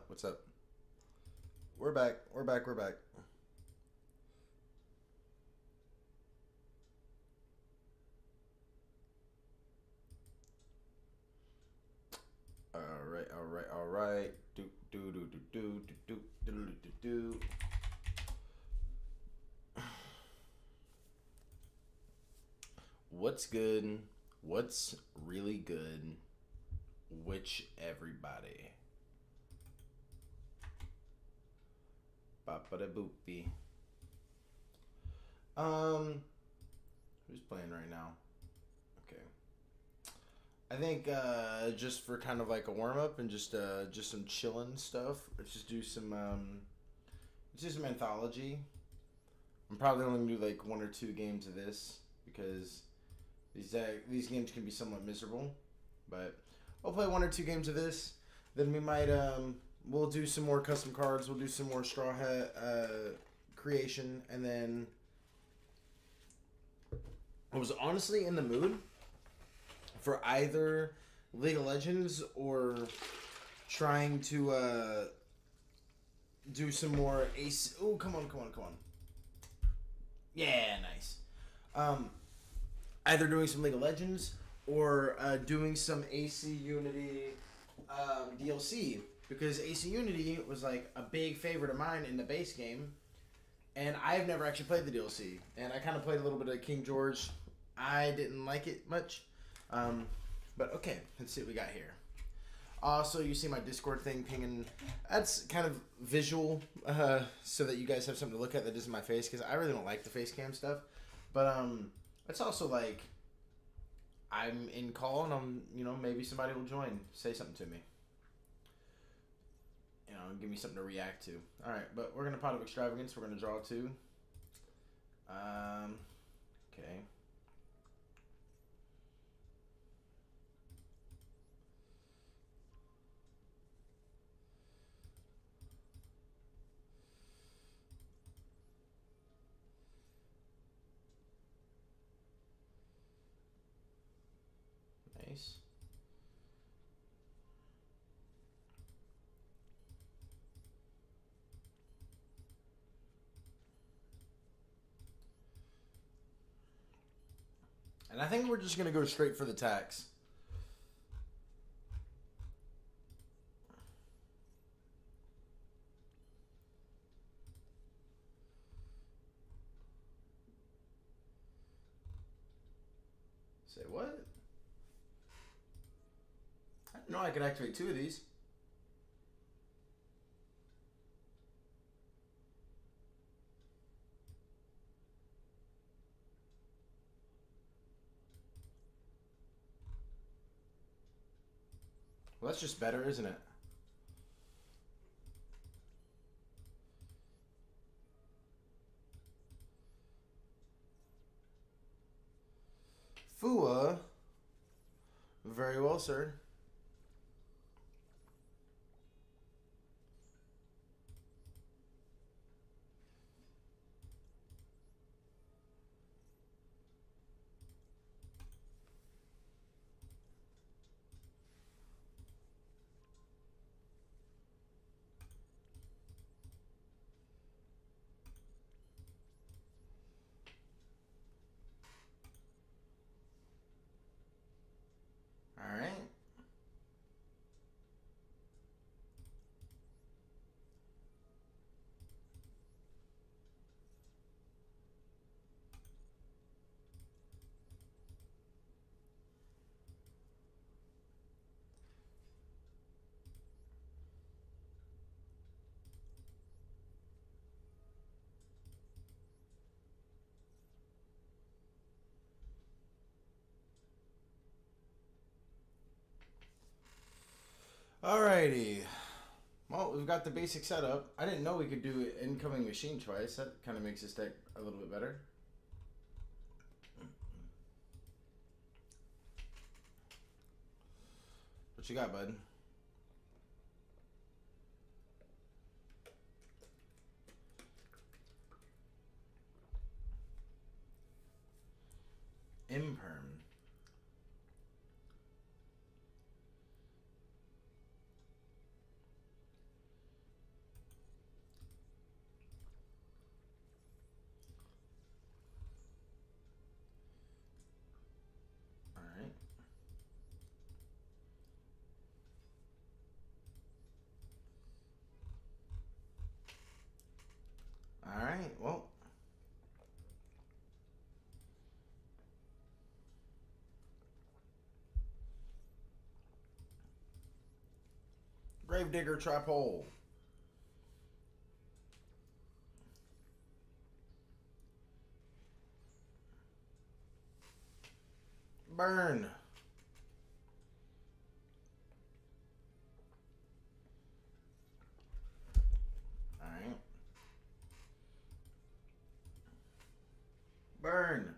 What's up? We're back. We're back. We're back. All right. All right. All right. Do do do do do do do do do do. What's good? What's really good? Which everybody. Bapa da boopy. Who's playing right now? Okay. I think just for kind of like a warm up and just some chillin' stuff. Let's just do some anthology. I'm probably only gonna do like one or two games of this because these games can be somewhat miserable. But we'll play one or two games of this. Then we might we'll do some more custom cards. We'll do some more straw hat creation, and then I was honestly in the mood for either League of Legends or trying to do some more Ace. Oh, come on, come on, come on. Yeah, nice. Either doing some League of Legends or doing some AC Unity DLC, because AC Unity was like a big favorite of mine in the base game, and I've never actually played the DLC, and I kind of played a little bit of King George. I didn't like it much, but okay, let's see what we got here. Also, you see my Discord thing pinging. That's kind of visual, so that you guys have something to look at that isn't my face, because I really don't like the face cam stuff. But it's also like I'm in call, and maybe somebody will join, say something to me, give me something to react to. All right, but we're gonna pot of extravagance. We're gonna draw two. Okay. Nice. And I think we're just gonna go straight for the tax. Say what? I didn't know I could activate two of these. Well, that's just better, isn't it? Fua. Very well, sir. All right. Alrighty. Well, we've got the basic setup. I didn't know we could do incoming machine twice. That kind of makes this deck a little bit better. What you got, bud? Imperm. Gravedigger trap hole. Burn. Alright. Burn.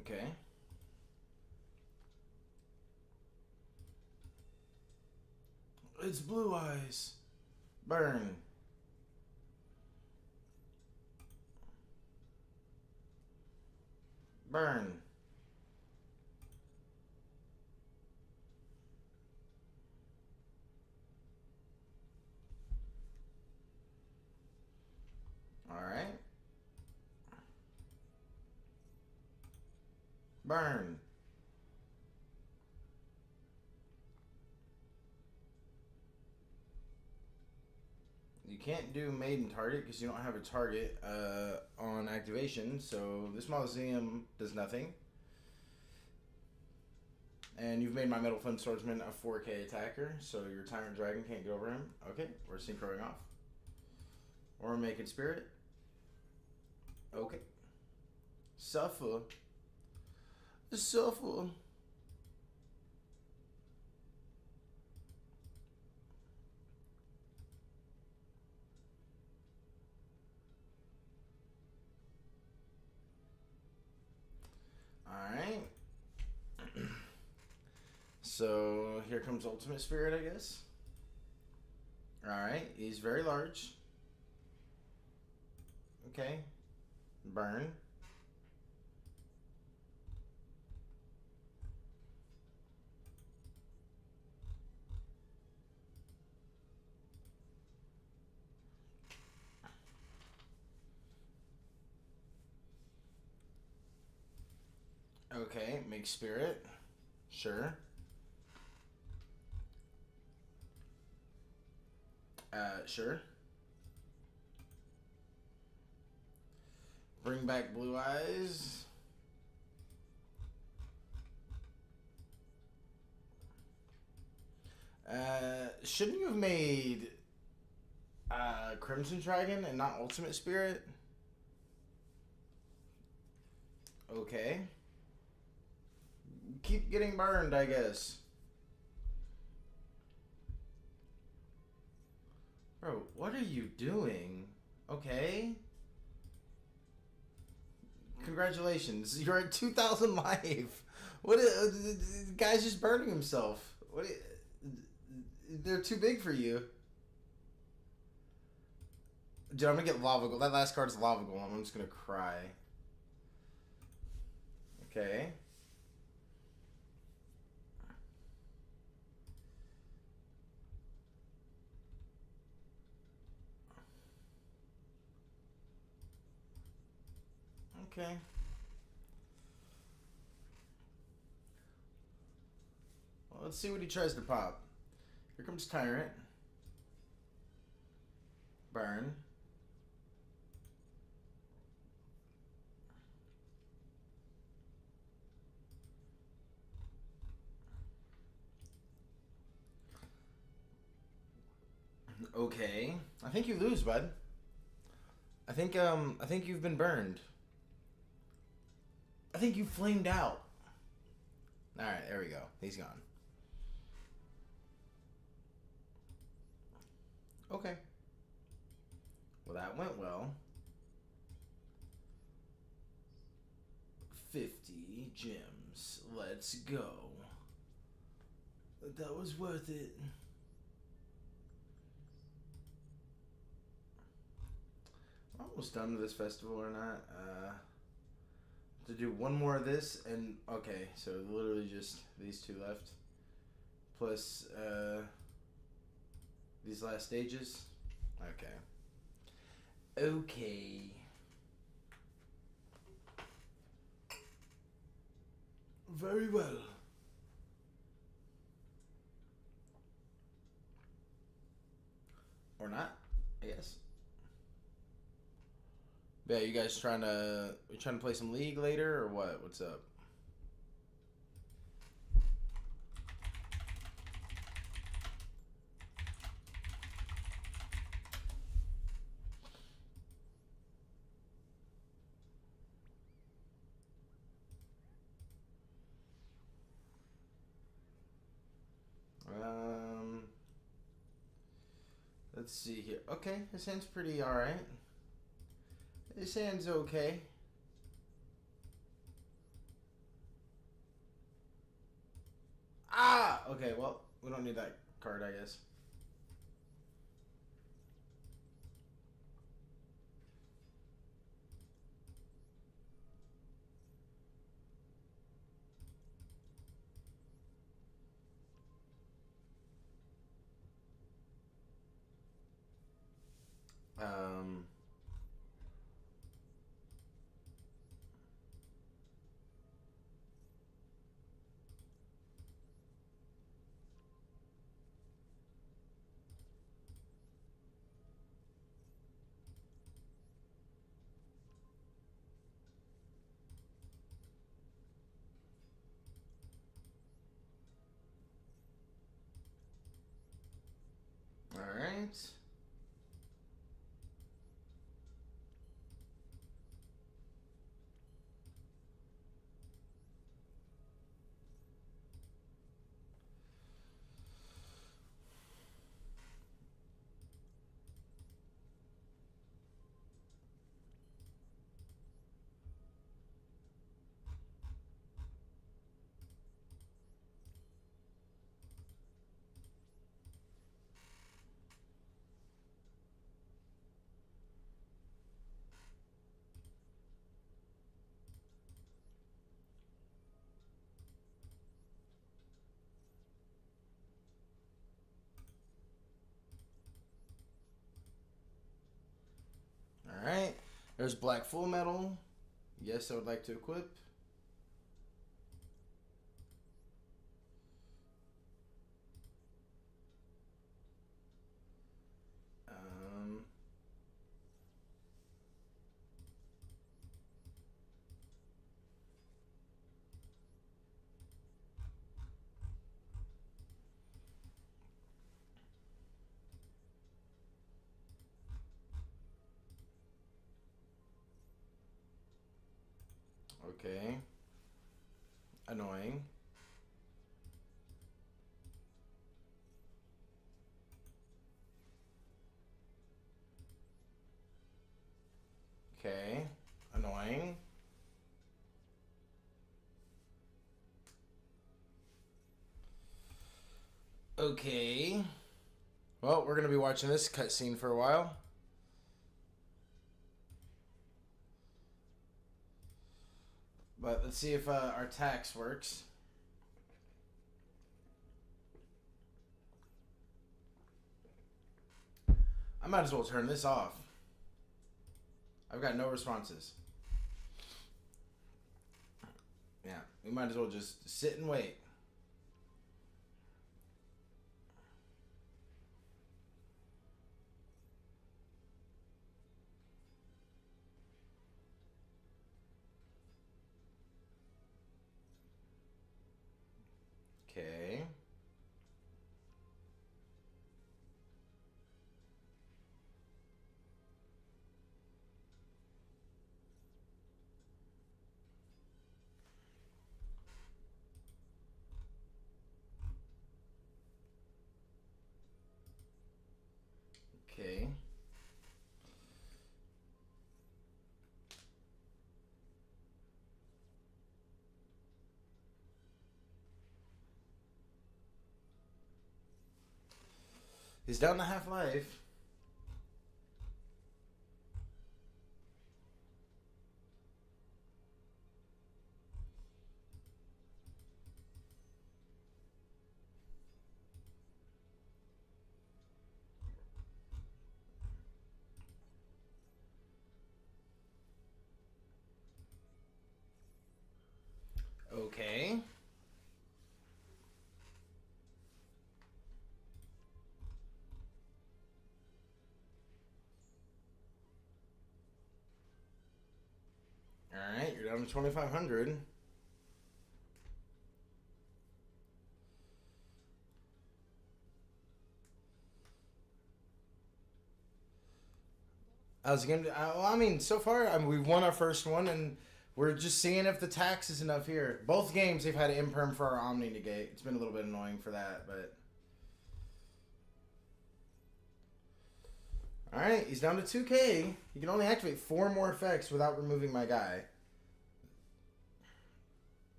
Okay. It's blue eyes. Burn. Burn. Alright. Burn. You can't do maiden target because you don't have a target on activation, so this Mausoleum does nothing. And you've made my Metal Flame Swordsman a 4K attacker, so your Tyrant Dragon can't get over him. Okay, we're synchroing off. Or Making Spirit. Okay. Suffer. Suffer. Alright. So here comes Ultimate Spirit, I guess. Alright, he's very large. Okay. Burn. Okay, make Spirit. Sure. Sure. Bring back Blue Eyes. Shouldn't you have made Crimson Dragon and not Ultimate Spirit? Okay. Keep getting burned, I guess. Bro, what are you doing? Okay. Congratulations, you're at 2,000 life. What? The guy's just burning himself. What? They're too big for you. Dude, I'm gonna get Lava Golem. That last card's Lava Golem. I'm just gonna cry. Okay. Okay. Well, let's see what he tries to pop. Here comes Tyrant. Burn. Okay. I think you lose, bud. I think you've been burned. I think you flamed out. Alright, there we go. He's gone. Okay. Well, that went well. 50 gems. Let's go. That was worth it. I'm almost done with this festival or not. To do one more of this and okay, so literally just these two left. Plus these last stages. Okay. Okay. Very well. Or not, I guess. Yeah, you guys trying to play some League later or what? What's up? Let's see here. Okay, this hand's pretty alright. This hand's okay. Ah! Okay, well, we don't need that card, I guess. Um... Alright. Alright. There's Black Full Metal. Yes, I would like to equip. Okay. Annoying. Okay. Annoying. Okay. Well, we're going to be watching this cutscene for a while. But let's see if our tax works. I might as well turn this off. I've got no responses. Yeah, we might as well just sit and wait. Okay. Okay. He's down to half-life. Okay. going to 2,500. I was gonna. Well, I mean, so far, we've won our first one, and we're just seeing if the tax is enough here. Both games, they've had an imperm for our Omni negate. It's been a little bit annoying for that, but. Alright, he's down to 2K. He can only activate 4 more effects without removing my guy.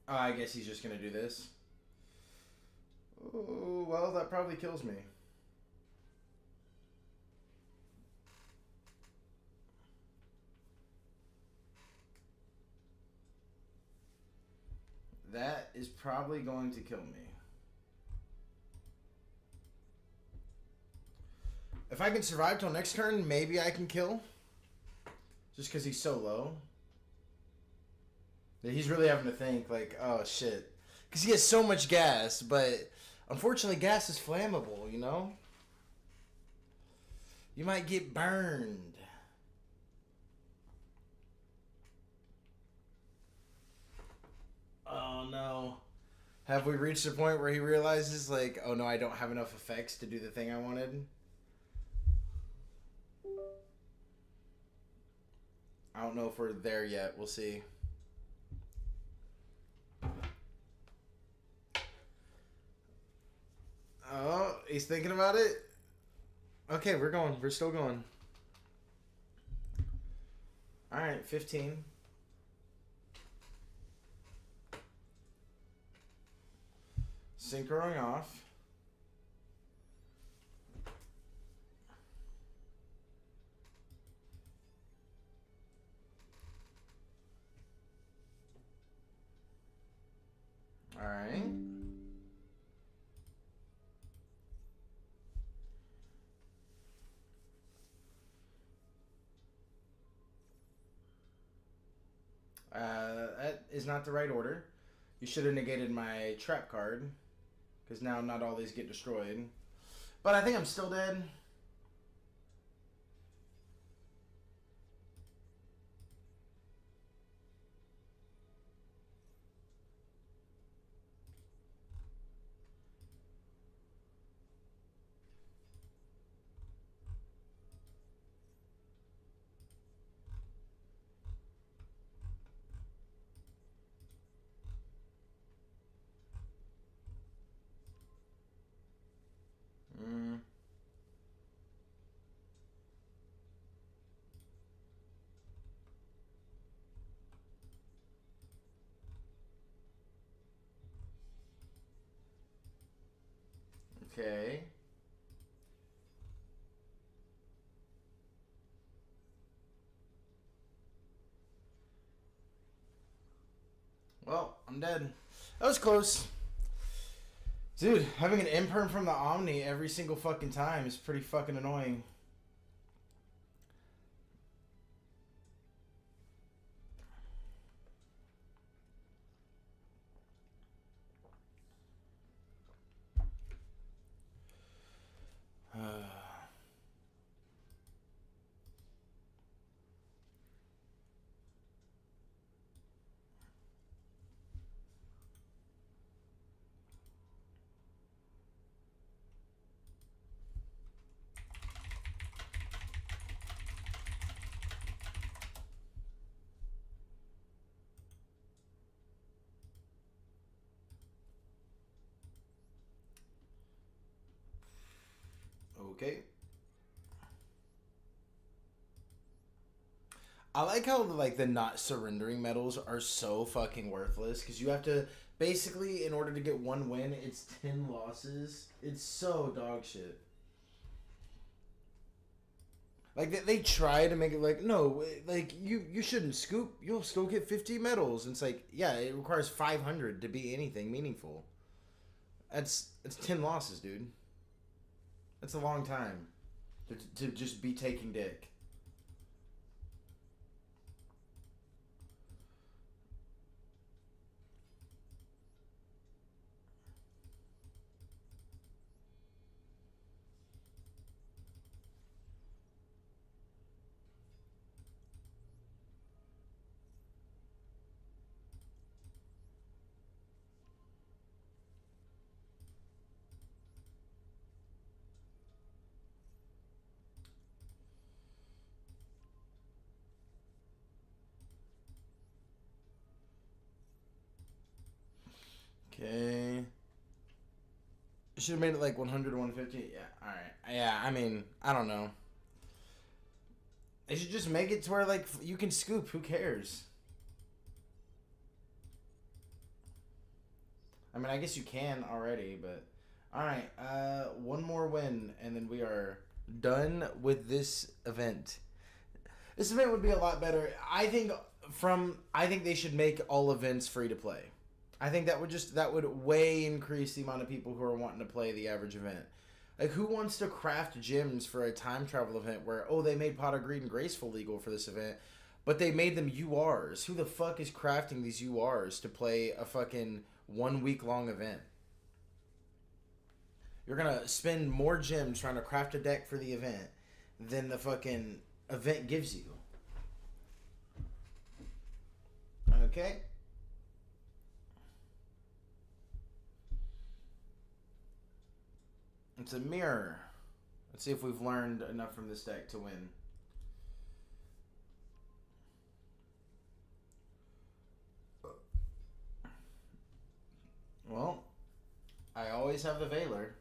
Oh, I guess he's just going to do this. Oh, well, that probably kills me. That is probably going to kill me. If I can survive till next turn, maybe I can kill. Just because he's so low. He's really having to think, like, oh, shit. Because he has so much gas, but unfortunately, gas is flammable, you know? You might get burned. Oh, no. Have we reached the point where he realizes, like, oh, no, I don't have enough effects to do the thing I wanted? I don't know if we're there yet. We'll see. Oh, he's thinking about it? Okay, we're going. We're still going. Alright, 15. Synchroing off. Alright. That is not the right order. You should have negated my trap card. Because now not all these get destroyed. But I think I'm still dead. Okay. Well, I'm dead. That was close. Dude, having an imperm from the Omni every single fucking time is pretty fucking annoying. Okay. I like how like the not surrendering medals are so fucking worthless because you have to basically in order to get 1 win, it's 10 losses. It's so dog shit. Like they try to make it like no, like you shouldn't scoop. You'll still get 50 medals. And it's like yeah, it requires 500 to be anything meaningful. It's 10 losses, dude. That's a long time to just be taking dick. Okay. Should have made it like 100 or 150. Yeah, alright. Yeah, I mean, I don't know. They should just make it to where, like, you can scoop. Who cares? I mean, I guess you can already, but... Alright, one more win, and then we are done with this event. This event would be a lot better. I think they should make all events free to play. I think that would way increase the amount of people who are wanting to play the average event. Like, who wants to craft gyms for a time travel event where, oh, they made Pot of Greed and Graceful legal for this event, but they made them URs? Who the fuck is crafting these URs to play a fucking 1 week long event? You're gonna spend more gems trying to craft a deck for the event than the fucking event gives you. Okay? It's a mirror. Let's see if we've learned enough from this deck to win. Well, I always have the Veiler.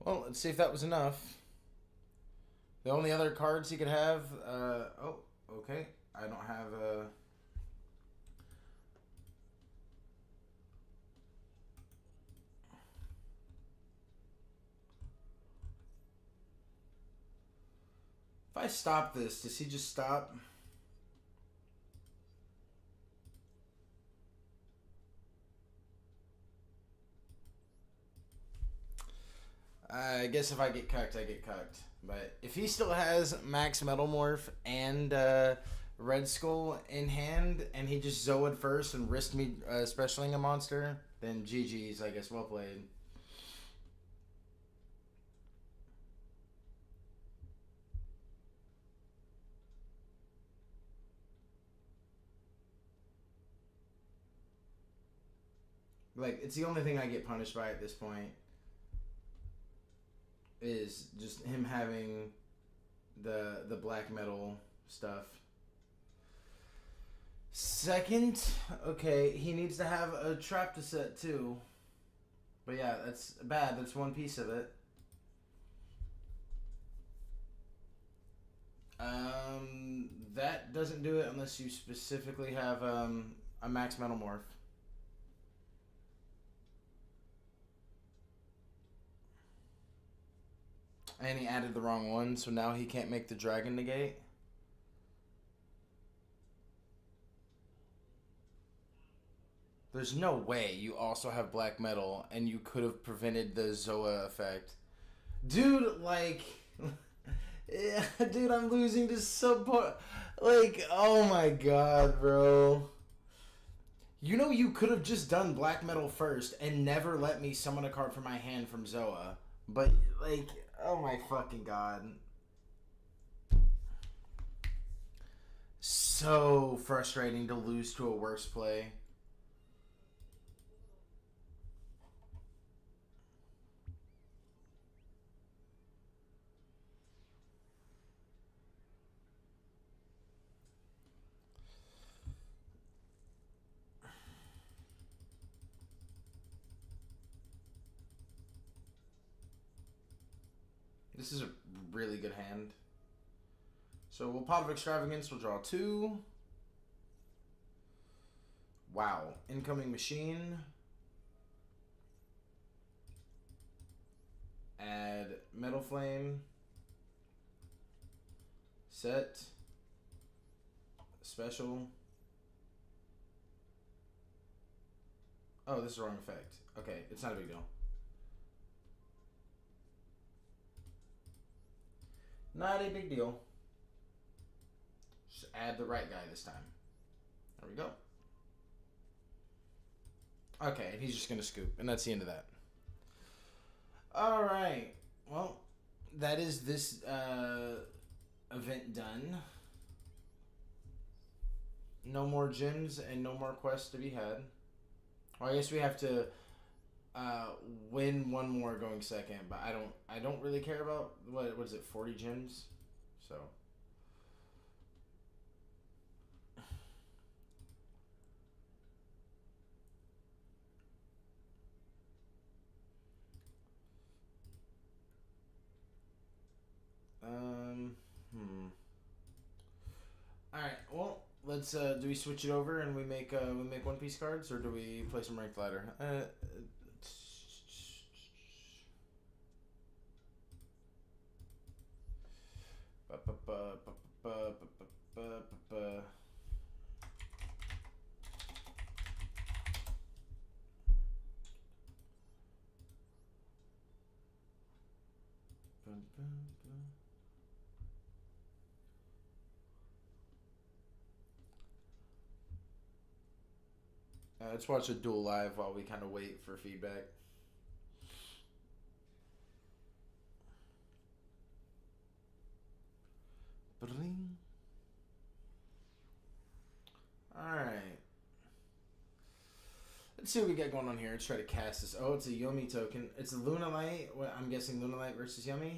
Well, let's see if that was enough. The only other cards he could have, oh, okay. I don't have, if I stop this, does he just stop? I guess if I get cucked, I get cucked. But if he still has Max Metal Morph and Red Skull in hand, and he just Zoa'd first and risked me specialing a monster, then GG's, I guess. Well played. Like, it's the only thing I get punished by at this point. Is just him having the black metal stuff. Second, okay, he needs to have a trap to set too. But yeah, that's bad. That's one piece of it. That doesn't do it unless you specifically have a Max Metal Morph. And he added the wrong one, so now he can't make the Dragon Negate. There's no way you also have Black Metal and you could have prevented the Zoa effect. Dude, like... yeah, dude, I'm losing to support. Like, oh my god, bro. You know you could have just done Black Metal first and never let me summon a card from my hand from Zoa. But, like... oh my fucking god. So frustrating to lose to a worse play. This is a really good hand. So we'll Pot of Extravagance, we'll draw 2. Wow. Incoming Machine. Add Metal Flame. Set. Special. Oh, this is the wrong effect. Okay, it's not a big deal. Not a big deal. Just add the right guy this time. There we go. Okay, and he's just going to scoop. And that's the end of that. Alright. Well, that is this event done. No more gyms and no more quests to be had. Well, I guess we have to uh, win one more going second, but I don't really care about what was it 40 gyms, so. Um, hmm. All right. Well, let's. Do we switch it over and we make One Piece cards, or do we play some ranked ladder? Let's watch a duel live while we kind of wait for feedback. Alright. Let's see what we got going on here. Let's try to cast this. Oh, it's a Yomi token. It's a Lunalight. Well, I'm guessing Lunalight versus Yumi.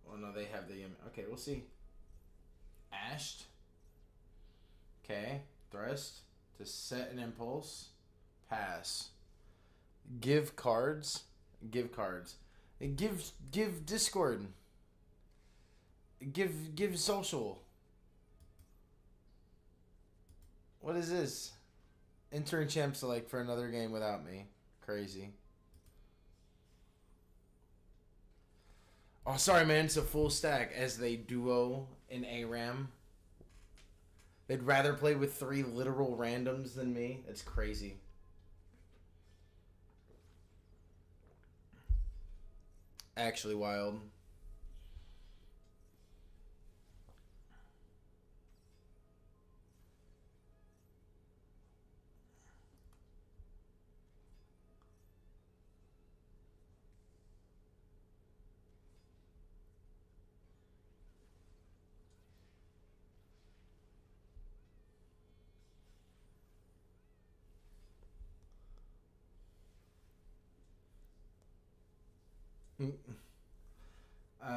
Well, no, they have the Yumi. Okay, we'll see. Ashed. Okay. Thrust. To set an impulse. Pass. Give cards. Give cards. Give Discord. Give social. What is this? Entering champ select for another game without me. Crazy. Oh, sorry, man. It's a full stack as they duo in ARAM. They'd rather play with 3 literal randoms than me. It's crazy. Actually wild.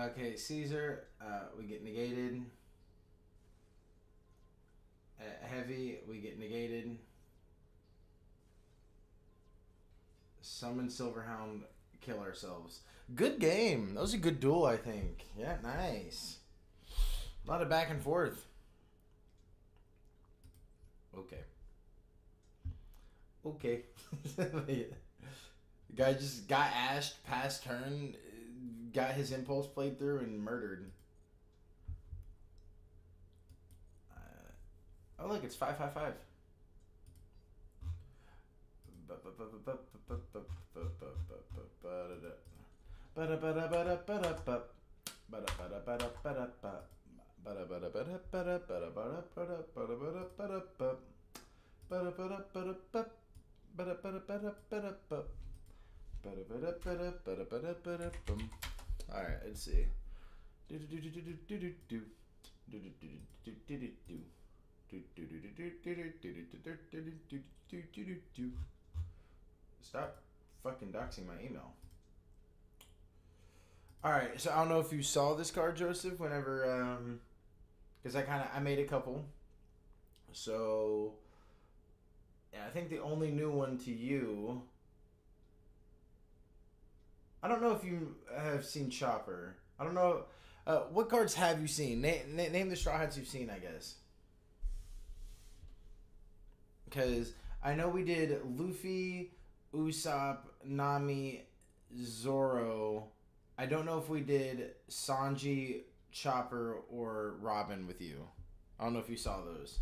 Okay, Caesar, we get negated. Heavy, we get negated. Summon Silverhound, kill ourselves. Good game. That was a good duel, I think. Yeah, nice. A lot of back and forth. Okay. Okay. The guy just got ashed past turn, got his impulse played through, and murdered. Oh, look, it's 555. Alright, let's see. Stop fucking doxing my email. Alright, so I don't know if you saw this card, Joseph, whenever, because I made a couple. So, yeah, I think the only new one to you, I don't know if you have seen Chopper. I don't know, what cards have you seen? Name the Straw Hats you've seen, I guess. Because I know we did Luffy, Usopp, Nami, Zoro. I don't know if we did Sanji, Chopper, or Robin with you. I don't know if you saw those.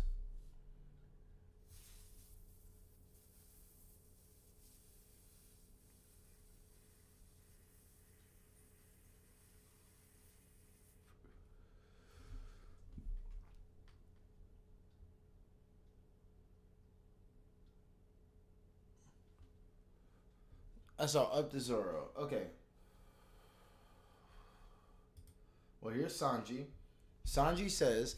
I saw up to Zoro. Okay. Well, here's Sanji. Sanji says,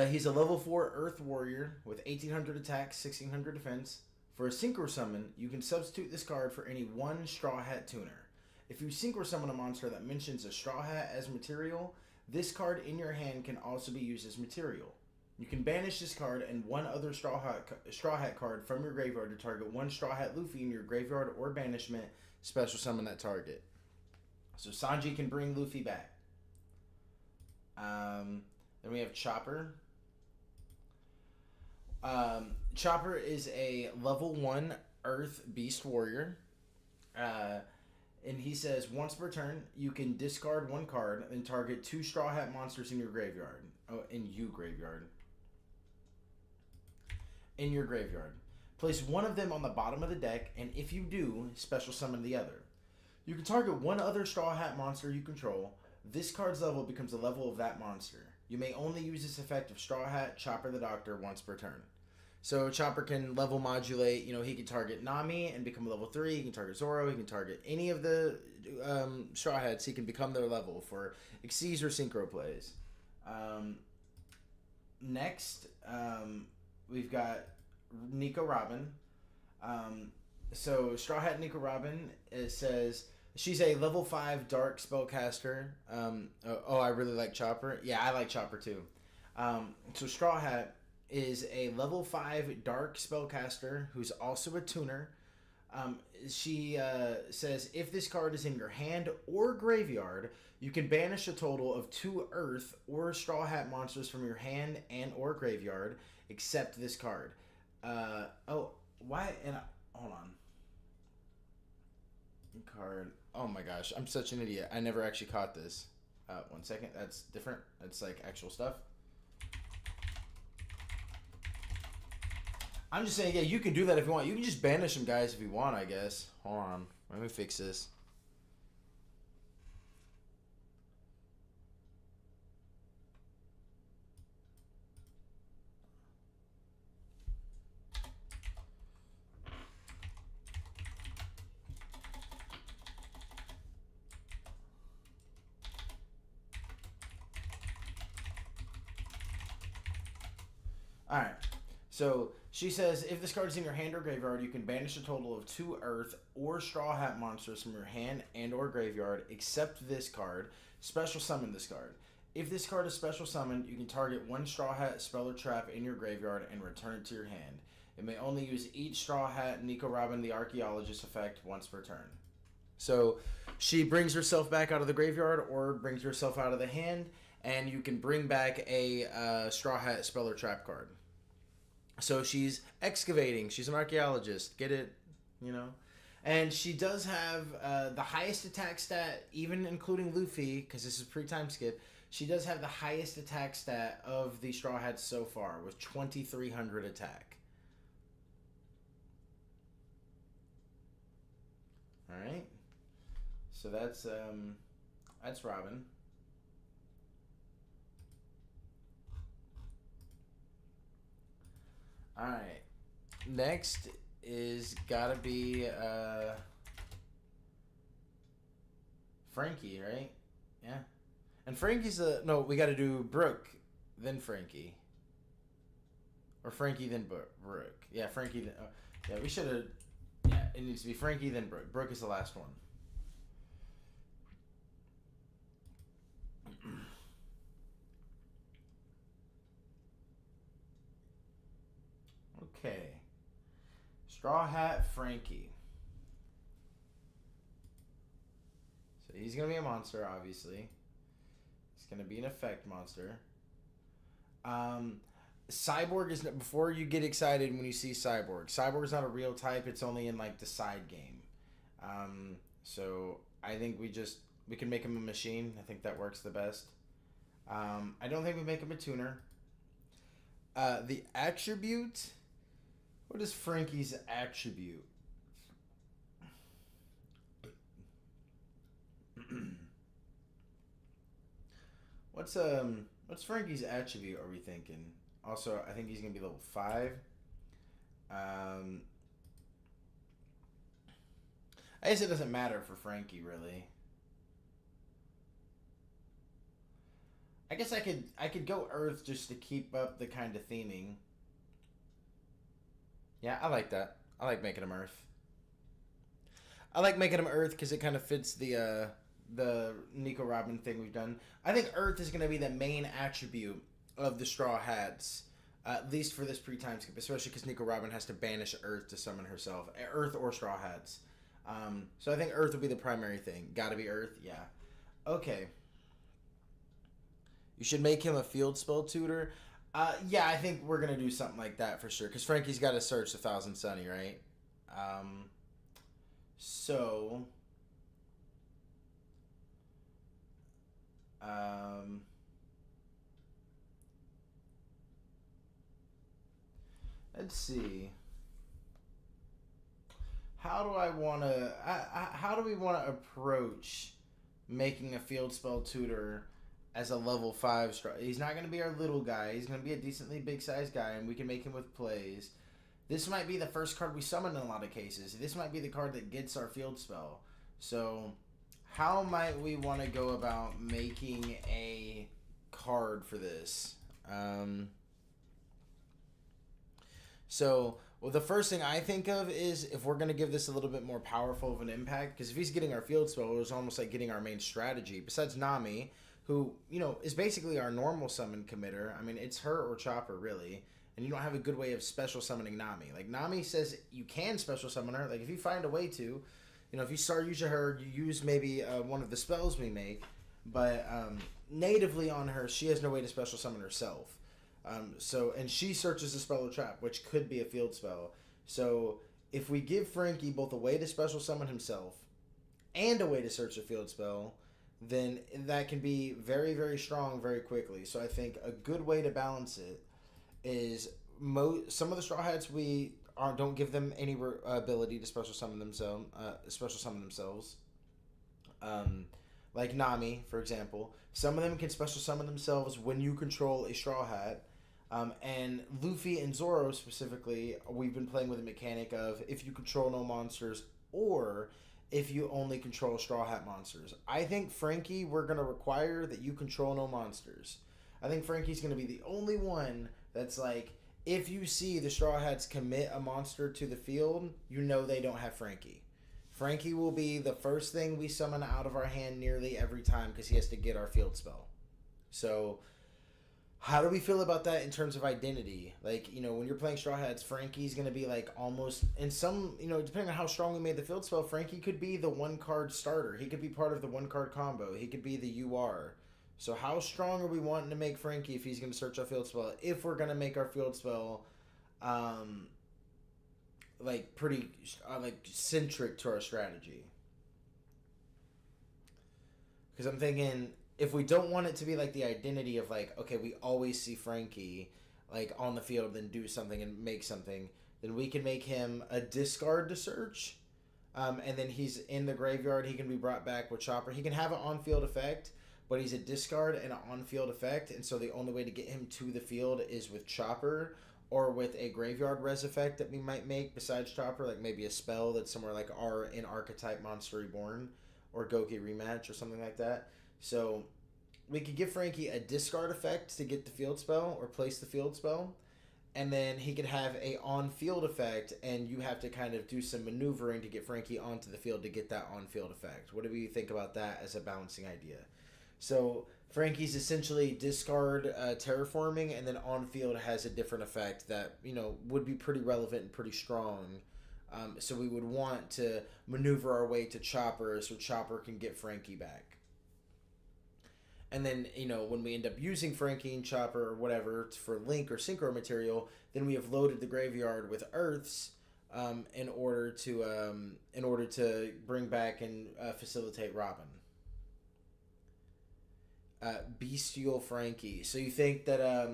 He's a level 4 Earth Warrior with 1800 attack, 1600 defense. For a Synchro Summon, you can substitute this card for any one Straw Hat tuner. If you Synchro Summon a monster that mentions a Straw Hat as material, this card in your hand can also be used as material. You can banish this card and one other Straw Hat card from your graveyard to target one Straw Hat Luffy in your graveyard or banishment, special summon that target. So Sanji can bring Luffy back. Then we have Chopper. Chopper is a level 1 Earth Beast Warrior. And he says, once per turn, you can discard one card and target 2 Straw Hat monsters in your graveyard. Oh, in your graveyard. Place one of them on the bottom of the deck, and if you do, special summon the other. You can target one other Straw Hat monster you control. This card's level becomes the level of that monster. You may only use this effect of Straw Hat, Chopper the Doctor once per turn. So Chopper can level modulate. You know, he can target Nami and become level 3. He can target Zoro. He can target any of the Straw Hats. He can become their level for Xyz or Synchro plays. Next, we've got Nico Robin. So Straw Hat Nico Robin, it says she's a level 5 dark spellcaster. I really like Chopper. Yeah, I like Chopper too. So Straw Hat is a level 5 dark spellcaster who's also a tuner. She says if this card is in your hand or graveyard, you can banish a total of 2 Earth or Straw Hat monsters from your hand and or graveyard, except this card. Why? Hold on. Card. Oh my gosh, I'm such an idiot. I never actually caught this. 1 second. That's different. That's like actual stuff. I'm just saying, yeah, you can do that if you want. You can just banish them, guys, if you want, I guess. Hold on. Let me fix this. Alright. So she says if this card is in your hand or graveyard, you can banish a total of 2 Earth or Straw Hat monsters from your hand and or graveyard, except this card. Special summon this card. If this card is special summoned, you can target 1 Straw Hat spell or trap in your graveyard and return it to your hand. It may only use each Straw Hat Nico Robin the Archaeologist effect once per turn. So she brings herself back out of the graveyard or brings herself out of the hand, and you can bring back a Straw Hat spell or trap card. So she's excavating. She's an archaeologist. Get it? You know? And she does have the highest attack stat, even including Luffy, because this is pre-time skip. She does have the highest attack stat of the Straw Hats so far, with 2,300 attack. Alright. So that's Robin. Alright. Next is gotta be Frankie, right? Yeah. And Frankie's no, we gotta do Brooke, then Frankie. Or Frankie, then Brooke. Yeah, Frankie, then... yeah, we should have... Yeah, it needs to be Frankie, then Brooke. Brooke is the last one. Okay. Straw Hat Frankie. So he's going to be a monster, obviously. He's going to be an effect monster. Cyborg is... Before you get excited when you see Cyborg. Cyborg is not a real type. It's only in, like, the side game. So I think we can make him a machine. I think that works the best. I don't think we make him a tuner. The attribute... What is Frankie's attribute? What's Frankie's attribute are we thinking? Also, I think he's gonna be level 5. I guess it doesn't matter for Frankie really. I guess I could go Earth just to keep up the kind of theming. Yeah, I like that. I like making him Earth. I like making him Earth because it kind of fits the Nico Robin thing we've done. I think Earth is going to be the main attribute of the Straw Hats, at least for this pre-time skip, especially because Nico Robin has to banish Earth to summon herself, Earth or Straw Hats. So I think Earth will be the primary thing. Got to be Earth, yeah. Okay. You should make him a field spell tutor. Yeah, I think we're gonna do something like that for sure. Cause Frankie's got to search the Thousand Sunny, right? Um, so, um, let's see. How do I want to? How do we want to approach making a field spell tutor as a level 5 He's not going to be our little guy. He's going to be a decently big sized guy, and we can make him with plays. This might be the first card we summon in a lot of cases. This might be the card that gets our field spell. So, how might we want to go about making a card for this? Well, the first thing I think of is if we're going to give this a little bit more powerful of an impact, because if he's getting our field spell, it's almost like getting our main strategy. Besides Nami, who, is basically our normal summon committer. I mean, it's her or Chopper, really. And you don't have a good way of special summoning Nami. Like, Nami says you can special summon her. Like, if you find a way to, if you start using her, you use maybe one of the spells we make. But natively on her, she has no way to special summon herself. And she searches the spell or trap, which could be a field spell. So if we give Frankie both a way to special summon himself and a way to search a field spell, then that can be very, very strong very quickly. So I think a good way to balance it is some of the Straw Hats don't give them any ability to special summon themselves. Like Nami, for example. Some of them can special summon themselves when you control a Straw Hat. And Luffy and Zoro specifically, we've been playing with a mechanic of if you control no monsters or if you only control Straw Hat monsters. I think Frankie, we're going to require that you control no monsters. I think Frankie's going to be the only one that's like, if you see the Straw Hats commit a monster to the field, you know they don't have Frankie. Frankie will be the first thing we summon out of our hand nearly every time because he has to get our field spell. So, how do we feel about that in terms of identity? Like, when you're playing Straw Hats, Frankie's going to be like almost, in some, depending on how strong we made the field spell, Frankie could be the one card starter. He could be part of the one card combo. He could be the UR. So how strong are we wanting to make Frankie if he's going to search our field spell? If we're going to make our field spell, pretty, centric to our strategy. Because I'm thinking, if we don't want it to be like the identity of like, okay, we always see Frankie like on the field, then do something and make something, then we can make him a discard to search. And then he's in the graveyard. He can be brought back with Chopper. He can have an on-field effect, but he's a discard and an on-field effect. And so the only way to get him to the field is with Chopper or with a graveyard res effect that we might make besides Chopper, like maybe a spell that's somewhere like in Archetype Monster Reborn or Goki Rematch or something like that. So we could give Frankie a discard effect to get the field spell or place the field spell, and then he could have a on-field effect, and you have to kind of do some maneuvering to get Frankie onto the field to get that on-field effect. What do you think about that as a balancing idea? So Frankie's essentially discard terraforming, and then on-field has a different effect that would be pretty relevant and pretty strong. So we would want to maneuver our way to Chopper so Chopper can get Frankie back. And then, when we end up using Frankie and Chopper or whatever for Link or Synchro material, then we have loaded the graveyard with Earths in order to bring back and facilitate Robin. Bestial Frankie. So you think that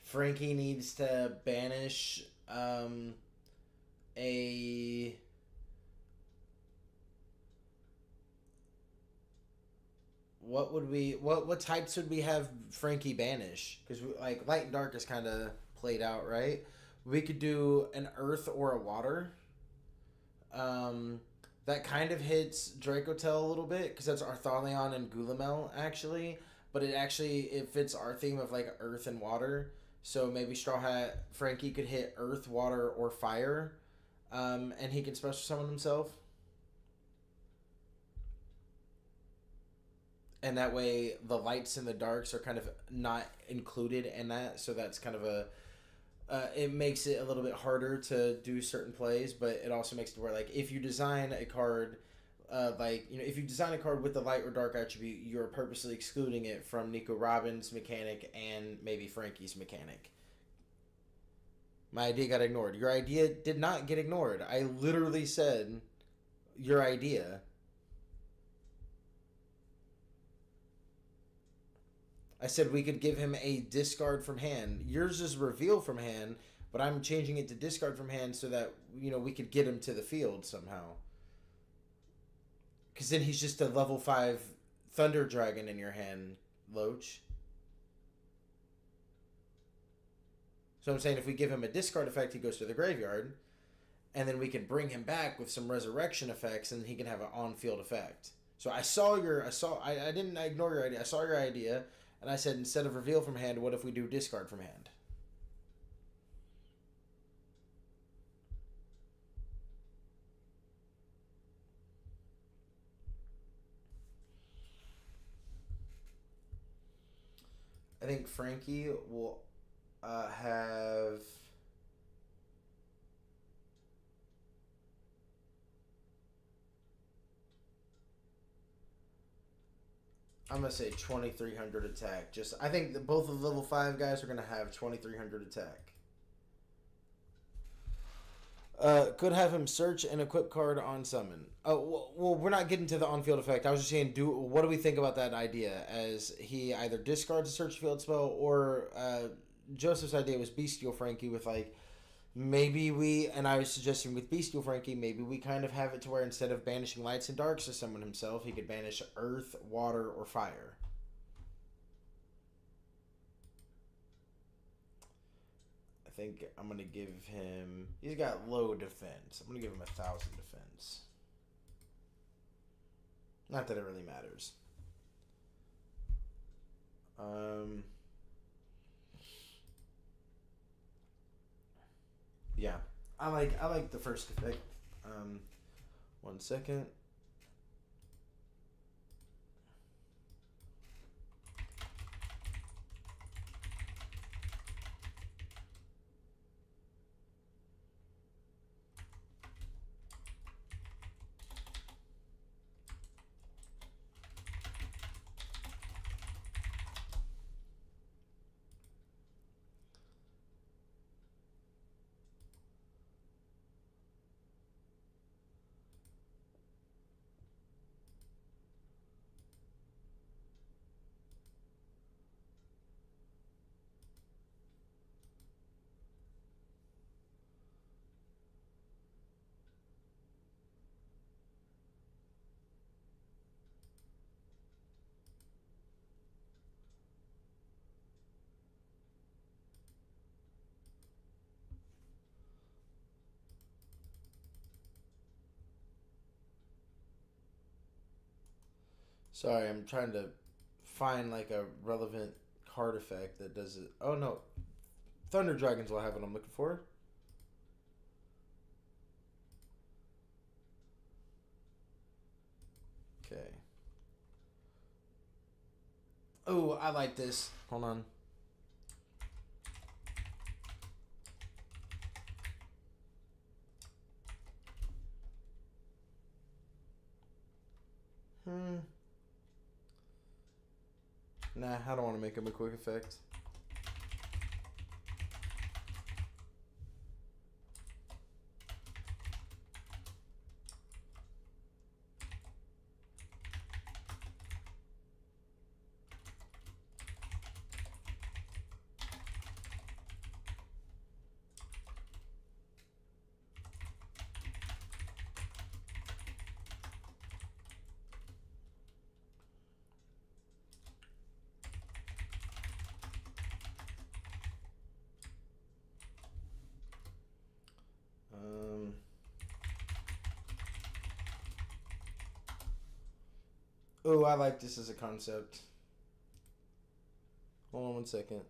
Frankie needs to banish a... What types would we have Frankie banish? Because like Light and Dark is kind of played out, right? We could do an Earth or a Water. That kind of hits Dracotel a little bit because that's Arthalion and Gulamel actually. but it fits our theme of like earth and water. So maybe Straw Hat Frankie could hit earth, water, or fire, and he can special summon himself. And that way, the lights and the darks are kind of not included in that. So that's kind of a it makes it a little bit harder to do certain plays, but it also makes it where like if you design a card, if you design a card with the light or dark attribute, you're purposely excluding it from Nico Robbins' mechanic and maybe Frankie's mechanic. My idea got ignored. Your idea did not get ignored. I literally said your idea. I said we could give him a discard from hand. Yours is reveal from hand, but I'm changing it to discard from hand so that we could get him to the field somehow. Because then he's just a level 5 Thunder Dragon in your hand, Loach. So I'm saying if we give him a discard effect, he goes to the graveyard, and then we can bring him back with some resurrection effects, and he can have an on-field effect. So I didn't ignore your idea. I saw your idea, and I said instead of reveal from hand, what if we do discard from hand? I think Frankie will have. I'm gonna say 2,300 attack. I think that both of the level 5 guys are gonna have 2,300 attack. Could have him search an equip card on summon. Oh well, we're not getting to the on-field effect. I was just saying, what do we think about that idea? As he either discards a search field spell, or Joseph's idea was Bestial Frankie with like maybe and I was suggesting with Bestial Frankie, maybe we kind of have it to where instead of banishing lights and darks to summon himself, he could banish earth, water, or fire. I think I'm going to give him. He's got low defense. I'm going to give him 1,000 defense. Not that it really matters. Yeah, I like the first effect. 1 second. Sorry, I'm trying to find like a relevant card effect that does it. Oh no, Thunder Dragons will have what I'm looking for. Okay. Oh, I like this. Hold on. Nah, I don't want to make him a quick effect. Oh, I like this as a concept. Hold on 1 second.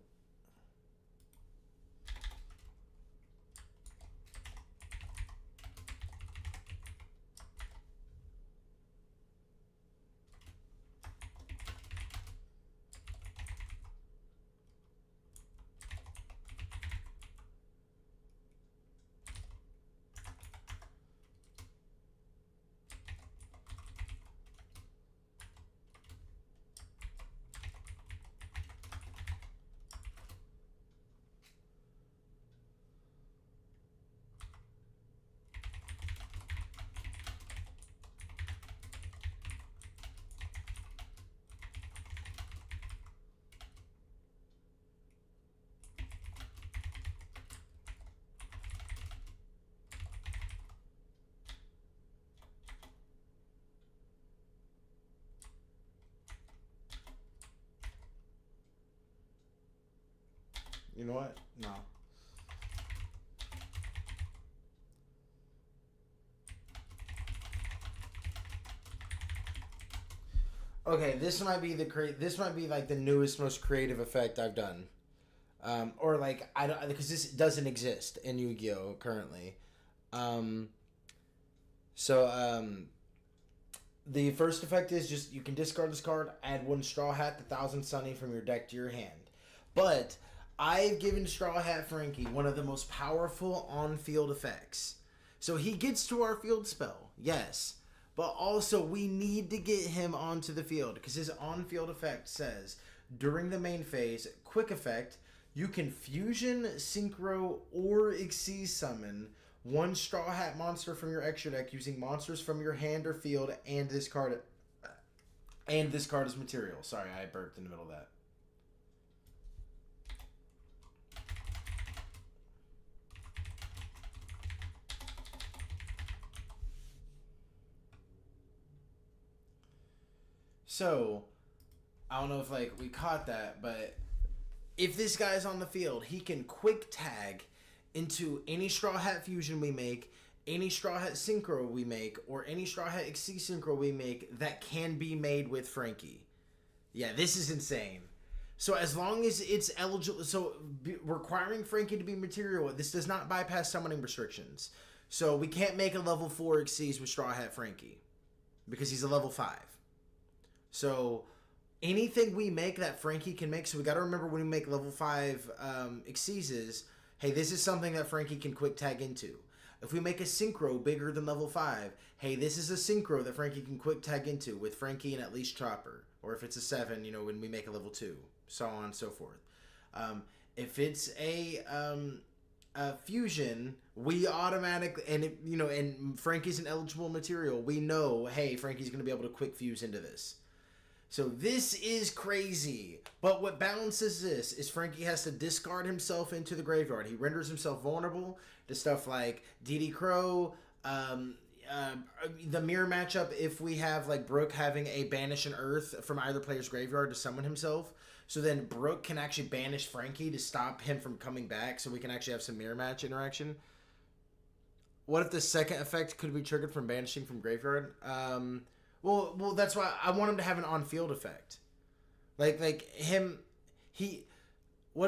You know what? No. Okay, this might be this might be like the newest, most creative effect I've done. Or like I don't, because this doesn't exist in Yu-Gi-Oh currently. Um, so the first effect is just you can discard this card, add one Straw Hat, the Thousand Sunny from your deck to your hand. But I've given Straw Hat Frankie one of the most powerful on-field effects. So he gets to our field spell, yes. But also we need to get him onto the field because his on-field effect says, during the main phase, quick effect, you can fusion, synchro, or Xyz summon one Straw Hat monster from your extra deck using monsters from your hand or field and this card is material. Sorry, I burped in the middle of that. So, I don't know if like we caught that, but if this guy's on the field, he can quick tag into any Straw Hat fusion we make, any Straw Hat synchro we make, or any Straw Hat Xyz synchro we make that can be made with Frankie. Yeah, this is insane. So as long as it's eligible, requiring Frankie to be material, this does not bypass summoning restrictions. So we can't make a level 4 Xyz with Straw Hat Frankie because he's a level 5. So anything we make that Frankie can make, so we got to remember when we make level 5 Xyzes, hey, this is something that Frankie can quick tag into. If we make a synchro bigger than level 5, hey, this is a synchro that Frankie can quick tag into with Frankie and at least Chopper. Or if it's a 7, when we make a level 2, so on and so forth. If it's a fusion, we automatically, and Frankie's an eligible material, we know, hey, Frankie's going to be able to quick fuse into this. So this is crazy. But what balances this is Frankie has to discard himself into the graveyard. He renders himself vulnerable to stuff like DD Crow, the mirror matchup if we have like Brooke having a banish an earth from either player's graveyard to summon himself. So then Brooke can actually banish Frankie to stop him from coming back so we can actually have some mirror match interaction. What if the second effect could be triggered from banishing from graveyard? Well, that's why I want him to have an on-field effect. What if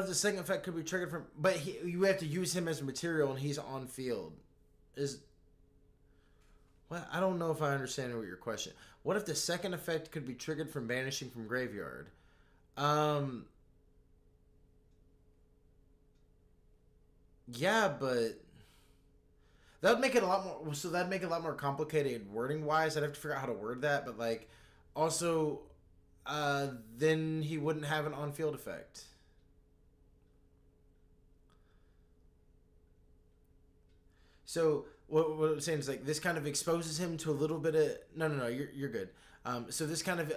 the second effect could be triggered from, but you have to use him as a material and he's on field. I don't know if I understand what your question. What if the second effect could be triggered from banishing from graveyard? Yeah, but that would make it a lot more. So that'd make it a lot more complicated wording wise. I'd have to figure out how to word that. But like, also, then he wouldn't have an on-field effect. So what I'm saying is like this kind of exposes him to a little bit of no you're good. So this kind of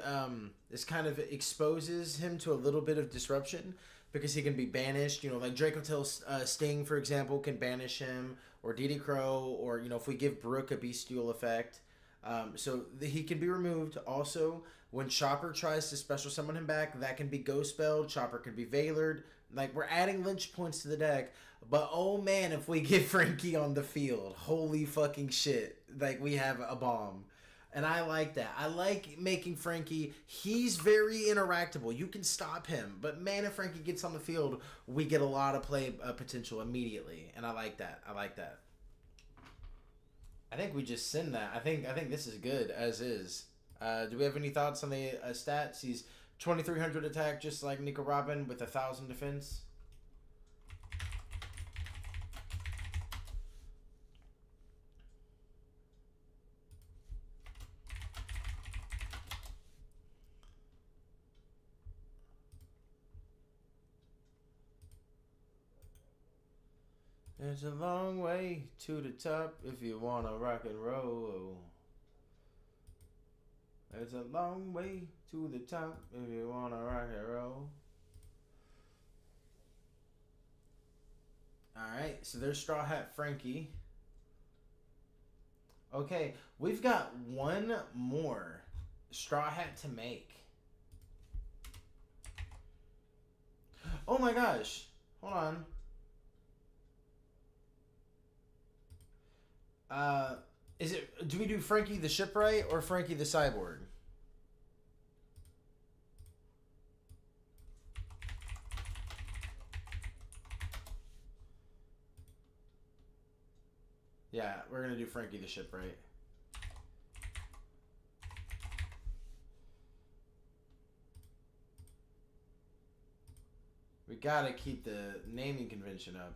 exposes him to a little bit of disruption because he can be banished. Like Dracotail Sting, for example, can banish him, or DD Crow, or if we give Brooke a Bestial effect. He can be removed. Also, when Chopper tries to special summon him back, that can be Ghost Spelled. Chopper can be Veilered. Like, we're adding Lynch points to the deck. But, oh man, if we get Frankie on the field, holy fucking shit. Like, we have a bomb. And I like that. I like making Frankie. He's very interactable. You can stop him, but man, if Frankie gets on the field, we get a lot of play potential immediately, and I like that. I like that. I think we just send that. I think this is good as is. Do we have any thoughts on the stats? He's 2,300 attack, just like Nico Robin, with 1,000 defense. There's a long way to the top if you wanna rock and roll. There's a long way to the top if you wanna rock and roll. Alright, so there's Straw Hat Frankie. Okay, we've got one more Straw Hat to make. Oh my gosh. Hold on. Is it? Do we do Frankie the Shipwright or Frankie the Cyborg? Yeah, we're gonna do Frankie the Shipwright. We gotta keep the naming convention up.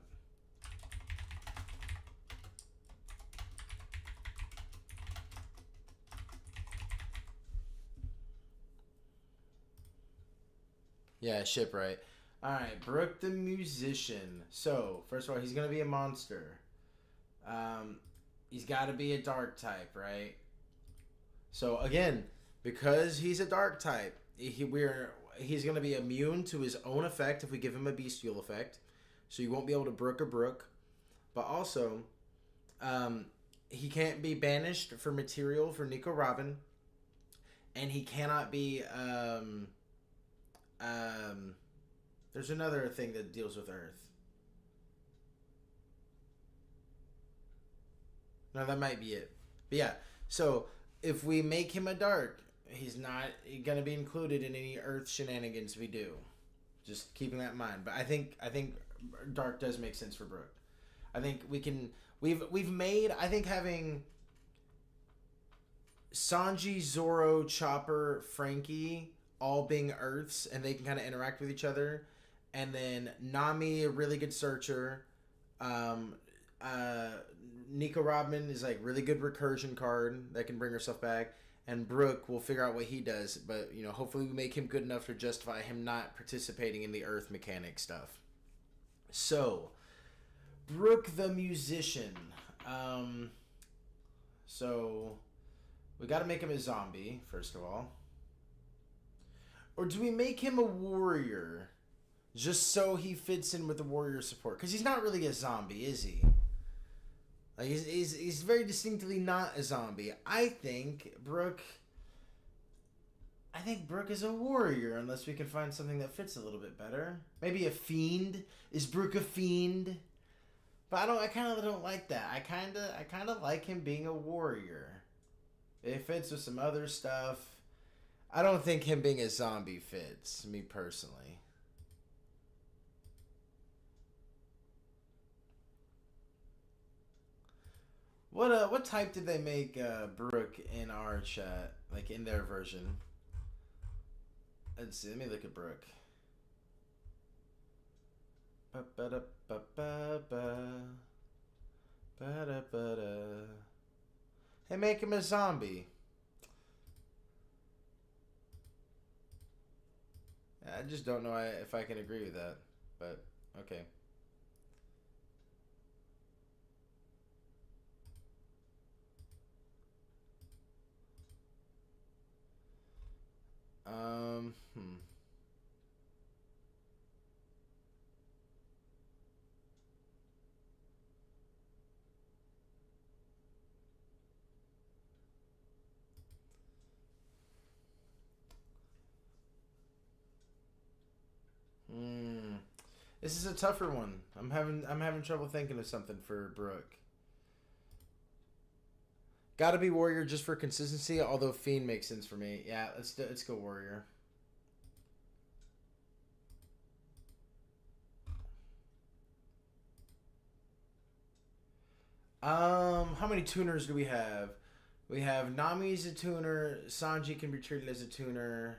Yeah, Shipwright. Alright, Brooke the Musician. So, first of all, he's going to be a monster. He's got to be a dark type, right? So, again, because he's a dark type, he's going to be immune to his own effect if we give him a bestial effect. So, you won't be able to Brooke a Brooke. But also, he can't be banished for material for Nico Robin. And he cannot be... there's another thing that deals with Earth. No, that might be it. But yeah, so if we make him a dark, he's not gonna be included in any Earth shenanigans we do. Just keeping that in mind. But I think dark does make sense for Brooke. I think we can. We've made. I think having Sanji, Zoro, Chopper, Frankie all being Earths and they can kind of interact with each other. And then Nami, a really good searcher. Nico Rodman is like really good recursion card that can bring herself back. And Brooke, will figure out what he does. But, you know, hopefully we make him good enough to justify him not participating in the Earth mechanic stuff. So, Brooke the Musician. So, we got to make him a zombie, first of all. Or do we make him a warrior? Just so he fits in with the warrior support. Because he's not really a zombie, is he? Like he's very distinctly not a zombie. I think Brooke is a warrior unless we can find something that fits a little bit better. Maybe a fiend. Is Brooke a fiend? But I kind of don't like that. I kind of like him being a warrior. It fits with some other stuff. I don't think him being a zombie fits, me personally. What type did they make Brooke in our chat, like in their version? Let's see. Let me look at Brooke. Hey, make him a zombie. I just don't know if I can agree with that, but okay. Hmm. Hmm. This is a tougher one. I'm having trouble thinking of something for Brooke. Gotta be warrior just for consistency, although fiend makes sense for me. Yeah, let's go warrior. How many tuners do we have? We have Nami's a tuner, Sanji can be treated as a tuner,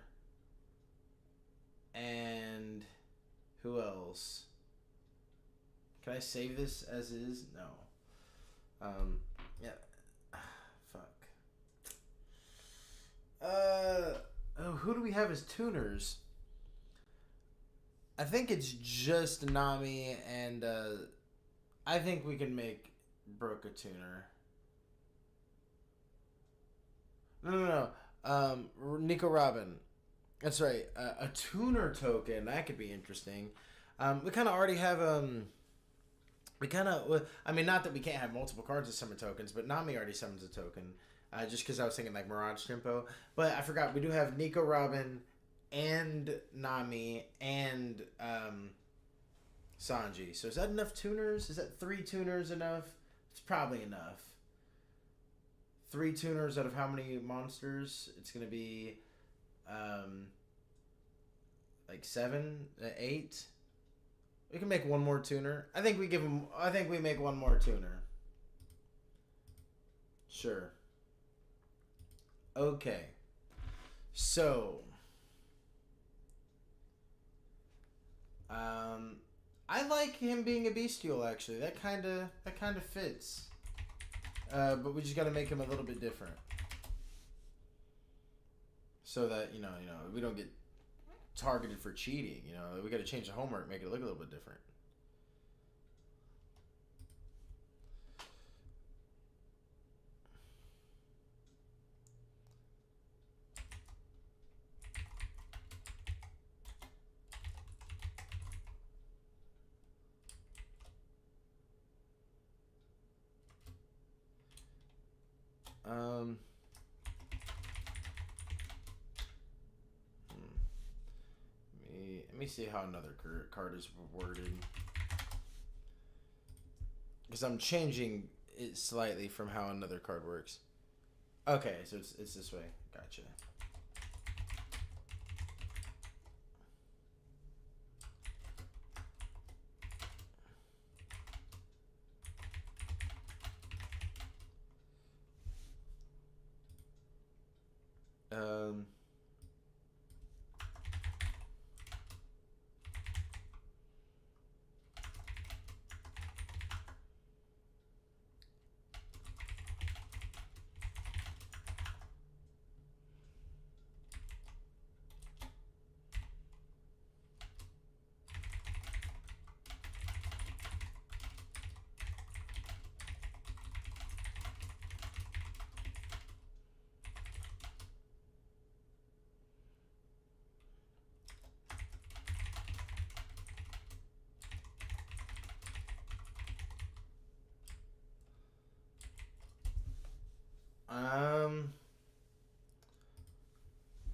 and who else? Can I save this as is? No. Yeah. Fuck. Oh, who do we have as tuners? I think it's just Nami, and I think we can make Brooke a tuner. No. Nico Robin. That's right. A tuner token. That could be interesting. We kind of already have We kind of. I mean, not that we can't have multiple cards as summon tokens, but Nami already summons a token. Just because I was thinking like Mirage Tempo, but I forgot we do have Nico Robin, and Nami and Sanji. So is that enough tuners? Is that 3 tuners enough? It's probably enough. 3 tuners out of how many monsters? It's gonna be like 7, 8. We can make one more tuner. I think we give him. I think we make one more tuner. Sure. Okay. So. I like him being a bestial. Actually, that kind of fits. But we just got to make him a little bit different, so that we don't get targeted for cheating. We got to change the homework, make it look a little bit different. Let me see how another card is worded, because I'm changing it slightly from how another card works. Okay, so it's this way. Gotcha.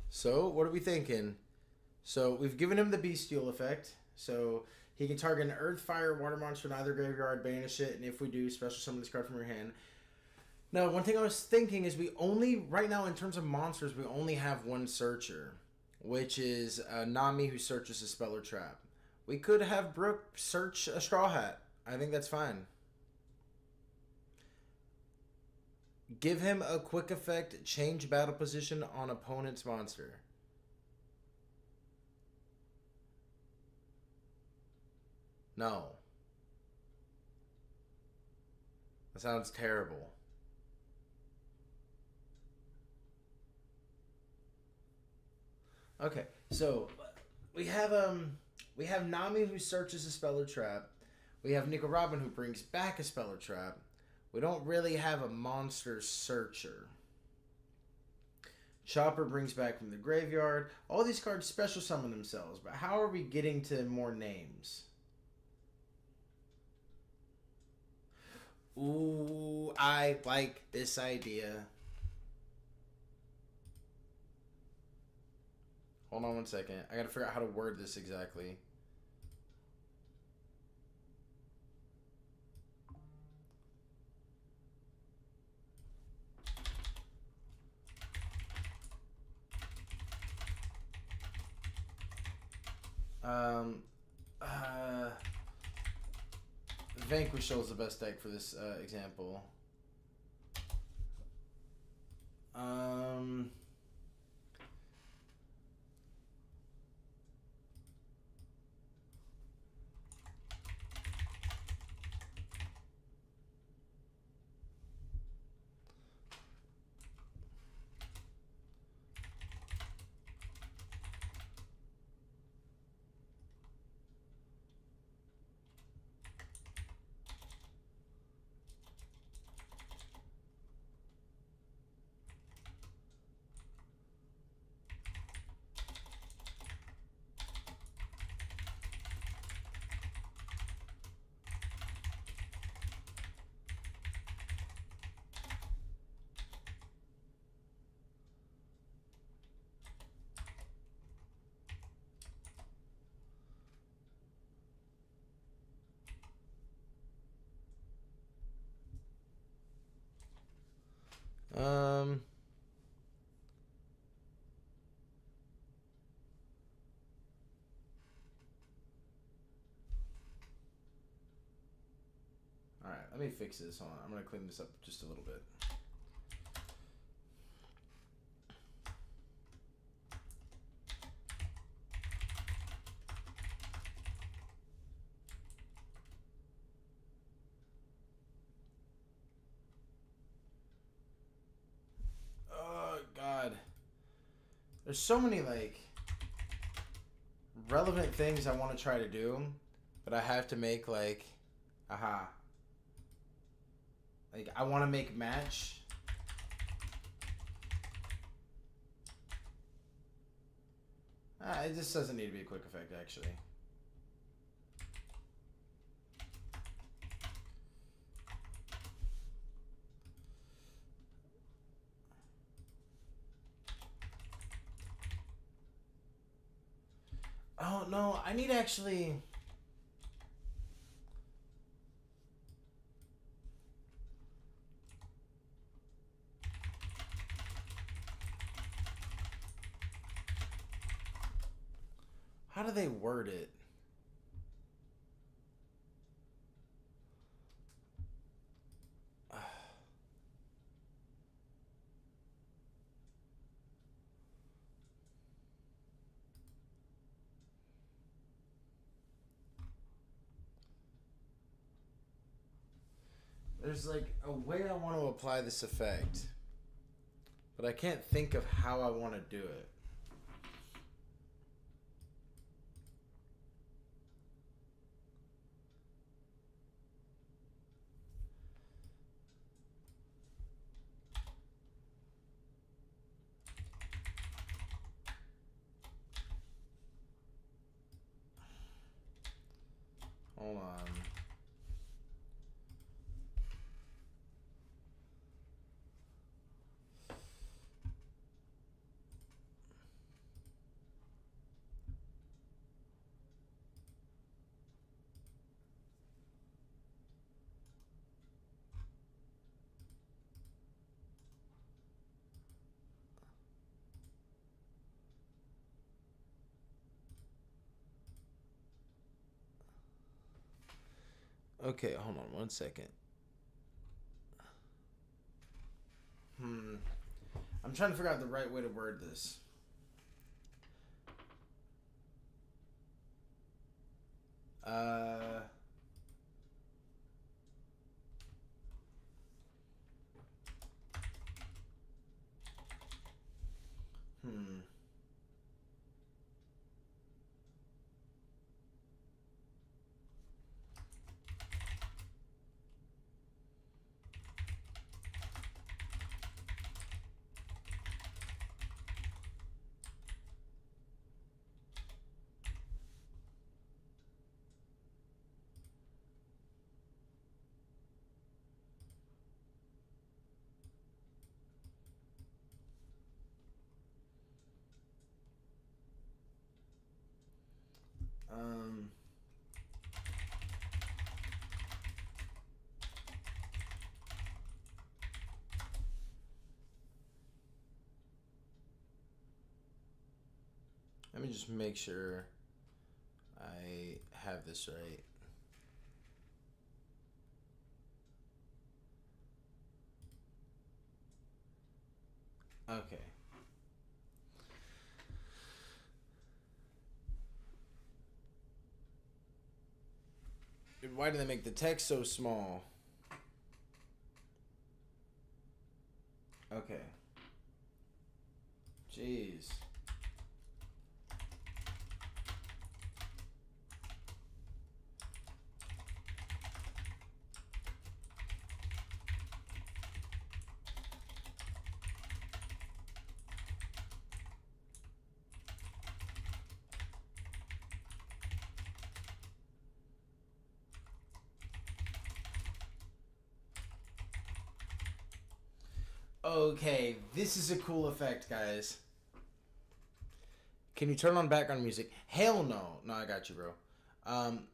So what are we thinking? So we've given him the bestial effect, so he can target an earth, fire, water monster in either graveyard, banish it, and if we do, special summon this card from your hand. Now, one thing I was thinking is we only, right now in terms of monsters, we only have one searcher, which is Nami, who searches a spell or trap. We could have Brooke search a Straw Hat. I think that's fine. Give him a quick effect, change battle position on opponent's monster. No. That sounds terrible. Okay, so we have Nami, who searches a spell or trap. We have Nico Robin, who brings back a spell or trap. We don't really have a monster searcher. Chopper brings back from the graveyard. All these cards special summon themselves, but how are we getting to more names? Ooh, I like this idea. Hold on one second. I gotta figure out how to word this exactly. Um, uh, Vanquishal is the best deck for this example. Um, um, all right, let me fix this. Hold on. I'm going to clean this up just a little bit. Oh, God. There's so many, like, relevant things I want to try to do, but I have to make, like, aha. Like, I want to make match. It just doesn't need to be a quick effect, actually. Oh, no, I need actually... How do they word it? There's like a way I want to apply this effect, but I can't think of how I want to do it. Hold on. Okay, hold on 1 second. I'm trying to figure out the right way to word this. Uh... Hmm. Um... Let me just make sure have this right. Okay. Why do they make the text so small? Okay. Jeez. Okay, this is a cool effect, guys. Can you turn on background music? Hell no. No, I got you, bro.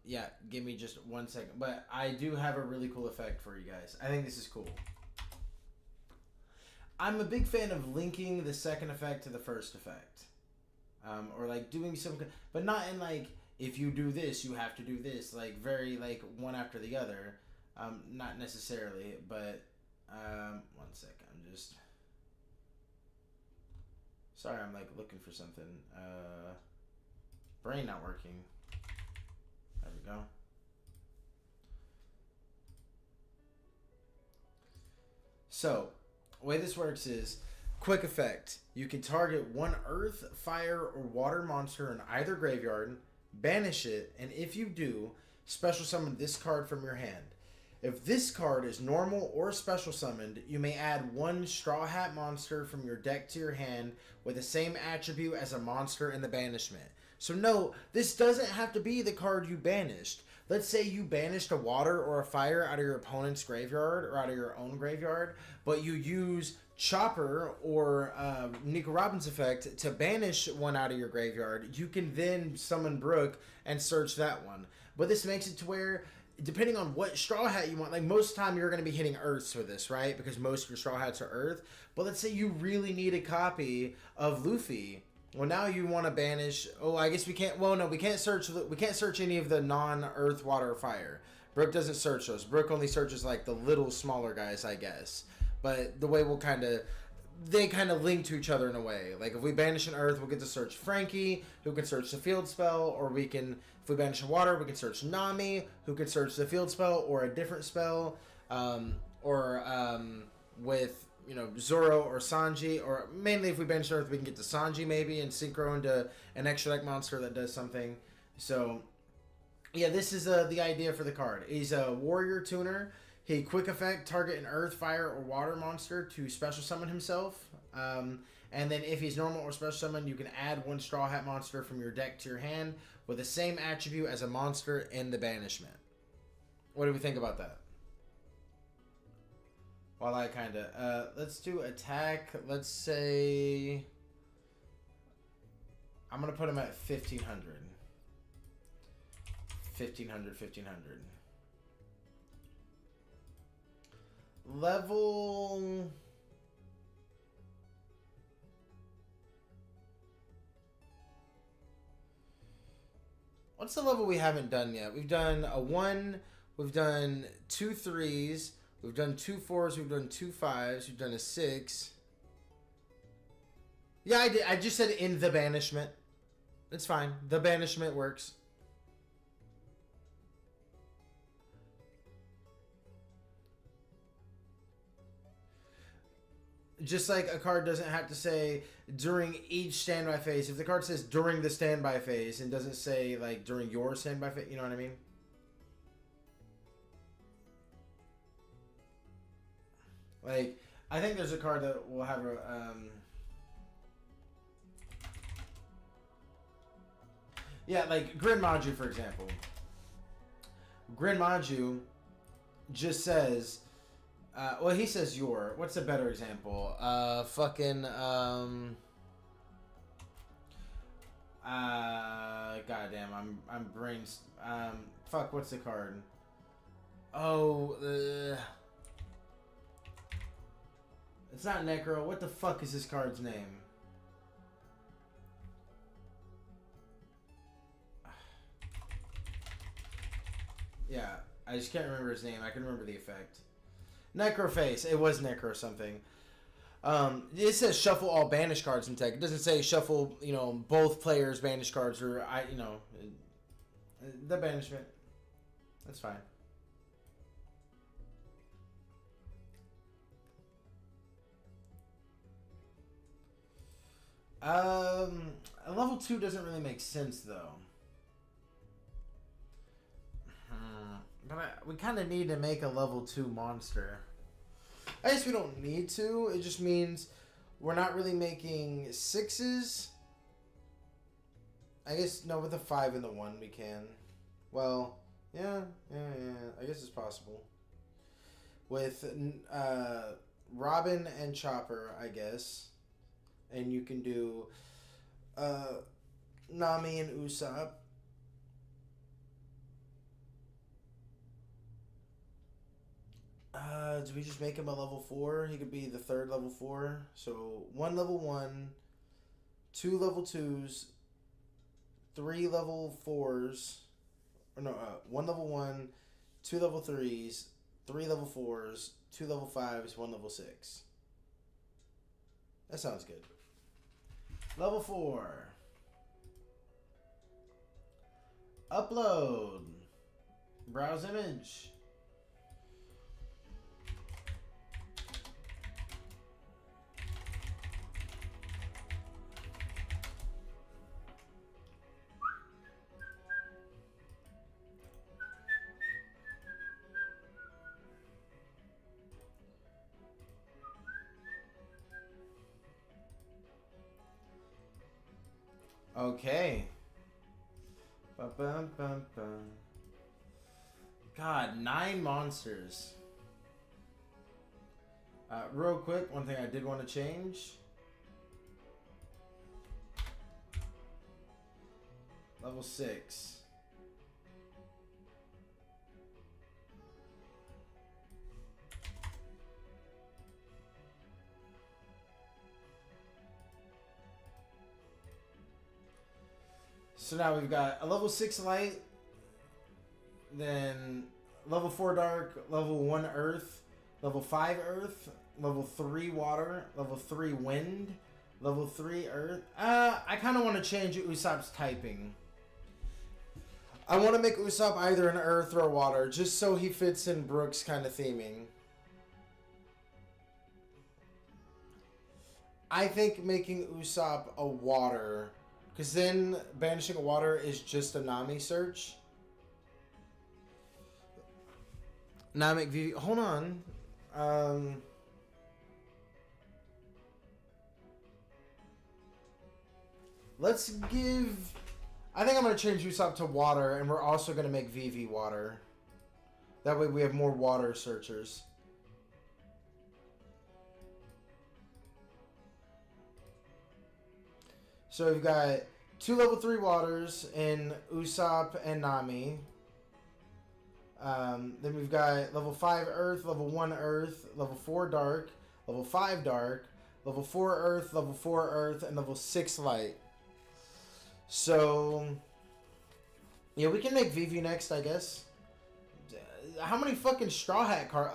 Yeah, give me just 1 second. But I do have a really cool effect for you guys. I think this is cool. I'm a big fan of linking the second effect to the first effect. Or like doing some, but not in like, if you do this, you have to do this. Like very like one after the other. Not necessarily, but 1 second. I'm just... Sorry, I'm like looking for something. Brain not working. There we go. So, the way this works is quick effect. You can target one earth, fire, or water monster in either graveyard, banish it, and if you do, special summon this card from your hand. If this card is normal or special summoned, you may add one Straw Hat monster from your deck to your hand with the same attribute as a monster in the banishment. So no, this doesn't have to be the card you banished. Let's say you banished a water or a fire out of your opponent's graveyard or out of your own graveyard, but you use Chopper or Nico Robbins effect to banish one out of your graveyard. You can then summon Brook and search that one. But this makes it to where, depending on what Straw Hat you want, like most of the time you're going to be hitting Earths for this, right? Because most of your Straw Hats are Earth. But let's say you really need a copy of Luffy. Well, now you want to banish... Oh, I guess we can't... Well, no, we can't search any of the non-Earth, Water, or Fire. Brook doesn't search those. Brook only searches, like, the little smaller guys, I guess. But the way we'll kind of... They kind of link to each other in a way. Like, if we banish an Earth, we'll get to search Frankie, who can search the field spell. Or we can... If we banish a Water, we can search Nami, who can search the field spell or a different spell. With... You know, Zoro or Sanji, or mainly if we banish Earth, we can get to Sanji maybe and synchro into an extra deck monster that does something. So, yeah, this is the idea for the card. He's a warrior tuner. He quick effect, target an Earth, Fire, or Water monster to special summon himself. And then if he's normal or special summon, you can add one Straw Hat monster from your deck to your hand with the same attribute as a monster in the banishment. What do we think about that? Well, I kind of... let's do attack. Let's say... I'm going to put him at 1,500. 1,500. Level... What's the level we haven't done yet? We've done a 1. We've done 2 3s. We've done 2 4s, we've done 2 5s, we've done a 6. Yeah, I did. I just said in the banishment. It's fine. The banishment works. Just like a card doesn't have to say during each standby phase. If the card says during the standby phase and doesn't say like during your standby phase, you know what I mean? Like, I think there's a card that will have a, yeah, like Grin Maju, for example. Grin Maju just says, well, he says your. What's a better example? Goddamn, I'm brains. Fuck, what's the card? Oh, it's not Necro. What the fuck is this card's name? Yeah, I just can't remember his name. I can remember the effect. Necroface. It was Necro something. It says shuffle all banish cards in tech. It doesn't say shuffle, both players' banish cards or the banishment. That's fine. A level 2 doesn't really make sense though. But we kind of need to make a level 2 monster. I guess we don't need to. It just means we're not really making 6s. I guess, no, with a 5 and the 1 we can. Well, yeah. I guess it's possible. With Robin and Chopper, I guess. And you can do Nami and Usopp. Do we just make him a level 4? He could be the third level 4. So 1 level 1, 2 level 2s, 3 level 4s. Or no, 1 level 1, 2 level 3s, 3 level 4s, 2 level 5s, 1 level 6. That sounds good. Level 4. Upload. Browse image. Okay. Ba-bum-bum-bum. God, 9 monsters. Real quick, one thing I did want to change. Level 6. So now we've got a level 6 light, then level 4 dark, level 1 earth, level 5 earth, level 3 water, level 3 wind, level 3 earth. I kind of want to change Usopp's typing. I want to make Usopp either an earth or a water, just so he fits in Brooks' kind of theming. I think making Usopp a water, because then banishing a water is just a Nami search. Namek V. Hold on. Let's give. I think I'm going to change Usopp to water, and we're also going to make VV water. That way we have more water searchers. So we've got 2 level 3 waters in Usopp and Nami. Then we've got level 5 earth, level 1 earth, level 4 dark, level 5 dark, level 4 earth, level 4 earth, and level 6 light. So, yeah, we can make VV next, I guess. How many fucking Straw Hat cards?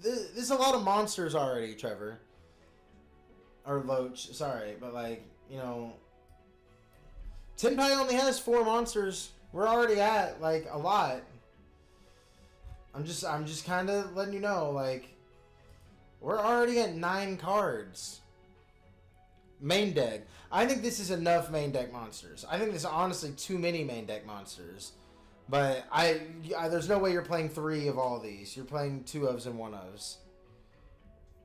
There's a lot of monsters already, Trevor. Or Loach, sorry, but Tenpai only has 4 monsters. We're already at, a lot. I'm just kind of letting you know, we're already at 9 cards. Main deck. I think this is enough main deck monsters. I think there's honestly too many main deck monsters. But there's no way you're playing 3 of all these. You're playing 2 ofs and 1 ofs.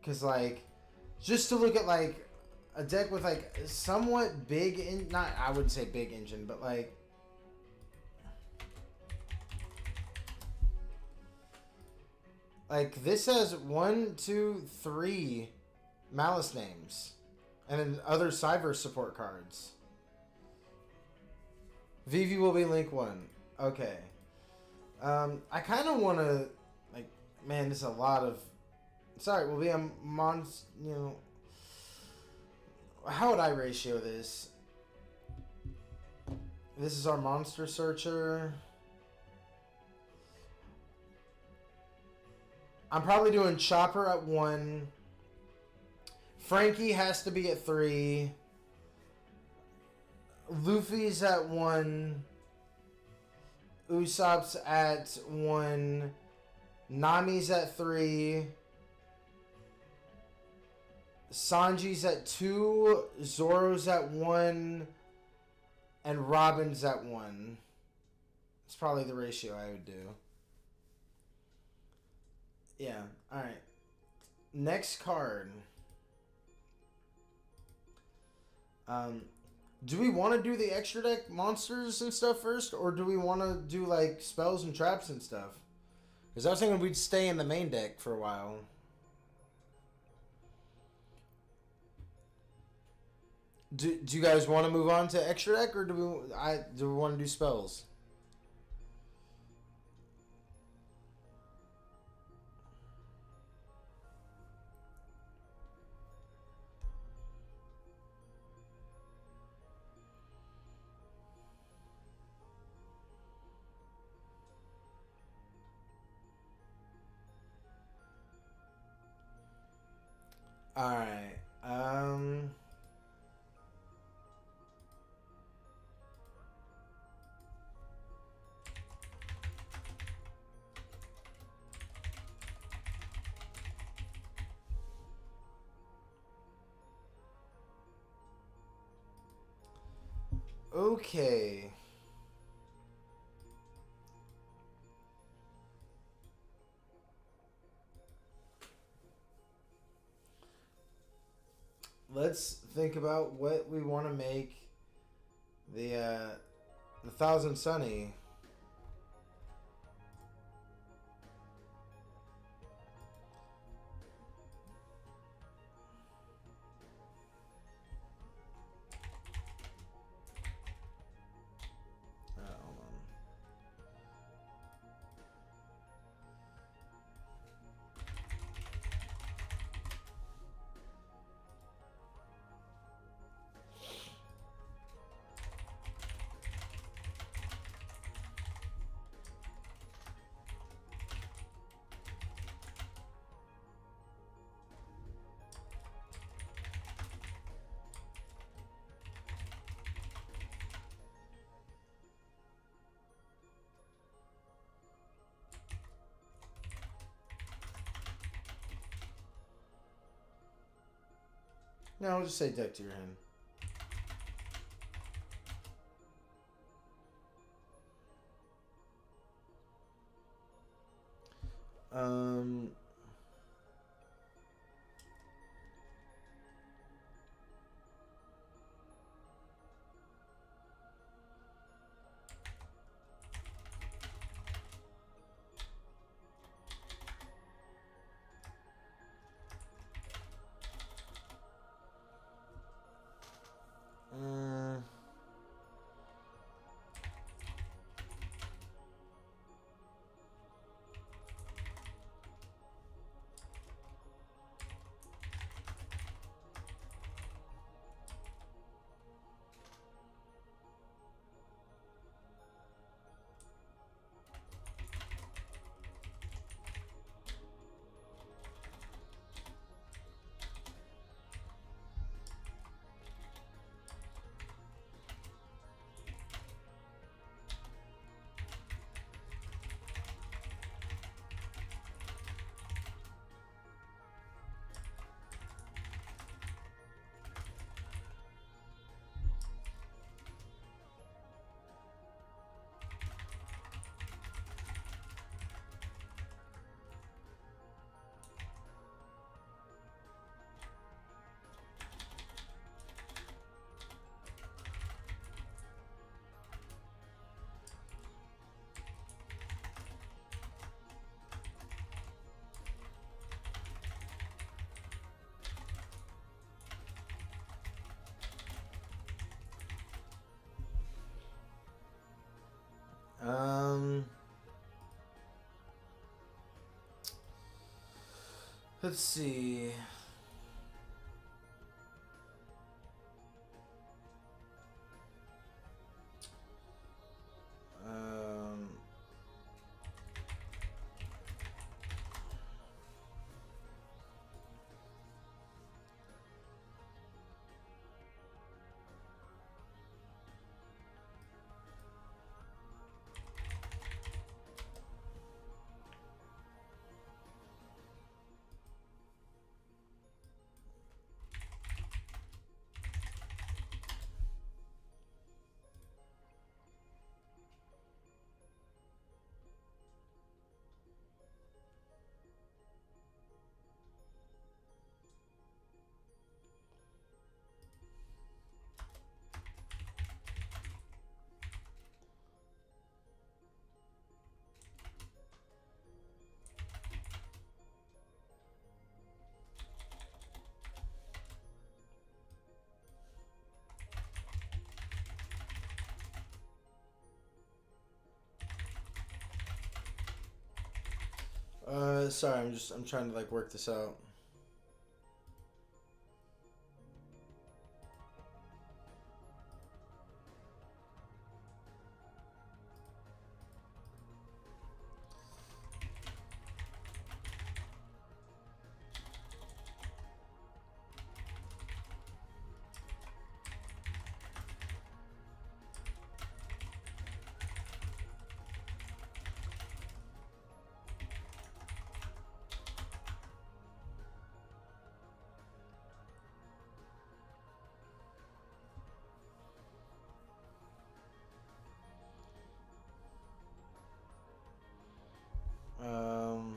Because, just to look at, a deck with, somewhat big, I wouldn't say big engine, but, this has 1, 2, 3 Malice names. And then other Cyber support cards. VV will be Link 1. Okay. I kind of want to, man, this is a lot of... Sorry, will be a how would I ratio this? This is our monster searcher. I'm probably doing Chopper at 1. Frankie has to be at 3. Luffy's at 1. Usopp's at 1. Nami's at 3. Sanji's at 2. Zoro's at 1. And Robin's at 1. It's probably the ratio I would do. Yeah, alright. Next card. Do we want to do the extra deck monsters and stuff first? Or do we want to do like spells and traps and stuff? Because I was thinking we'd stay in the main deck for a while. Do you guys want to move on to extra deck, or do we want to do spells? All right. Okay. Let's think about what we want to make the Thousand Sunny. Hold on. No, I'll just say deck to your hand. Let's see. Sorry, I'm trying to like work this out. Um,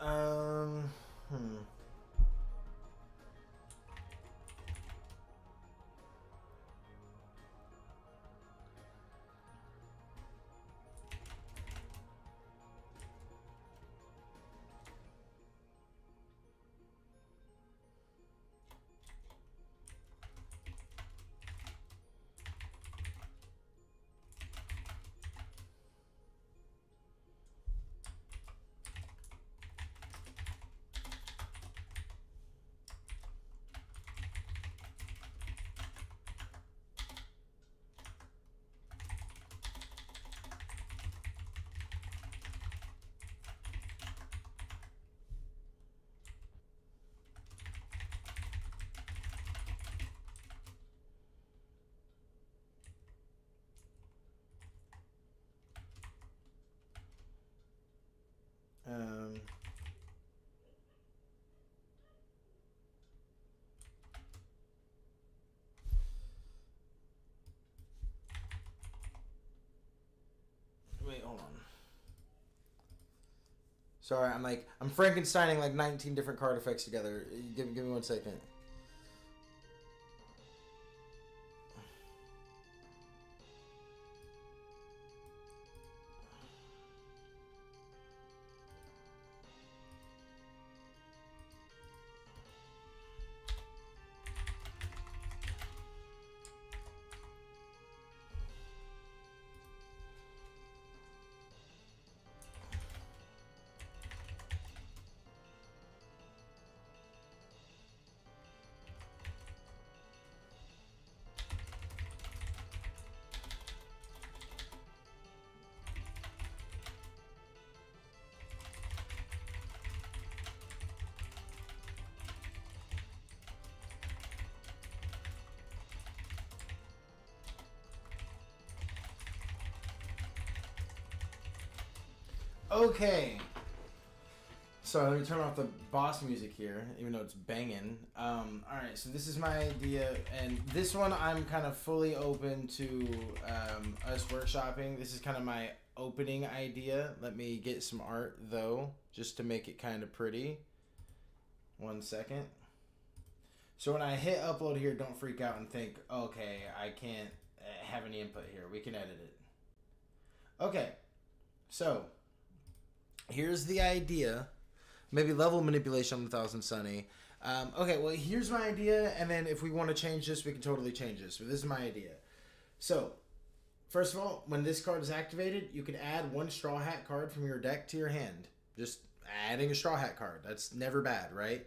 um, hmm. Um, Wait, hold on. Sorry, I'm Frankensteining like 19 different card effects together. Give me 1 second. Okay. So let me turn off the boss music here, even though it's banging. Alright, so this is my idea, and this one I'm kind of fully open to us workshopping. This is kind of my opening idea. Let me get some art, though, just to make it kind of pretty. 1 second. So when I hit upload here, don't freak out and think, okay, I can't have any input here. We can edit it. Okay, so here's the idea. Maybe level manipulation on the Thousand Sunny. Okay, well, here's my idea, and then if we want to change this, we can totally change this. But this is my idea. So, first of all, when this card is activated, you can add 1 Straw Hat card from your deck to your hand. Just adding a Straw Hat card. That's never bad, right?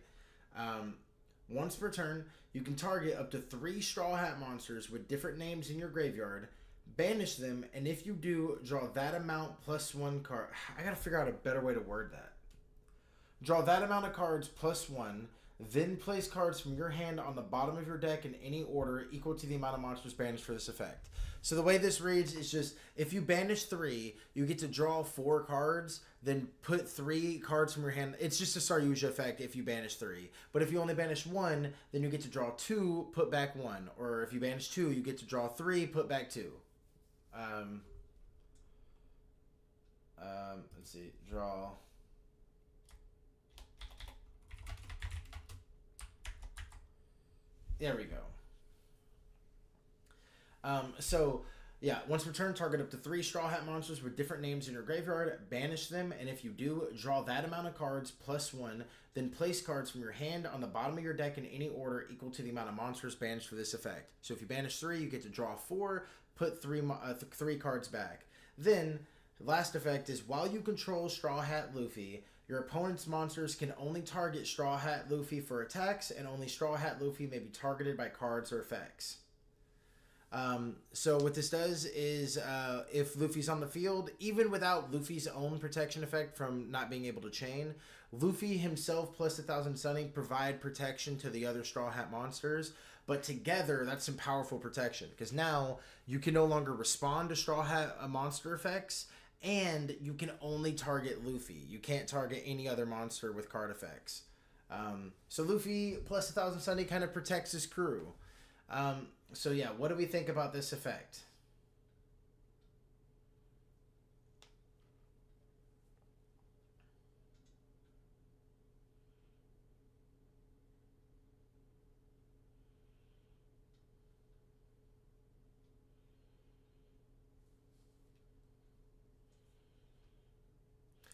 Once per turn, you can target up to 3 Straw Hat monsters with different names in your graveyard, banish them, and if you do, draw that amount plus 1 card. I gotta figure out a better way to word that. Draw that amount of cards plus 1, then place cards from your hand on the bottom of your deck in any order equal to the amount of monsters banished for this effect. So the way this reads is just, if you banish 3, you get to draw 4 cards, then put 3 cards from your hand. It's just a Saryuja effect if you banish 3. But if you only banish 1, then you get to draw 2, put back 1. Or if you banish 2, you get to draw 3, put back 2. Um, let's see. Draw. There we go. So, yeah, once returned, target up to 3 Straw Hat monsters with different names in your graveyard, banish them, and if you do, draw that amount of cards plus 1, then place cards from your hand on the bottom of your deck in any order equal to the amount of monsters banished for this effect. So if you banish 3, you get to draw 4, put 3 cards back. Then, last effect is, while you control Straw Hat Luffy, your opponent's monsters can only target Straw Hat Luffy for attacks, and only Straw Hat Luffy may be targeted by cards or effects. So what this does is, if Luffy's on the field, even without Luffy's own protection effect from not being able to chain, Luffy himself plus 1,000 Sunny provide protection to the other Straw Hat monsters, but together that's some powerful protection, because now you can no longer respond to Straw Hat monster effects, and you can only target Luffy. You can't target any other monster with card effects. So Luffy plus 1,000 Sunny kind of protects his crew. So yeah, what do we think about this effect?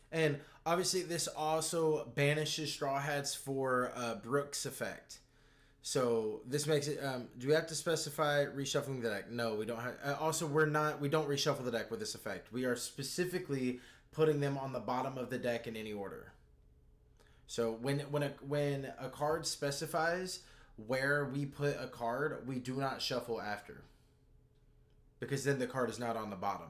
And obviously this also banishes Straw Hats for Brooks effect. So this makes it. Do we have to specify reshuffling the deck? No, we don't have. Also, we don't reshuffle the deck with this effect. We are specifically putting them on the bottom of the deck in any order. So when a card specifies where we put a card, we do not shuffle after, because then the card is not on the bottom.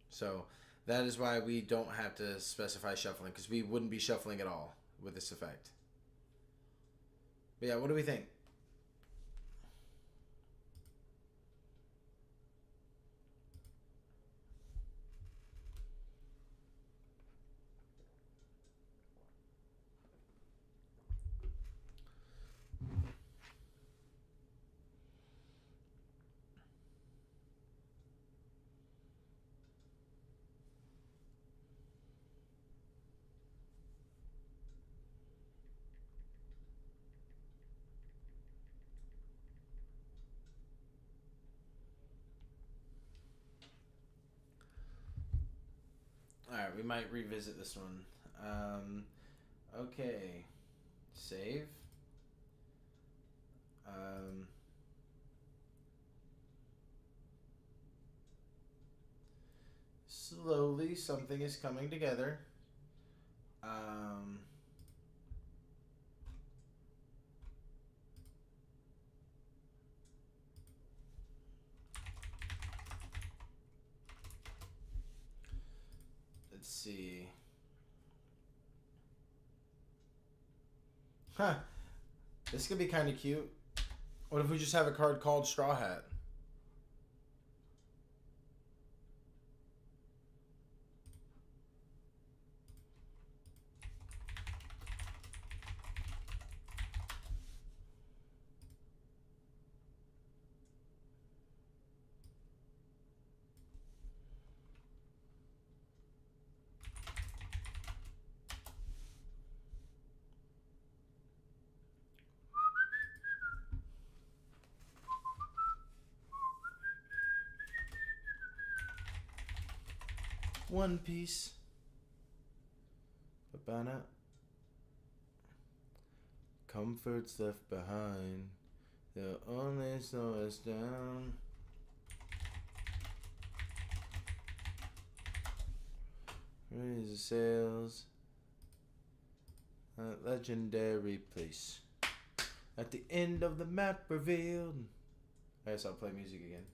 So that is why we don't have to specify shuffling, because we wouldn't be shuffling at all with this effect. But yeah, what do we think? Alright, we might revisit this one. Okay. Save. Slowly, something is coming together. Let's see. Huh. This could be kind of cute. What if we just have a card called Straw Hat? One Piece. Babana. Comforts left behind. They'll only slow us down. Raise the sails. A legendary place. At the end of the map revealed. I guess I'll play music again.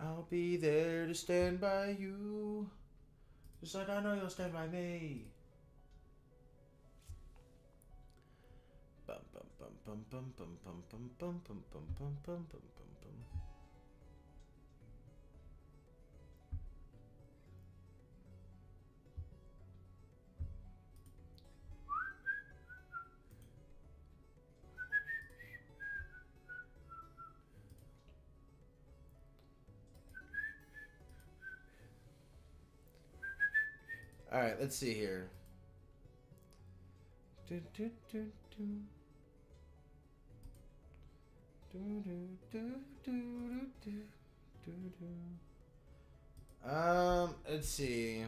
I'll be there to stand by you, just like I know you'll stand by me. Bum bum bum bum bum bum bum bum bum bum bum bum bum bum bum. All right, let's see here. Do, do, do, do. Do, do, do, do, do, do, do. Let's see.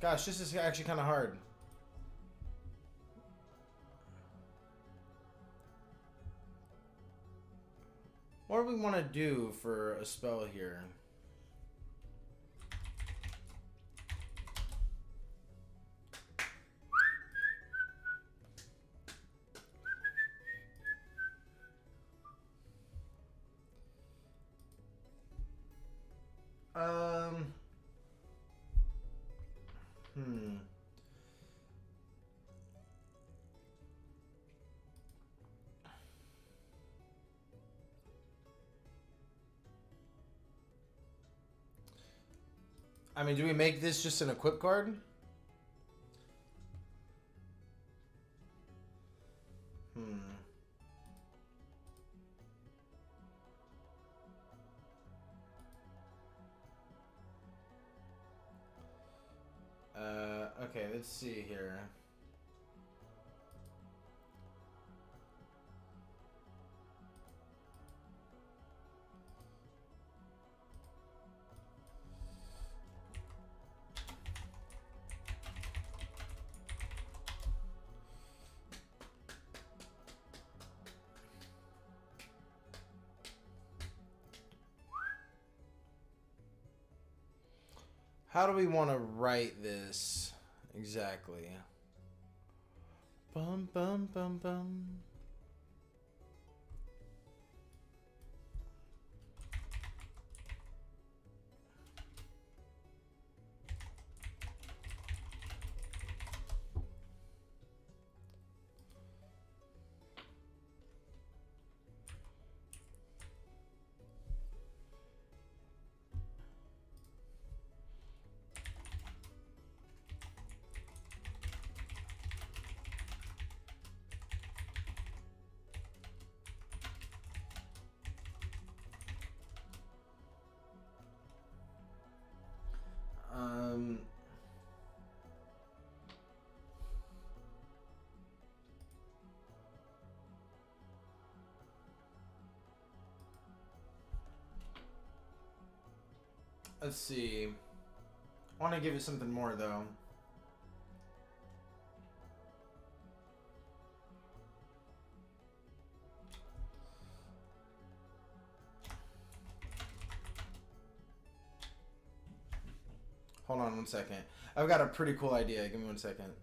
Gosh, this is actually kind of hard. What do we want to do for a spell here? I mean, do we make this just an equip card? Okay, let's see here. How do we want to write this exactly? Bum bum bum bum. Let's see. I want to give it something more though. Hold on 1 second. I've got a pretty cool idea. Give me 1 second.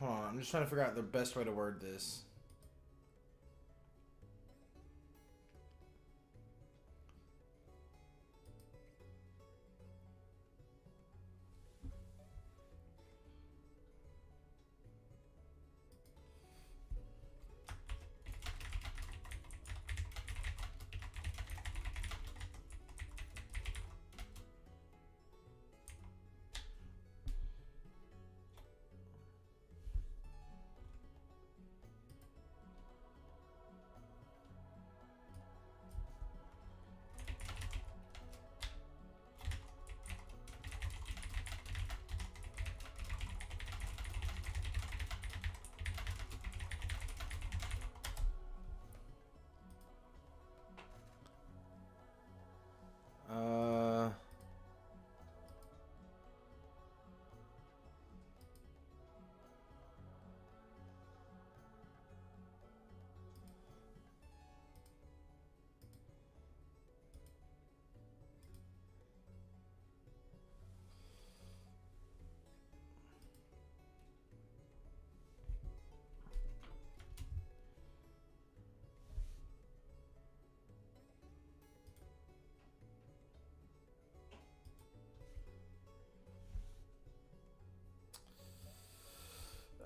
Hold on. I'm just trying to figure out the best way to word this.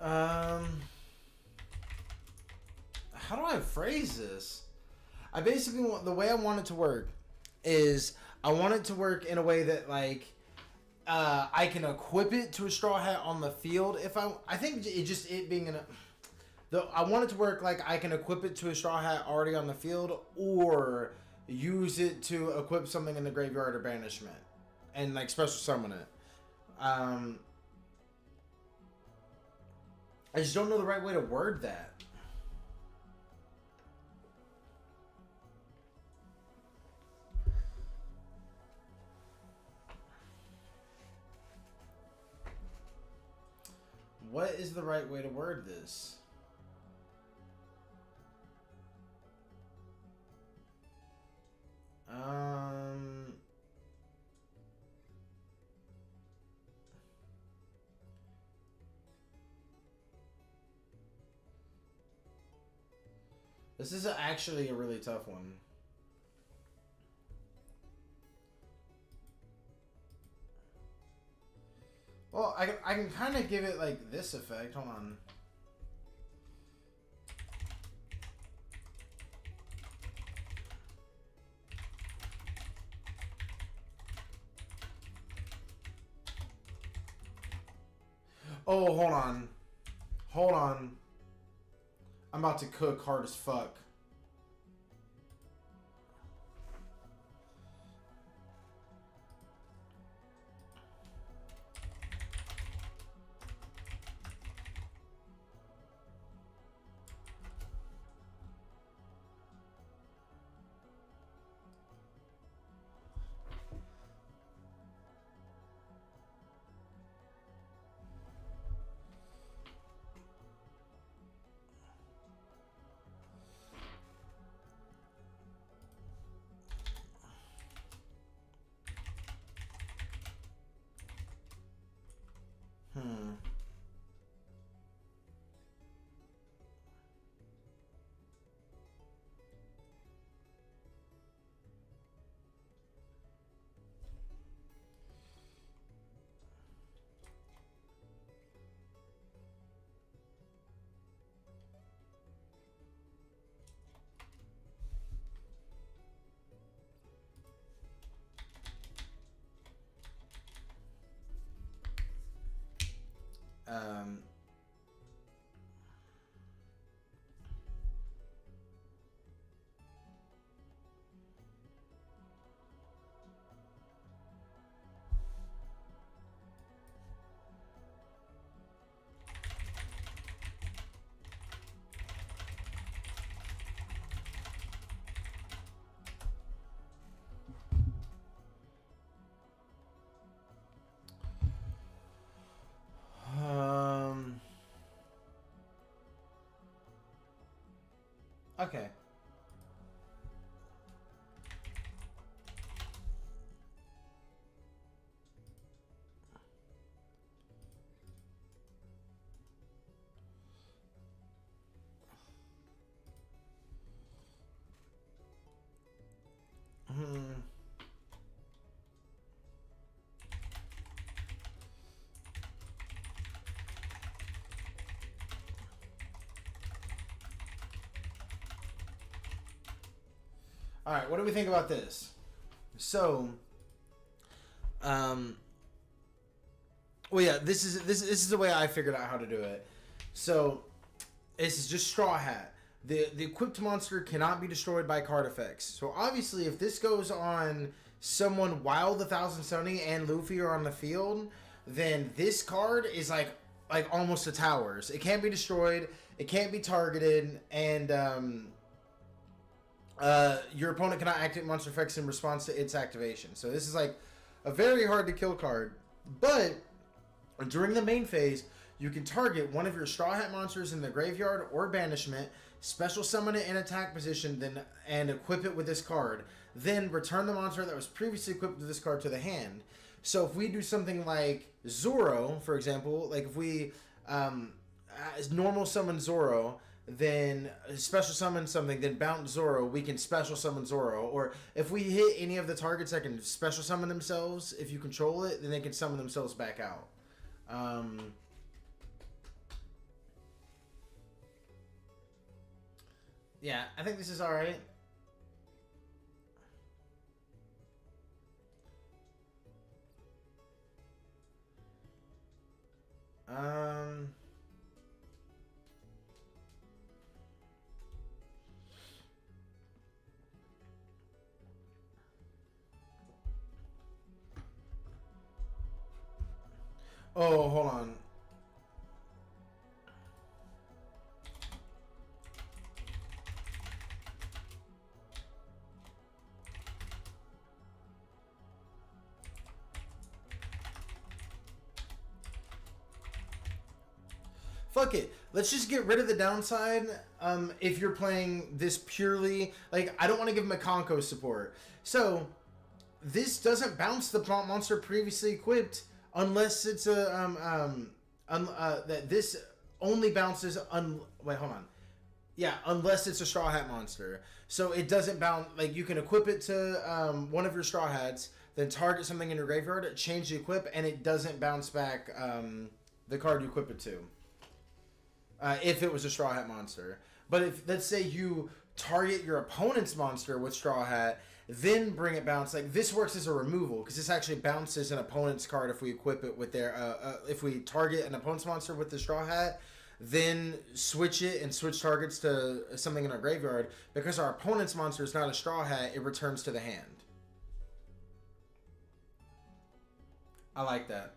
Uh, how do I phrase this? I basically want the way I want it to work is I want it to work in a way that like I can equip it to a straw hat on the field if I think it just it being in a I want it to work like I can equip it to a straw hat already on the field or use it to equip something in the graveyard or banishment and like special summon it. I just don't know the right way to word that. What is the right way to word this? This is actually a really tough one. Well, I can kind of give it like this effect. Hold on. Oh, hold on. Hold on. I'm about to cook hard as fuck. Um, um, okay. Hmm. All right, what do we think about this? So, um, well, yeah, this is the way I figured out how to do it. So, this is just Straw Hat. The equipped monster cannot be destroyed by card effects. So obviously, if this goes on someone while the Thousand Sunny and Luffy are on the field, then this card is like almost a towers. It can't be destroyed. It can't be targeted, and your opponent cannot activate monster effects in response to its activation. So this is like a very hard to kill card. But during the main phase, you can target one of your Straw Hat monsters in the graveyard or banishment, special summon it in attack position, then and equip it with this card. Then return the monster that was previously equipped with this card to the hand. So if we do something like Zoro, for example, like if we normal summon Zoro, then special summon something, then bounce Zoro, we can special summon Zoro. Or if we hit any of the targets that can special summon themselves, if you control it, then they can summon themselves back out. Yeah, I think this is alright. Um... Oh, hold on. Fuck it. Let's just get rid of the downside. If you're playing this purely, like, I don't want to give him a Conco support. So, this doesn't bounce the monster previously equipped unless it's that this only bounces wait, hold on. Yeah, unless it's a Straw Hat monster. So it doesn't bounce, like, you can equip it to one of your Straw Hats, then target something in your graveyard, change the equip, and it doesn't bounce back the card you equip it to. If it was a Straw Hat monster. But if, let's say you target your opponent's monster with Straw Hat, then bring it bounce. Like, this works as a removal, because this actually bounces an opponent's card if we equip it with their, if we target an opponent's monster with the Straw Hat, then switch it and switch targets to something in our graveyard. Because our opponent's monster is not a Straw Hat, it returns to the hand. I like that.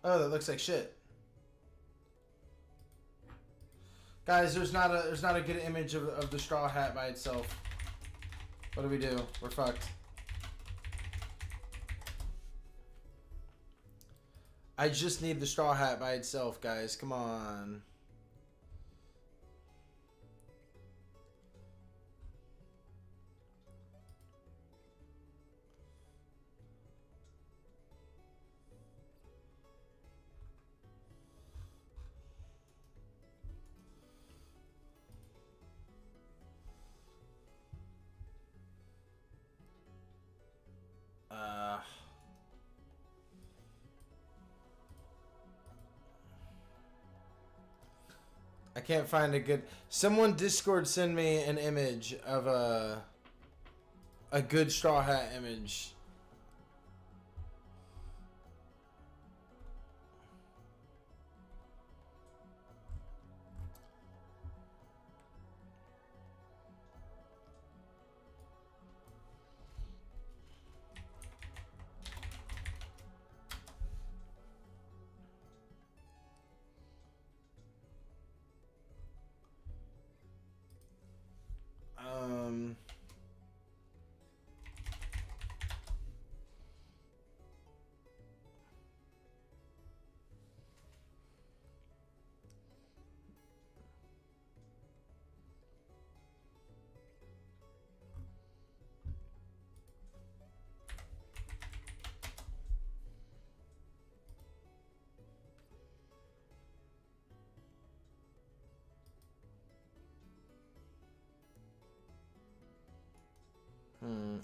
Oh, that looks like shit. Guys, there's not a good image of the Straw Hat by itself. What do we do? We're fucked. I just need the Straw Hat by itself, guys. Come on. I can't find a good... Someone Discord send me an image of a good straw hat image.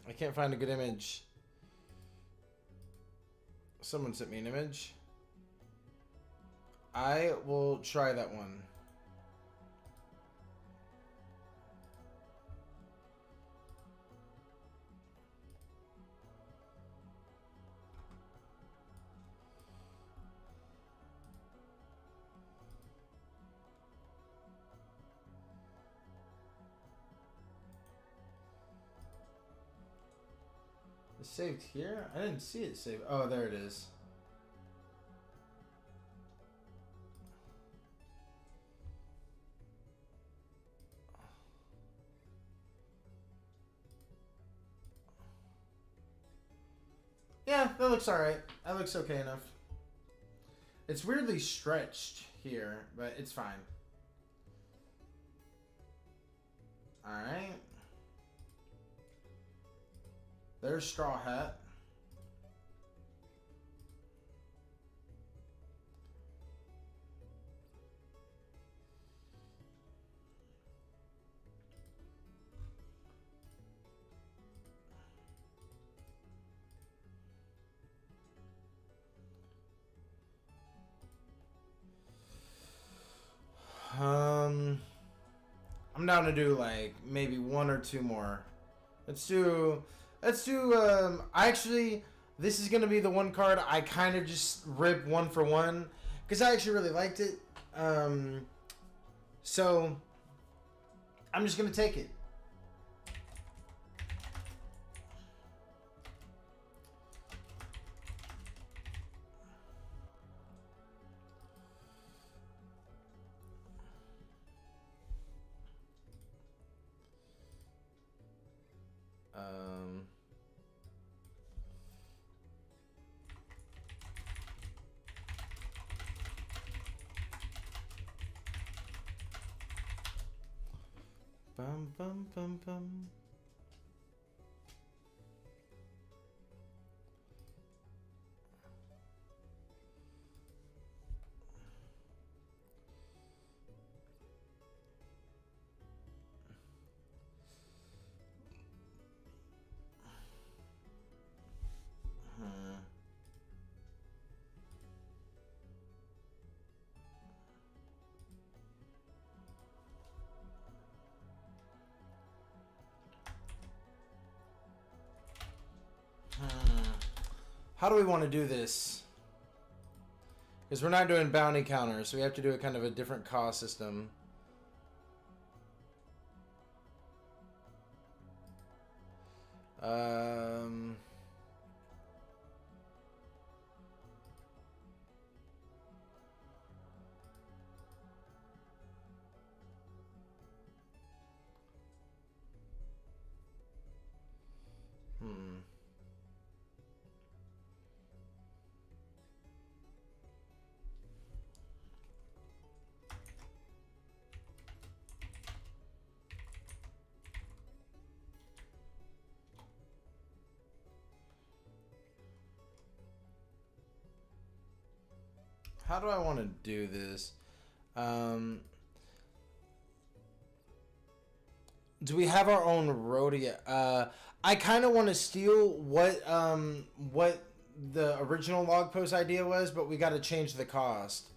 I can't find a good image. Someone sent me an image. I will try that one. It's saved here? I didn't see it saved. Oh, there it is. Yeah, that looks alright. That looks okay enough. It's weirdly stretched here, but it's fine. Alright. There's Straw Hat. I'm down to do like maybe one or two more. Let's do actually this is gonna be the one card I kind of just rip one for one because I actually really liked it. So I'm just gonna take it. Bum bum bum bum. How do we want to do this? Because we're not doing bounty counters, so we have to do it kind of a different cost system. How do I want to do this? Do we have our own rodeo? I kind of want to steal what the original log post idea was, but we got to change the cost.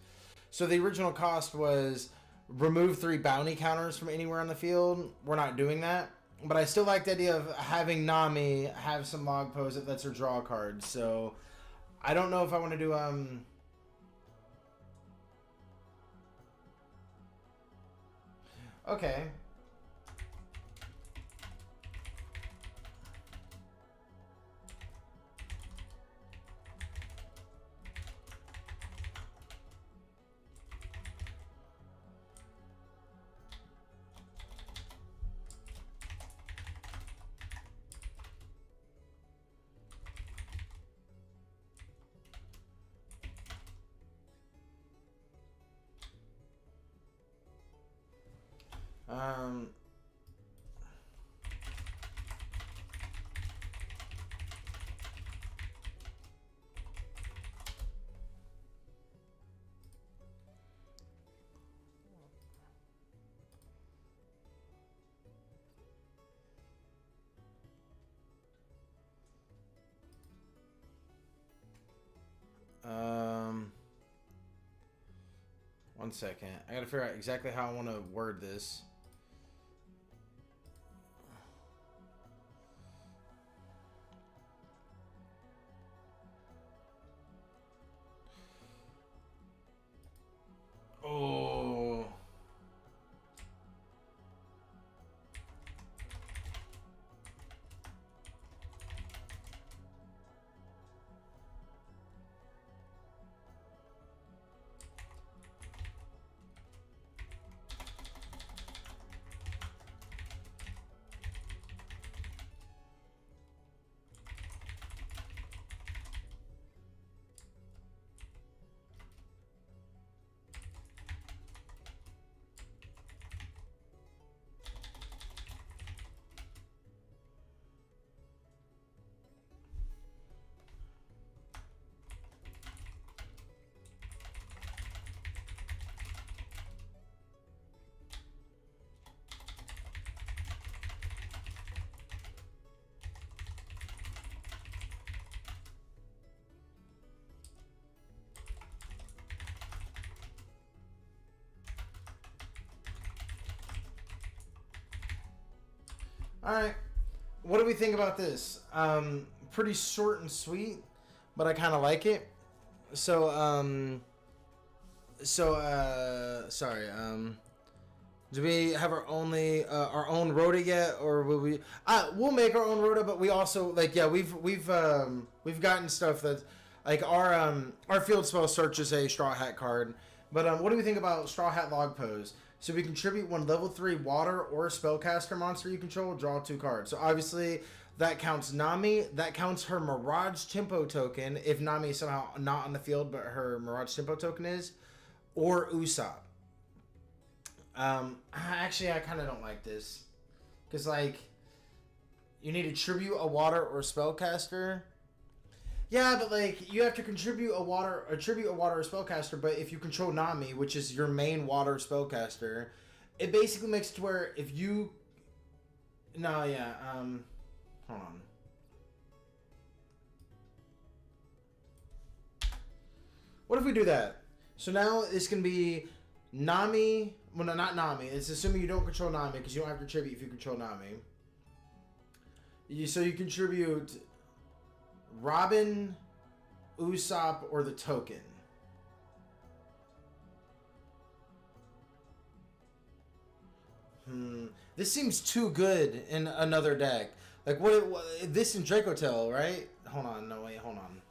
So the original cost was remove 3 bounty counters from anywhere on the field. We're not doing that. But I still like the idea of having Nami have some log pose that lets her draw cards. So I don't know if I want to do okay. Um, um, one second. I gotta figure out exactly how I want to word this. Oh. All right. What do we think about this? Pretty short and sweet, but I kind of like it. So, sorry. Do we have our own rota yet, or will we? We'll make our own rota, but we also we've gotten stuff that like our field spell search is a straw hat card. But what do we think about straw hat log pose? So we contribute 1 level 3 water or spellcaster monster you control, draw 2 cards. So obviously that counts Nami. That counts her Mirage Tempo token if Nami is somehow not on the field, but her Mirage Tempo token is, or Usopp. Actually, I kind of don't like this because like you need to tribute a water or spellcaster. Yeah, but like you have to tribute a water or spellcaster. But if you control Nami, which is your main water spellcaster, it basically makes it to where if you, no, yeah, hold on. What if we do that? So now it's gonna be Nami. Well, no, not Nami. It's assuming you don't control Nami because you don't have to tribute if you control Nami. So you contribute Robin, Usopp, or the token. This seems too good in another deck. Like what this in Dracotel, right? Hold on, no wait, hold on.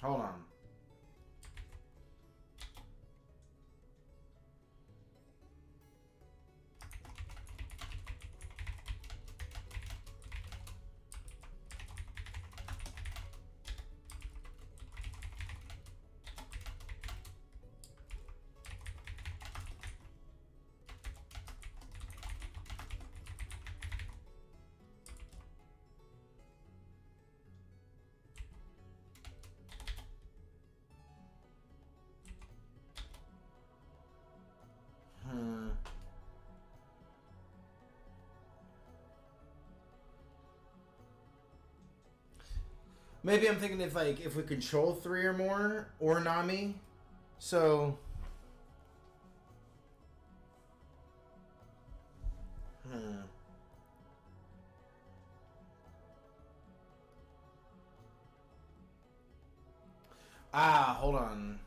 Hold on. Maybe I'm thinking if we control 3 or more, or Nami. So... Ah, hold on.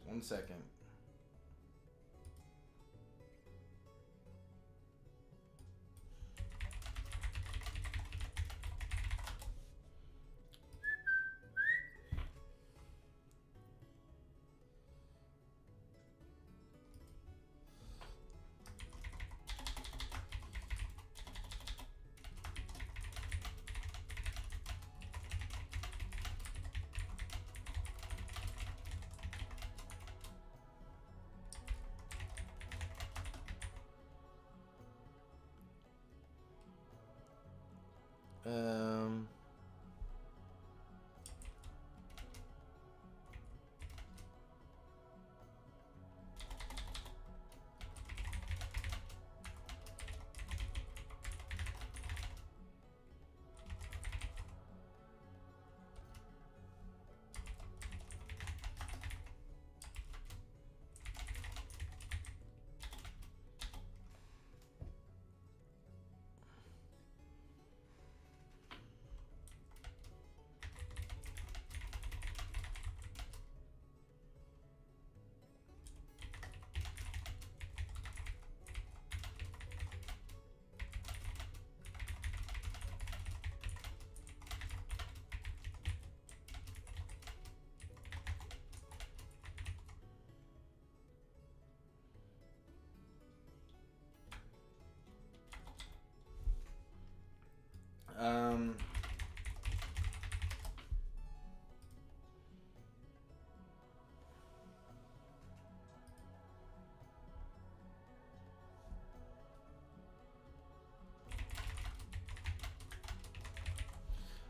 One second. Um... Um...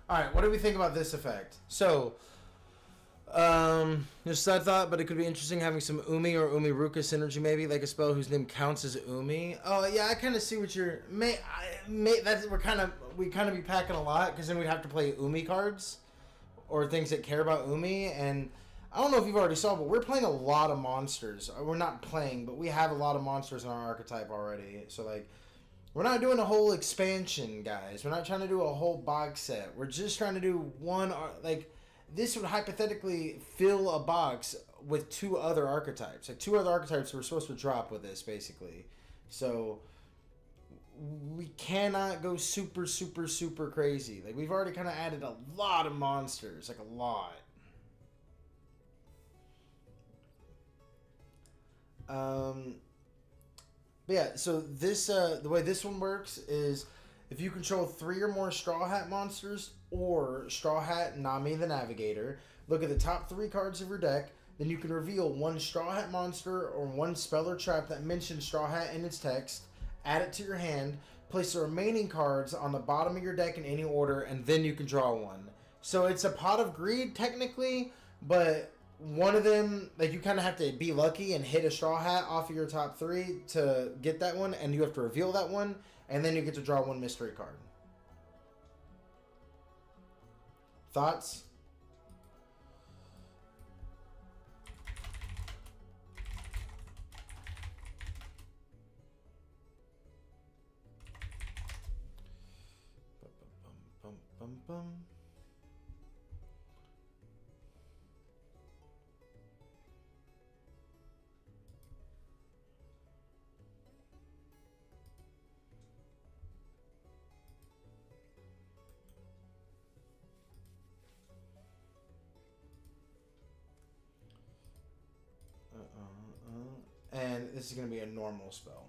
Alright, what do we think about this effect? So, just a thought, but it could be interesting having some Umi or Umi Ruka synergy, maybe, like a spell whose name counts as Umi. Oh, yeah, I kind of see what you're... we kind of be packing a lot, because then we'd have to play Umi cards, or things that care about Umi, and I don't know if you've already saw, but we're playing a lot of monsters. We're not playing, but we have a lot of monsters in our archetype already, so, like... We're not doing a whole expansion, guys. We're not trying to do a whole box set. We're just trying to do one, like, this would hypothetically fill a box with 2 other archetypes. Like, 2 other archetypes we're supposed to drop with this, basically. So, we cannot go super, super, super crazy. Like, we've already kind of added a lot of monsters. Like, a lot. But yeah, so this the way this one works is if you control 3 or more Straw Hat monsters or Straw Hat Nami the Navigator, look at the top 3 cards of your deck, then you can reveal 1 Straw Hat monster or 1 spell or trap that mentions Straw Hat in its text, add it to your hand, place the remaining cards on the bottom of your deck in any order, and then you can draw 1. So it's a Pot of Greed technically, but one of them, like, you kind of have to be lucky and hit a Straw Hat off of your top 3 to get that one, and you have to reveal that one, and then you get to draw 1 mystery card. Thoughts? Bum, bum, bum, bum. And this is going to be a normal spell.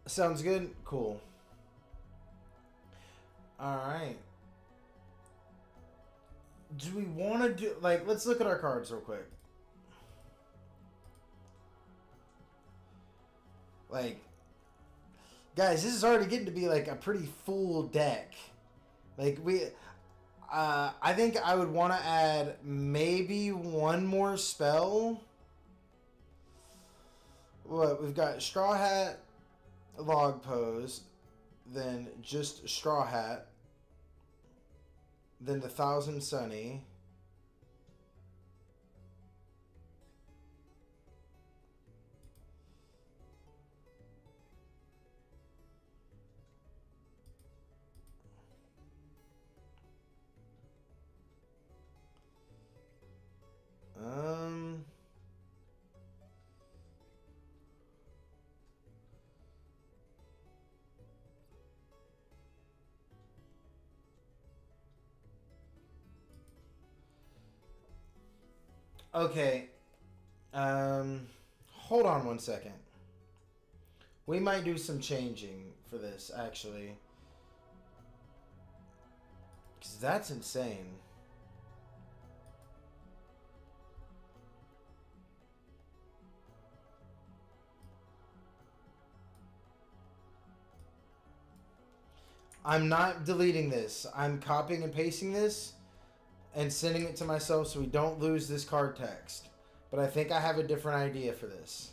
Sounds good? Cool. All right. Do we want to do like? Let's look at our cards real quick. Like, guys, this is already getting to be like a pretty full deck. Like I think I would want to add maybe one more spell. What we've got: Straw Hat, Log Pose, then just Straw Hat, then the Thousand Sunny. Okay. Hold on one second. We might do some changing for this, actually. Because that's insane. I'm not deleting this. I'm copying and pasting this and sending it to myself so we don't lose this card text. But I think I have a different idea for this.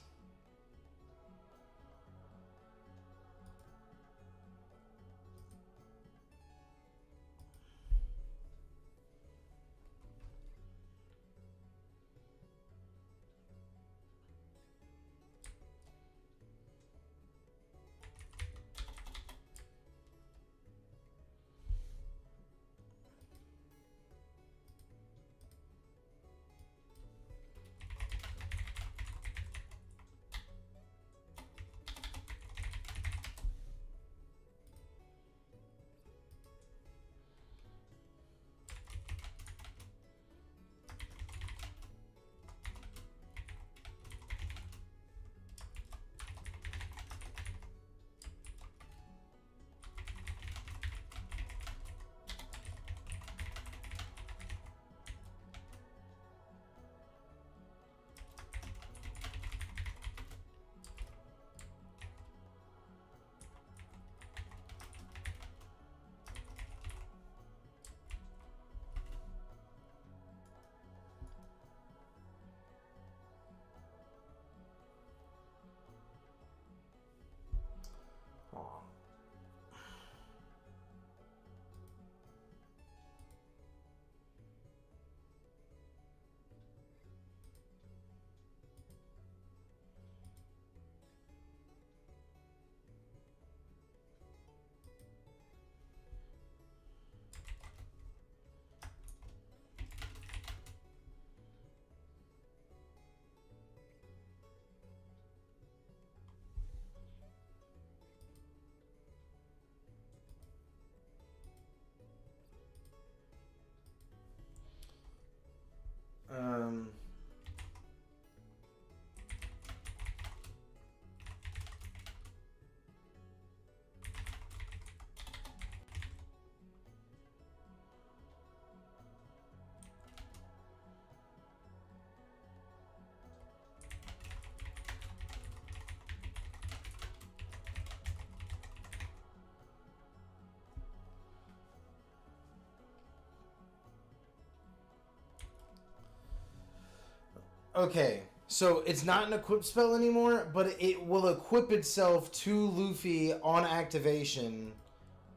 Okay, so it's not an equip spell anymore, but it will equip itself to Luffy on activation.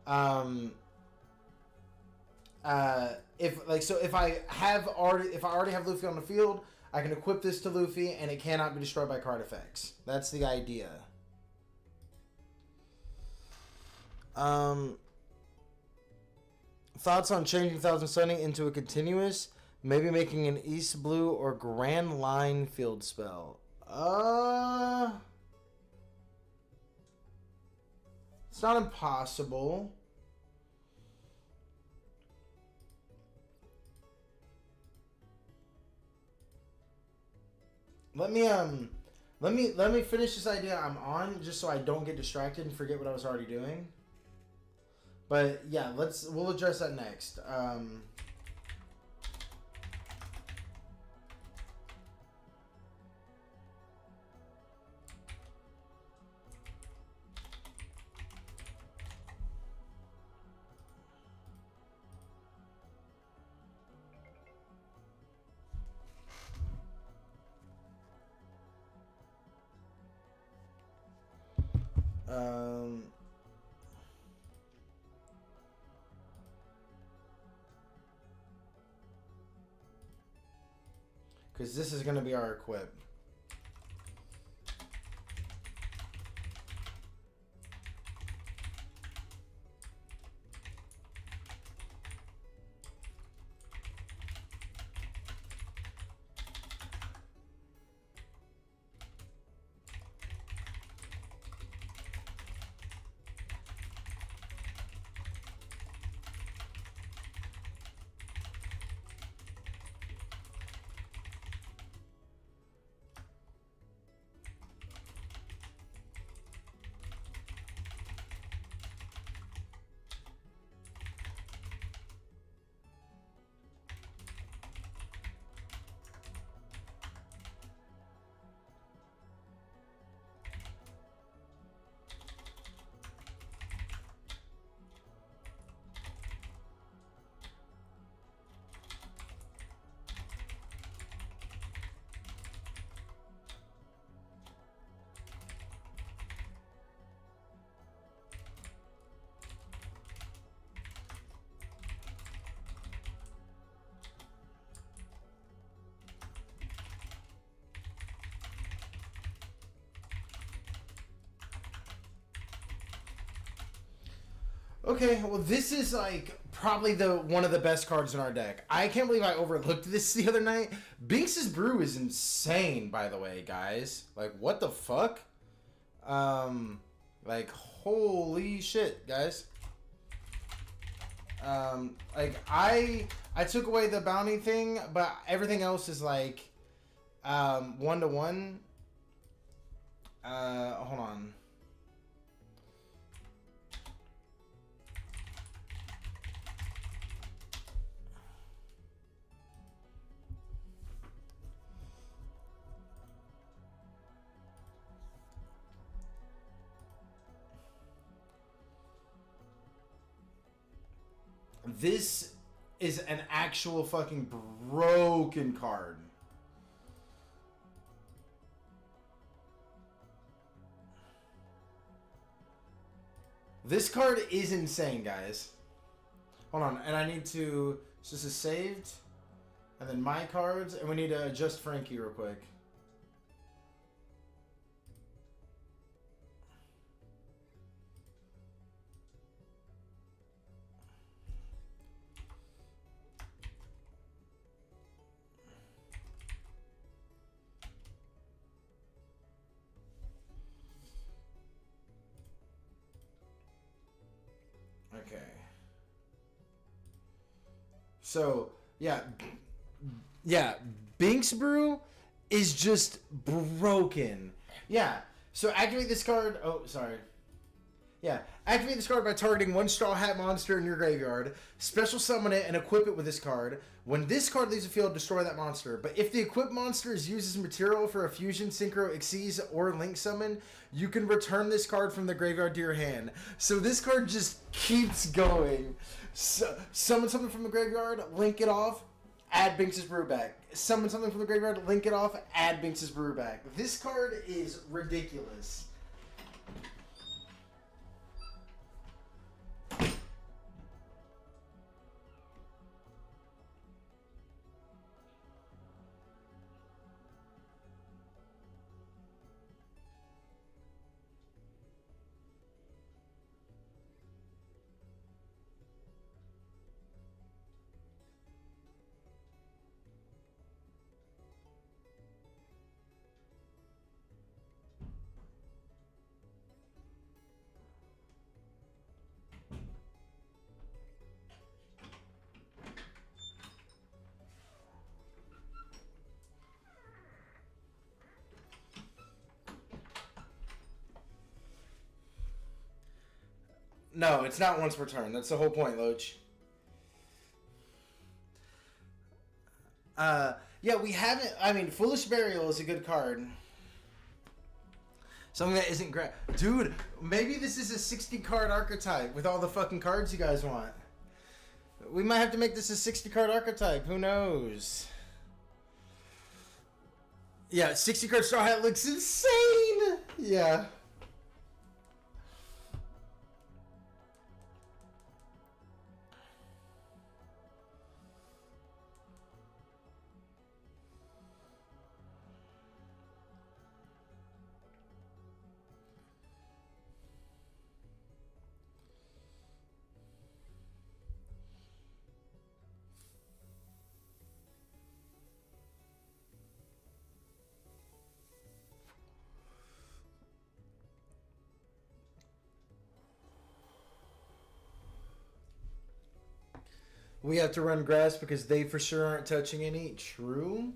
If I already have Luffy on the field, I can equip this to Luffy, and it cannot be destroyed by card effects. That's the idea. Thoughts on changing Thousand Sunny into a continuous? Maybe making an East Blue or Grand Line field spell. It's not impossible. Let me finish this idea I'm on, just so I don't get distracted and forget what I was already doing. But yeah, we'll address that next. Um, because this is gonna be our equip. Okay, well this is like probably the one of the best cards in our deck. I can't believe I overlooked this the other night. Binks's Brew is insane, by the way, guys. Like what the fuck? Like holy shit, guys. Like I took away the bounty thing, but everything else is like 1-to-1. Hold on. This is an actual fucking broken card. This card is insane, guys. Hold on, and I need to... So this is saved. And then my cards, and we need to adjust Frankie real quick. Okay. So, yeah. Yeah, Binks Brew is just broken. Yeah. So activate this card. Oh, sorry. Yeah. Activate this card by targeting one Straw Hat monster in your graveyard. Special summon it and equip it with this card. When this card leaves the field, destroy that monster. But if the equipped monster is used as material for a fusion, synchro, exceeds, or link summon, you can return this card from the graveyard to your hand. So this card just keeps going. So, summon something from the graveyard, link it off, add Binks' Brew back. Summon something from the graveyard, link it off, add Binks' Brew back. This card is ridiculous. No, it's not once per turn. That's the whole point, Loach. Yeah, we haven't. I mean, Foolish Burial is a good card. Something that isn't great. Dude, maybe this is a 60 card archetype with all the fucking cards you guys want. We might have to make this a 60 card archetype. Who knows? Yeah, 60 card Straw Hat looks insane. Yeah. We have to run grass because they for sure aren't touching any. True.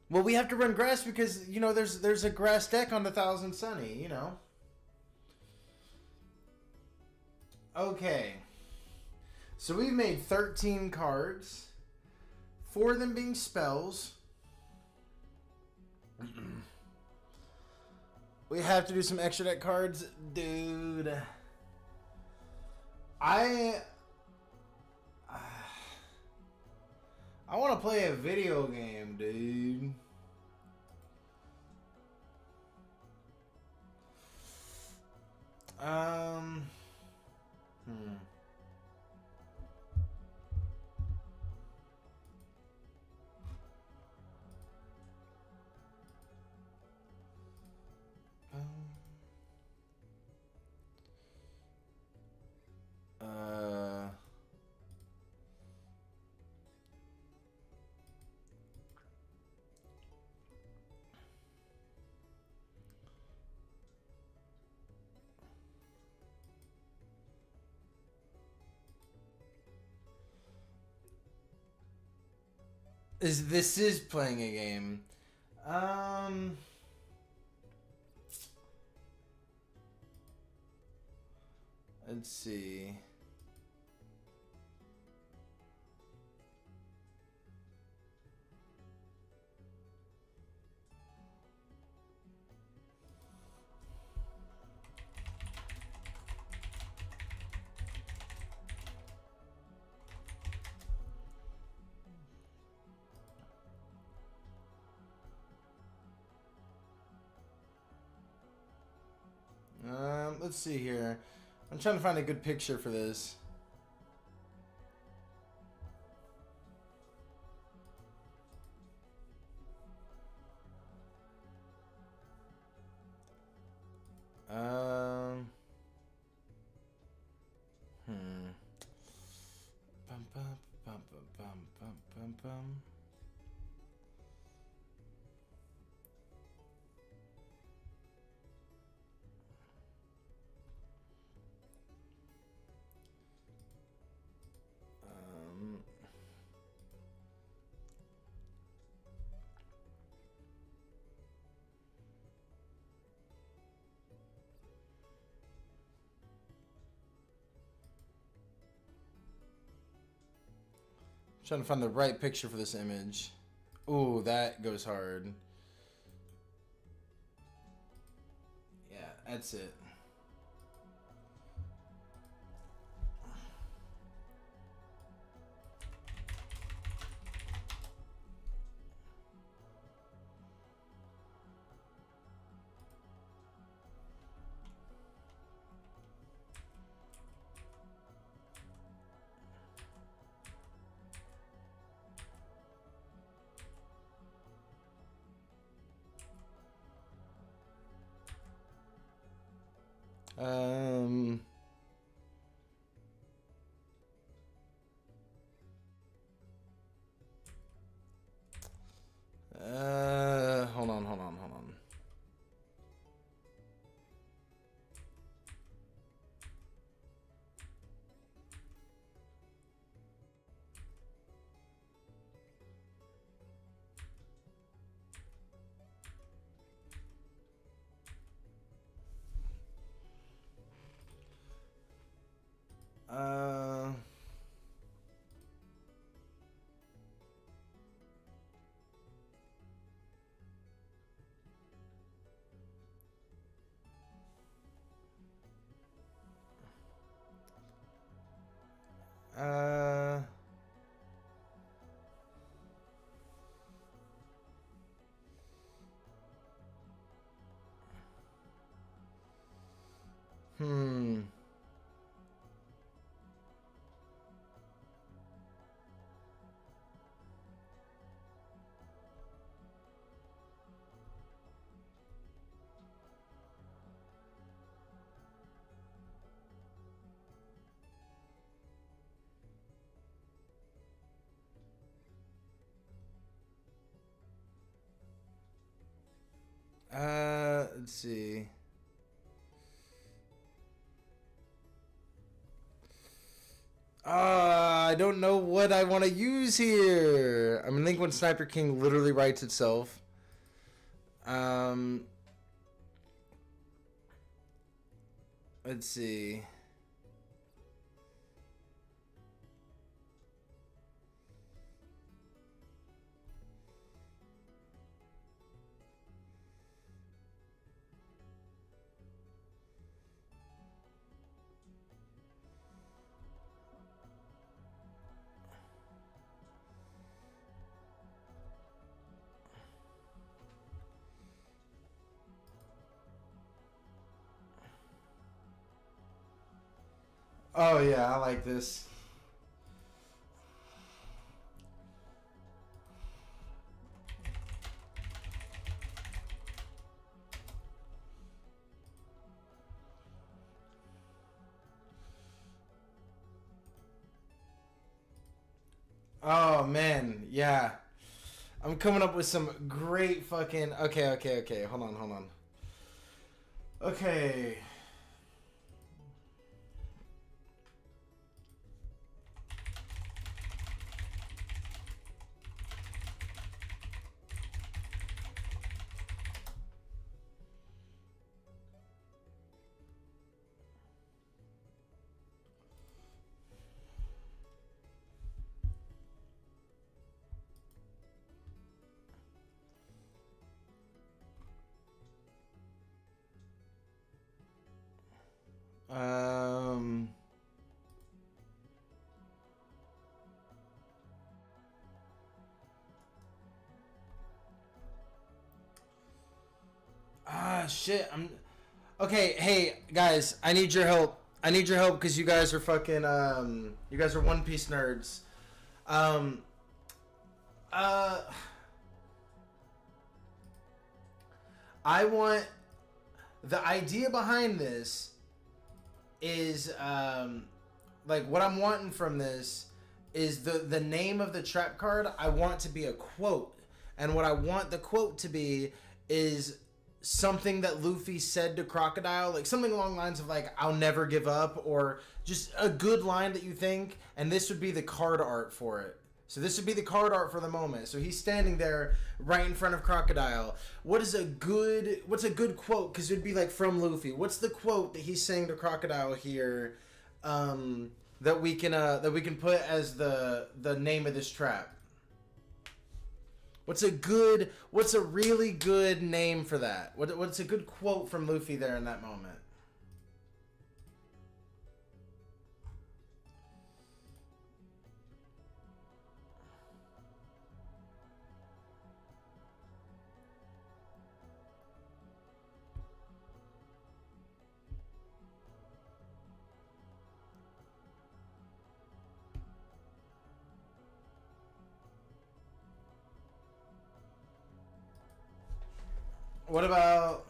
Well, we have to run grass because, you know, there's a grass deck on the Thousand Sunny, you know. Okay. So we've made 13 cards. 4 of them being spells. We have to do some extra deck cards. Dude. I want to play a video game, dude. This is playing a game. Let's see. Let's see here. I'm trying to find a good picture for this. Bum, bum, bum, bum, bum, bum, bum. Trying to find the right picture for this image. Ooh, that goes hard. Yeah, that's it. Um, hold on. Hmm. Let's see. I don't know what I want to use here. I mean, think when Sniper King literally writes itself. Um, let's see. Oh yeah, I like this. Oh man, yeah. I'm coming up with some great fucking. Okay. Hold on. Okay. Um. Shit. I'm. Okay. Hey guys, I need your help. I need your help because you guys are fucking. You guys are One Piece nerds. Um. Uh. I want the idea behind this is like what I'm wanting from this is the name of the trap card. I want to be a quote, and what I want the quote to be is something that Luffy said to Crocodile, like something along the lines of like "I'll never give up," or just a good line that you think, and this would be the card art for it. So this would be the card art for the moment. So he's standing there right in front of Crocodile. What's a good quote? Because it'd be like from Luffy. What's the quote that he's saying to Crocodile here, that we can put as the name of this trap? What's a really good name for that? What's a good quote from Luffy there in that moment? What about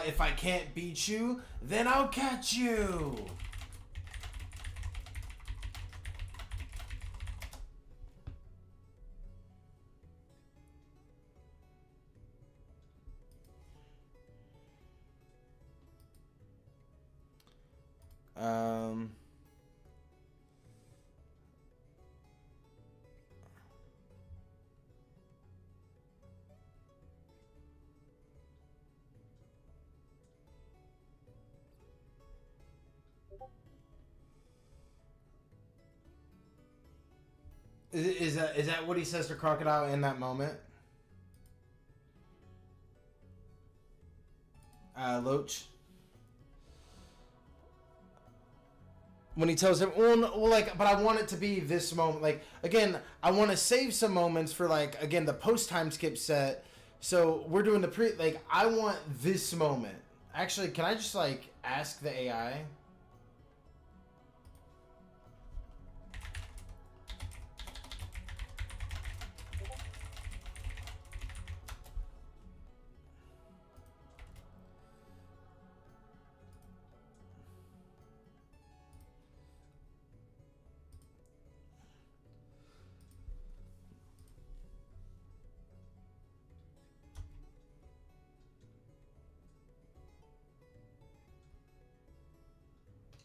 if I can't beat you, then I'll catch you? Um, is that what he says to Crocodile in that moment? Loach. when he tells him, well, like, but I want it to be this moment. Like, again, I want to save some moments for, like, again, the post time skip set. So we're doing the like, I want this moment. Actually, can I just, like, ask the AI?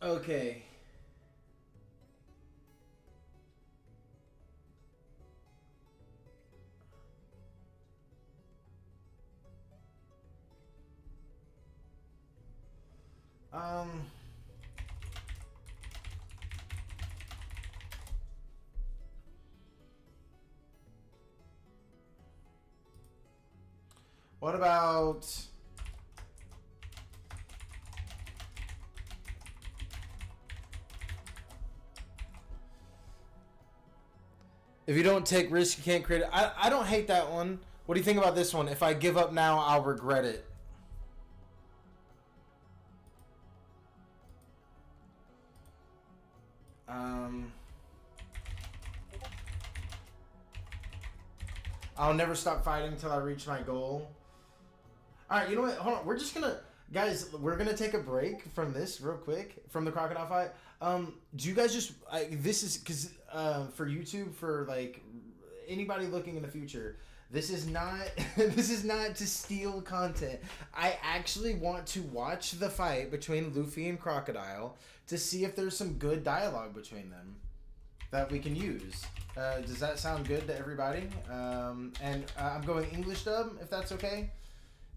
Okay. Um... What about... If you don't take risks, you can't create it. I don't hate that one. What do you think about this one? If I give up now, I'll regret it. I'll never stop fighting until I reach my goal. Alright, you know what? Hold on. We're just gonna... Guys, we're gonna take a break from this real quick. From the crocodile fight. Do you guys just... this is... Because for YouTube, for, like, anybody looking in the future... This is not this is not to steal content. I actually want to watch the fight between Luffy and Crocodile to see if there's some good dialogue between them that we can use. Does that sound good to everybody? And I'm going English dub, if that's okay.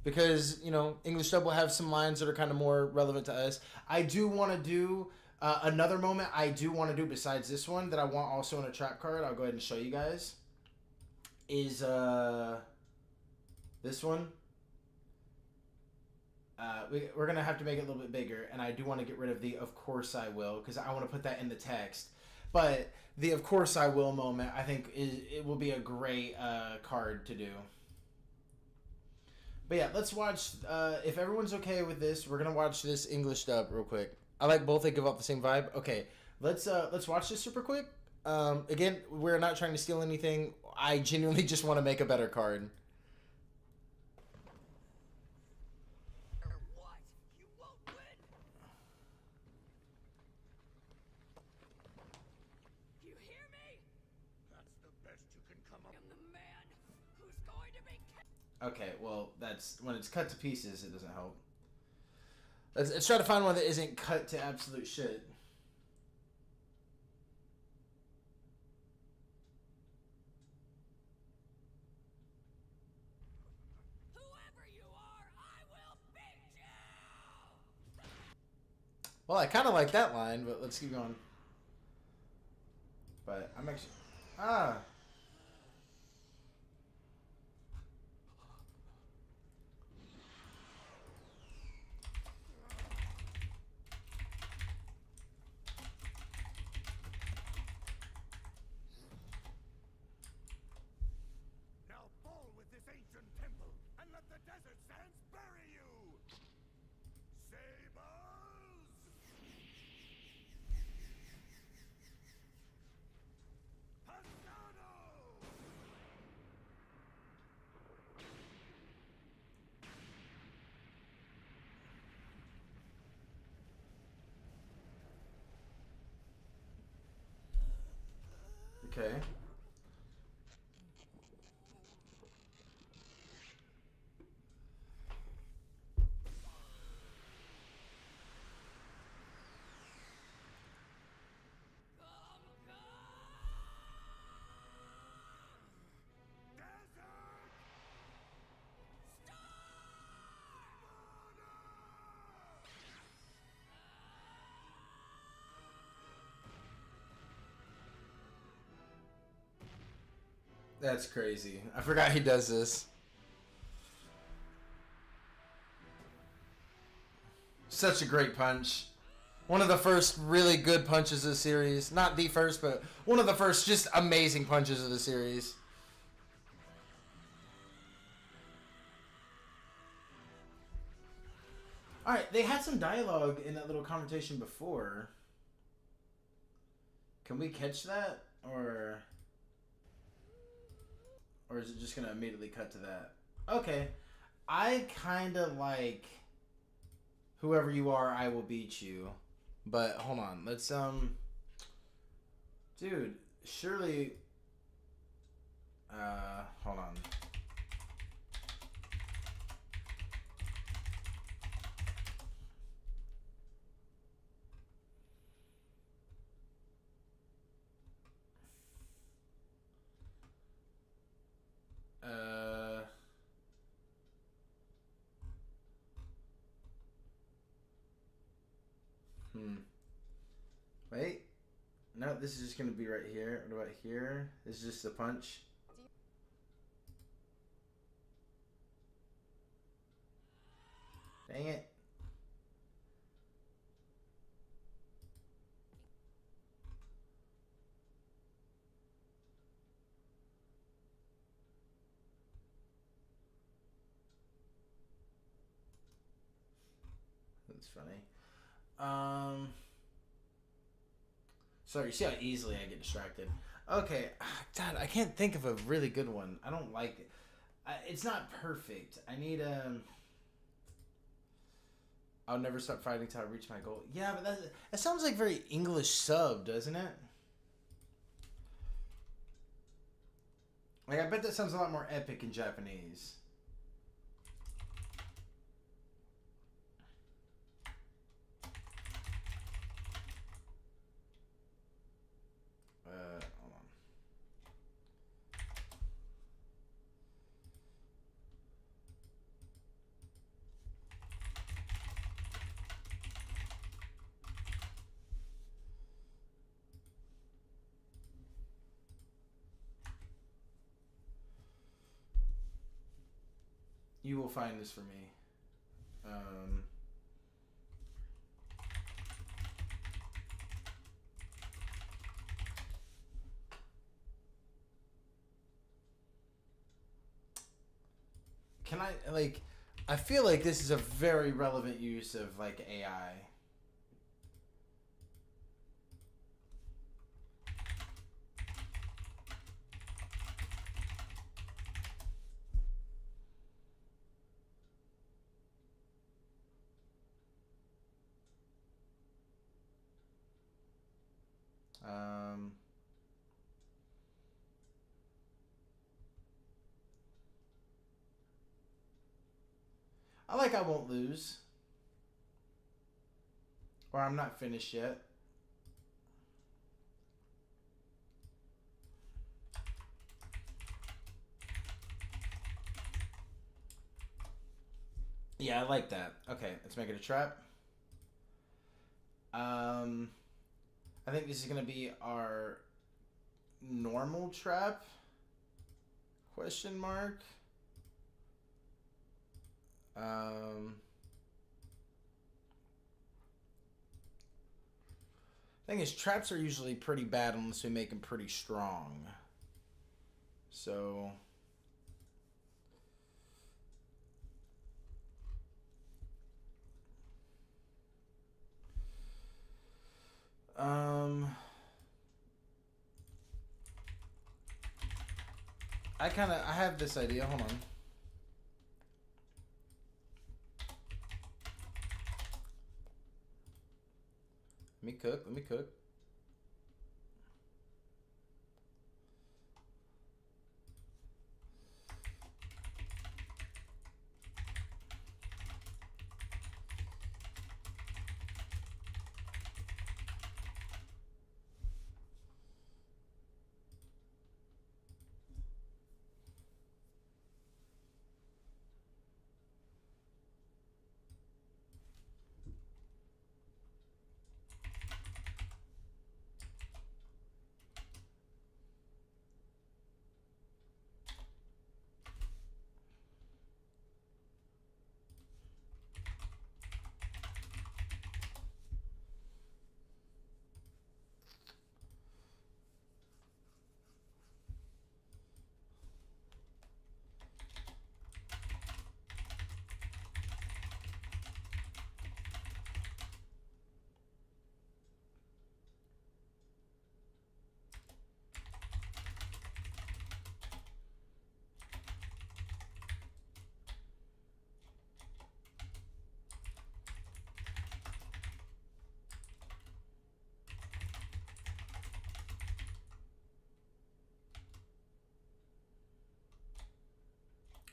Because, you know, English dub will have some lines that are kind of more relevant to us. I do want to do another moment I do want to do besides this one that I want also in a trap card. I'll go ahead and show you guys. Is this one. We're going to have to make it a little bit bigger. And I do want to get rid of the "of course I will" because I want to put that in the text. But the "of course I will" moment, I think, it will be a great card to do. But yeah, let's watch. If everyone's okay with this, we're going to watch this English dub real quick. I like both. They give off the same vibe. Okay, let's watch this super quick. Again, we're not trying to steal anything. I genuinely just want to make a better card. What? You won't win. You hear me? That's the best you can come up I am with. the man who's going to be. Okay, well, that's when it's cut to pieces. It doesn't help. Let's try to find one that isn't cut to absolute shit. Well, I kind of like that line, but let's keep going. But I'm actually... Now fall with this ancient temple and let the desert sands bury you! Sabers! Passado! Okay. That's crazy. I forgot he does this. Such a great punch. One of the first really good punches of the series. Not the first, but one of the first just amazing punches of the series. Alright, they had some dialogue in that little conversation before. Can we catch that? Or is it just going to immediately cut to that? Okay. I kind of like whoever you are, I will beat you. But hold on. Let's, dude, surely, hold on. Wait. No, this is just going to be right here. What about here? This is just a punch. Dang it. That's funny. Sorry, you see how easily I get distracted. Okay, God, I can't think of a really good one. I don't like it. It's not perfect. I need I'll never stop fighting till I reach my goal. Yeah, but that sounds like very English sub, doesn't it? Like, I bet that sounds a lot more epic in Japanese. Hold on. You will find this for me. Can I, like, I feel like this is a very relevant use of, like, AI. I like I won't lose. Or I'm not finished yet. Yeah, I like that. Okay, let's make it a trap. I think this is going to be our normal trap? Question mark. Thing is, traps are usually pretty bad unless we make them pretty strong. So... I have this idea. Hold on. Let me cook.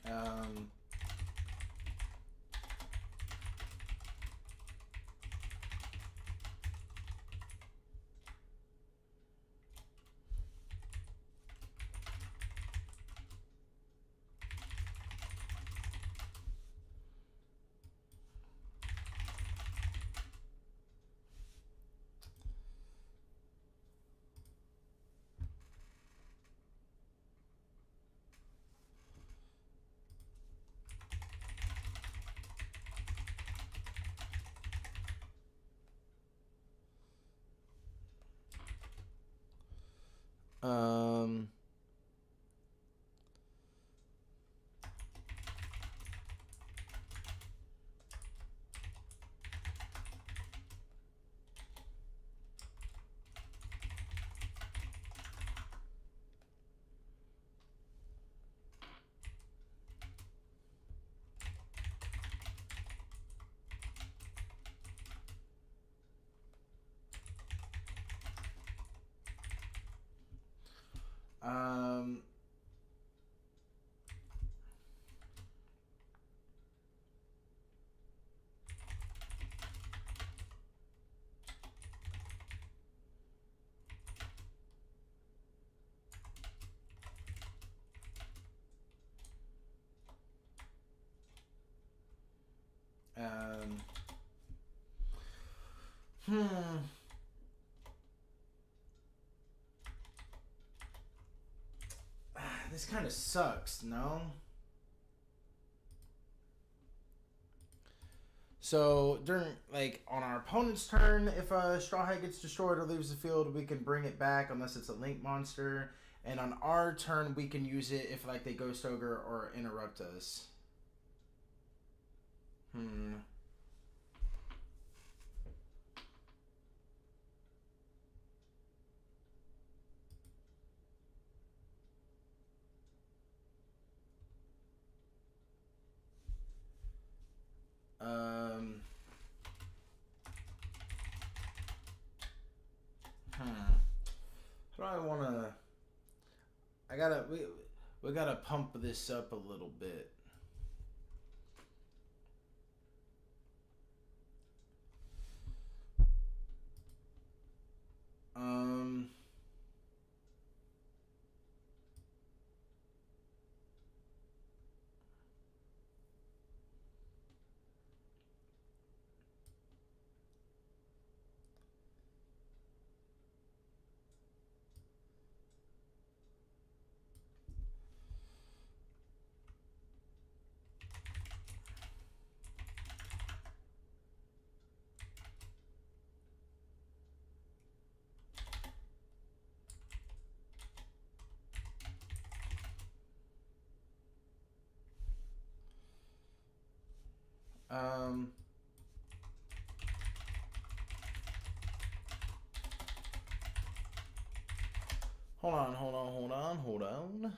Um, um, um, um, hmm. This kind of sucks, no? So during like on our opponent's turn, if a straw hat gets destroyed or leaves the field, we can bring it back unless it's a link monster. And on our turn, we can use it if like they ghost ogre or interrupt us. Hmm. Um. How do I wanna? We gotta pump this up a little bit. Um. Um. Hold on.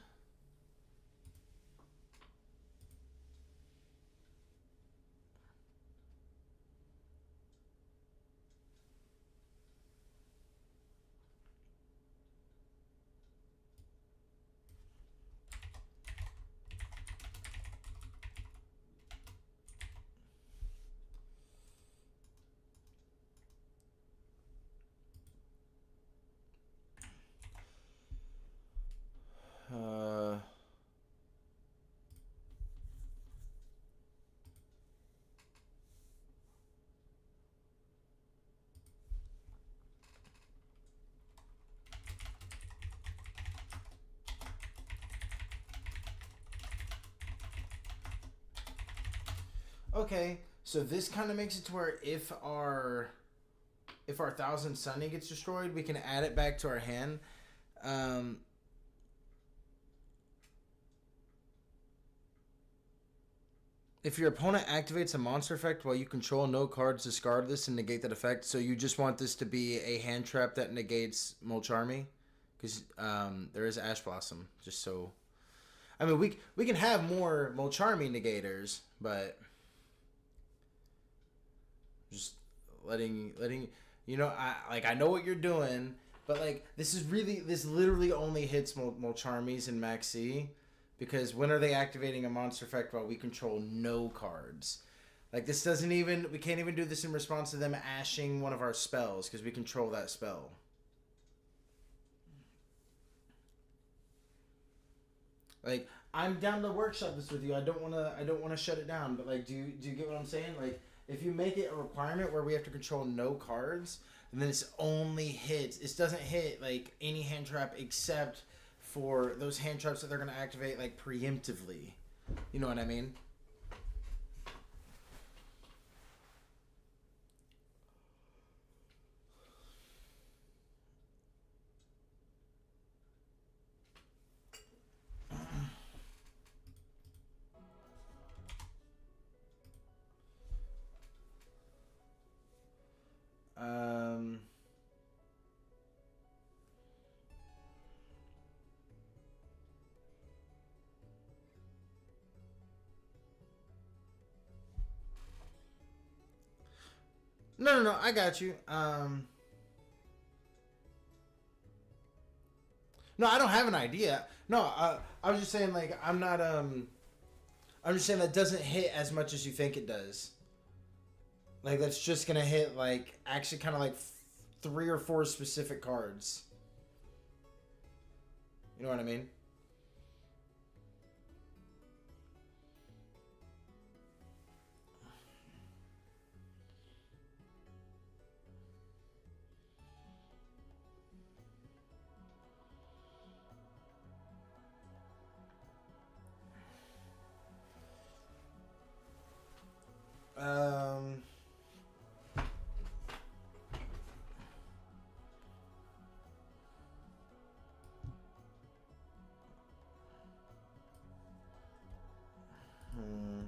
Uh. Okay, so this kind of makes it to where if our Thousand Sunny gets destroyed, we can add it back to our hand. Um, if your opponent activates a monster effect while you control, no cards discard this and negate that effect. So you just want this to be a hand trap that negates Molcharmy, because there is Ash Blossom. Just so, I mean, we can have more Molcharmy negators, but just letting you know, I know what you're doing, but like this literally only hits Molcharmies and Maxi. Because when are they activating a monster effect while we control no cards? Like, this doesn't even... We can't even do this in response to them ashing one of our spells, because we control that spell. Like, I'm down to workshop this with you. I don't want to shut it down, but, like, do you get what I'm saying? Like, if you make it a requirement where we have to control no cards, and then it's only hits. It doesn't hit, like, any hand trap except for those hand traps that they're going to activate, like, preemptively. You know what I mean? No, I got you. No, I don't have an idea. No, I was just saying, like, I'm not, I'm just saying that doesn't hit as much as you think it does. Like, that's just gonna hit, like, actually kind of like 3 or 4 specific cards. You know what I mean? Um... Hmm.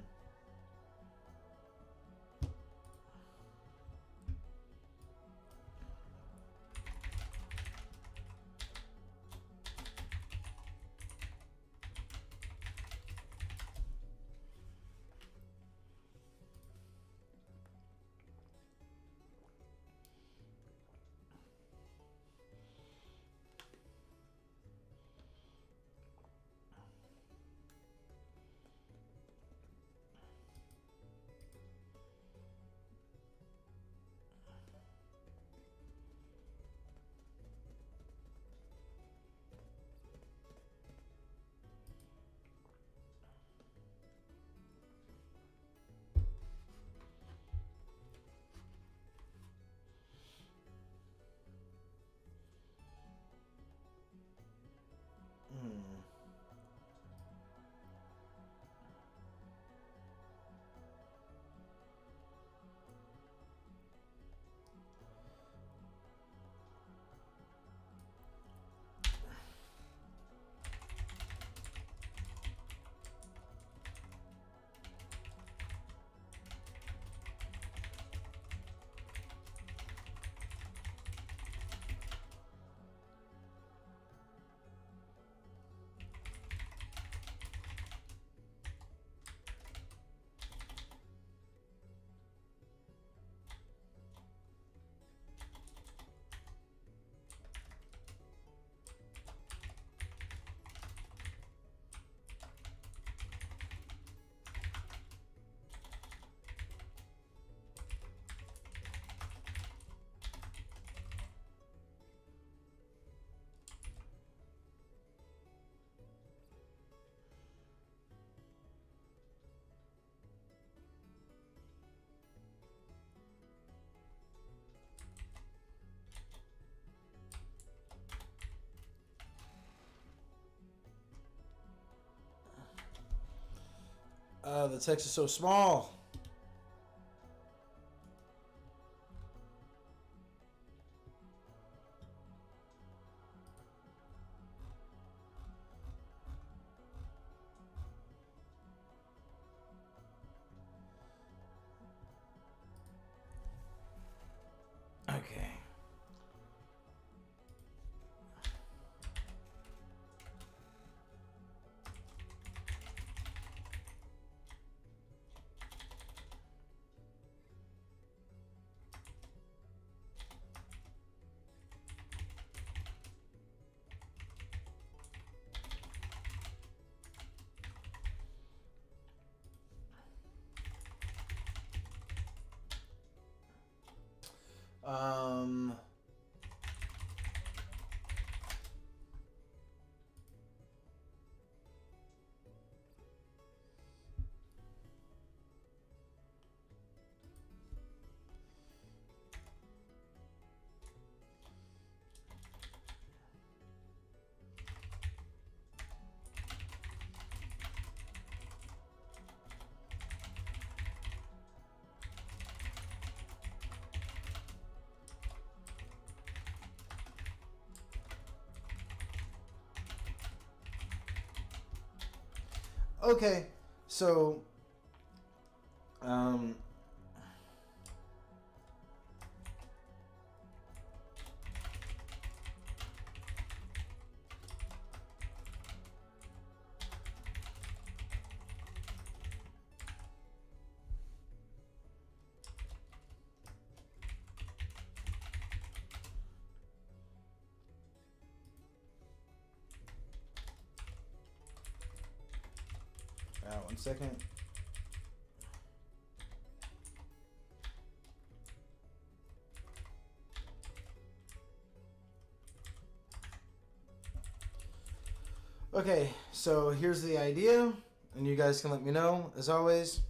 Hmm. The text is so small. Okay. Um. Okay, so um, one second. Okay, so here's the idea, and you guys can let me know, as always.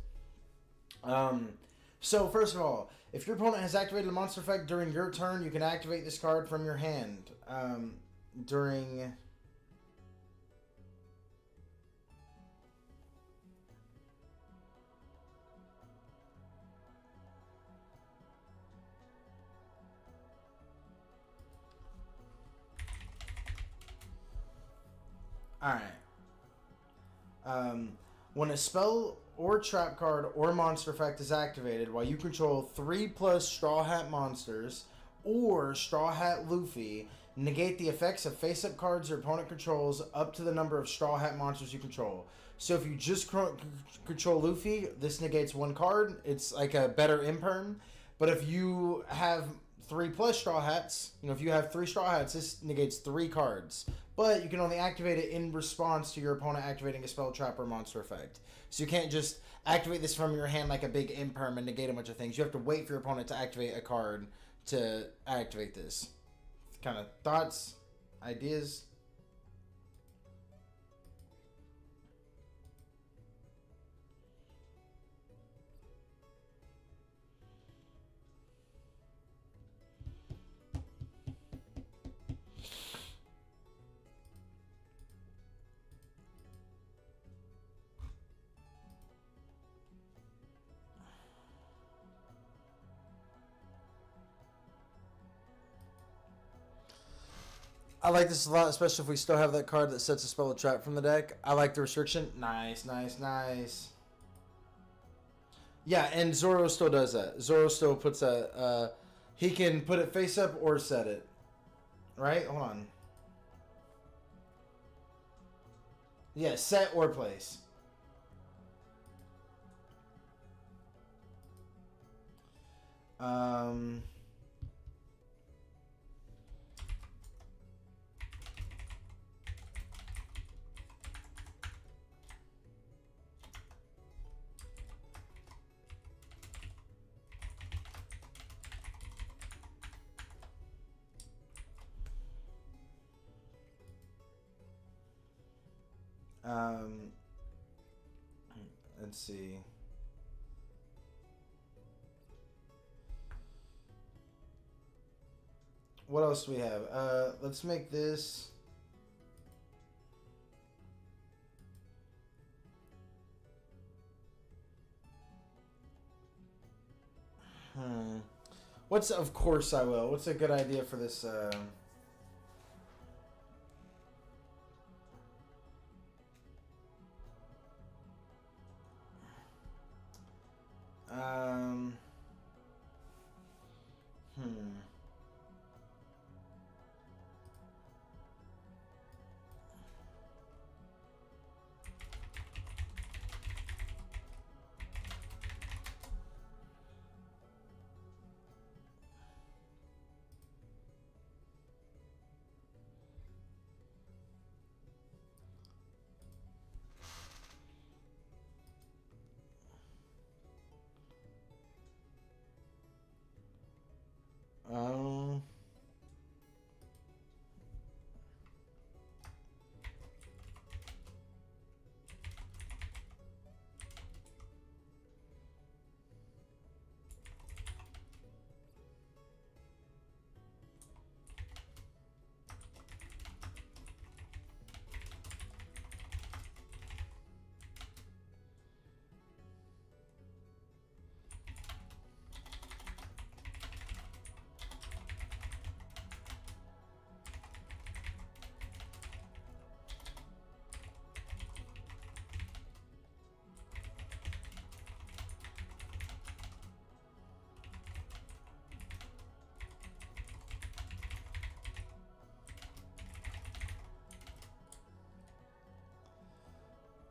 So first of all, if your opponent has activated a monster effect during your turn, you can activate this card from your hand. During... Alright. When a spell or trap card or monster effect is activated while you control 3+ Straw Hat monsters or Straw Hat Luffy, negate the effects of face-up cards your opponent controls up to the number of Straw Hat monsters you control. So if you just control Luffy, this negates one card. It's like a better imperm. But if you have 3+ Straw Hats, if you have 3 Straw Hats, this negates 3 cards. But you can only activate it in response to your opponent activating a spell, trap, or monster effect. So you can't just activate this from your hand like a big imperm and negate a bunch of things. You have to wait for your opponent to activate a card to activate this. Kind of thoughts, ideas? I like this a lot, especially if we still have that card that sets a spell or trap from the deck. I like the restriction. Nice, nice, nice. Yeah, and Zoro still does that. Zoro still puts a... he can put it face up or set it. Right? Hold on. Yeah, set or place. Um... let's see. What else do we have? Let's make this. What's, of course I will. What's a good idea for this? Um, hmm.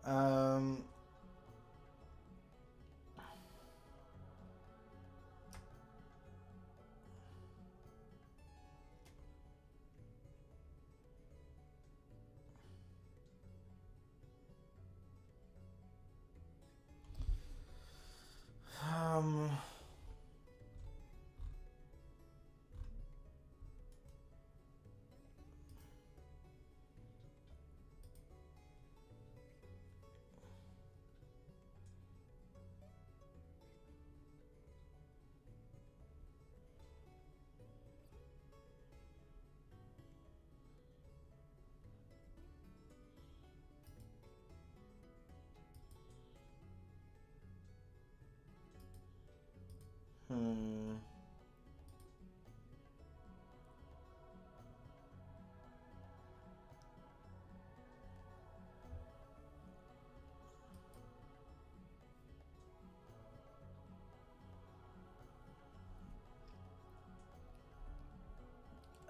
Um, um, hmm.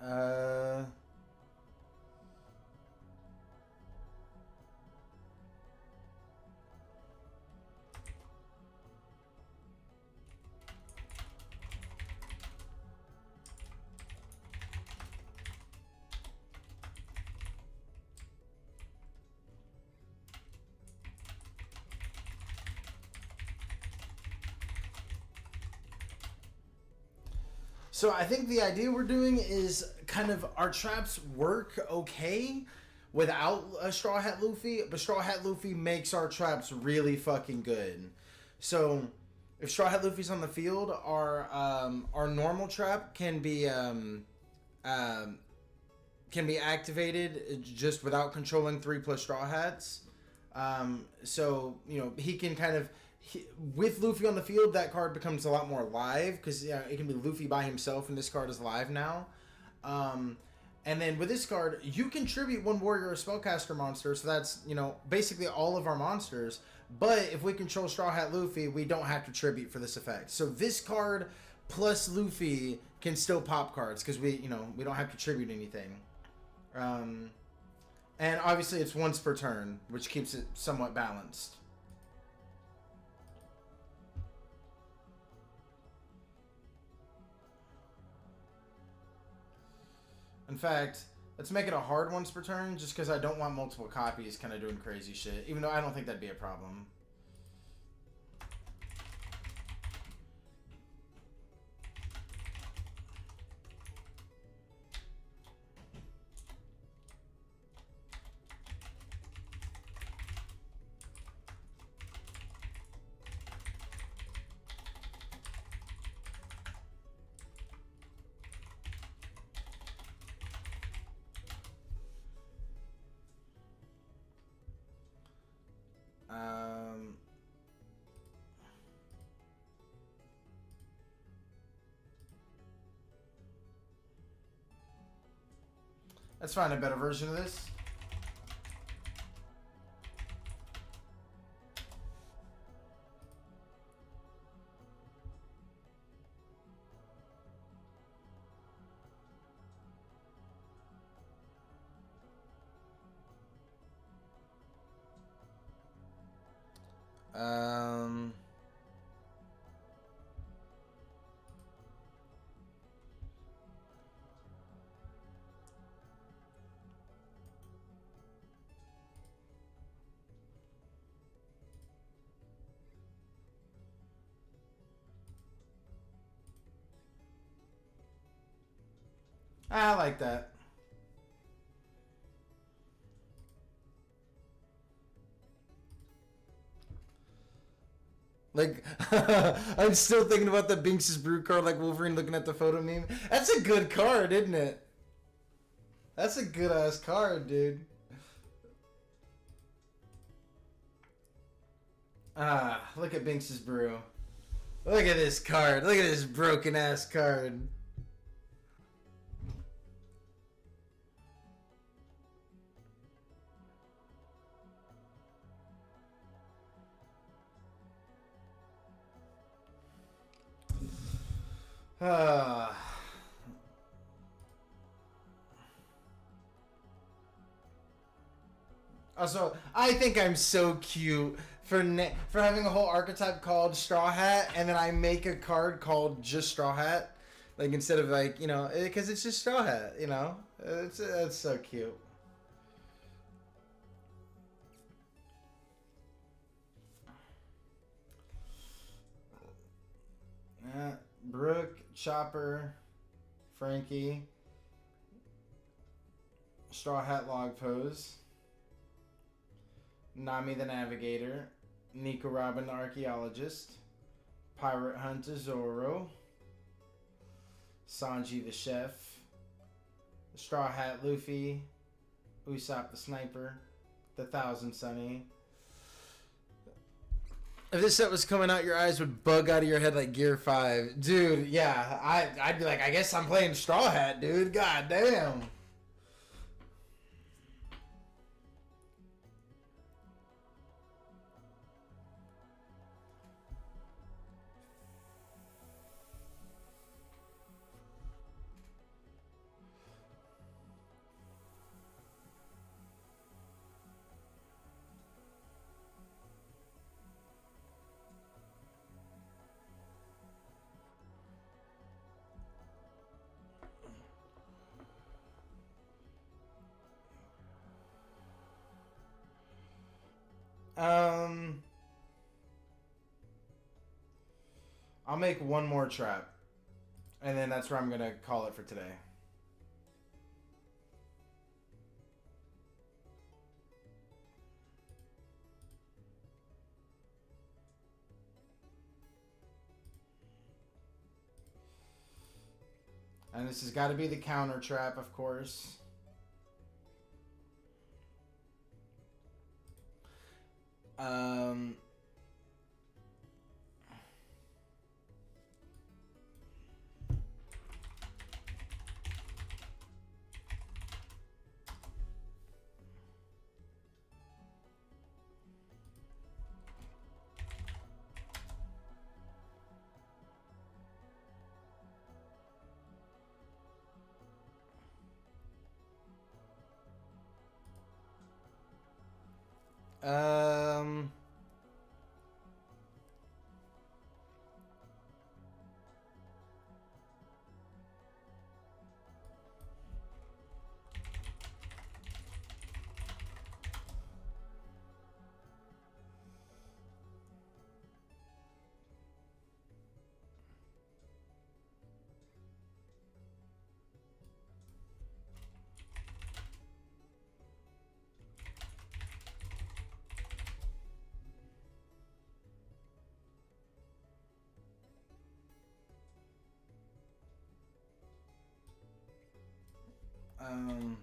Uh, so I think the idea we're doing is kind of our traps work okay without a Straw Hat Luffy, but Straw Hat Luffy makes our traps really fucking good. So if Straw Hat Luffy's on the field, our normal trap um, can be activated just without controlling 3+ Straw Hats. So you know he can kind of with Luffy on the field, that card becomes a lot more live because it can be Luffy by himself, and this card is live now. And then with this card, you can tribute one warrior or spellcaster monster, so that's basically all of our monsters. But if we control Straw Hat Luffy, we don't have to tribute for this effect. So this card plus Luffy can still pop cards because we don't have to tribute anything. And obviously it's once per turn, which keeps it somewhat balanced. In fact, let's make it a hard once per turn, just because I don't want multiple copies kind of doing crazy shit, even though I don't think that'd be a problem. Let's find a better version of this. Um, I like that. Like, I'm still thinking about the Binks' Brew card, like Wolverine looking at the photo meme. That's a good card, isn't it? That's a good ass card, dude. Look at Binks' Brew. Look at this card. Look at this broken ass card. That's Also, I think I'm so cute for for having a whole archetype called Straw Hat, and then I make a card called just Straw Hat, like instead of like because it's just Straw Hat, it's so cute. Brooke, Chopper, Frankie, Straw Hat Log Pose, Nami the Navigator, Nico Robin the Archaeologist, Pirate Hunter Zoro, Sanji the Chef, Straw Hat Luffy, Usopp the Sniper, the Thousand Sunny. If this set was coming out, your eyes would bug out of your head like Gear 5. Dude, yeah, I'd be like, I guess I'm playing Straw Hat, dude. God damn. I'll make one more trap, and then that's where I'm gonna call it for today. And this has got to be the counter trap, of course. Um, um, um,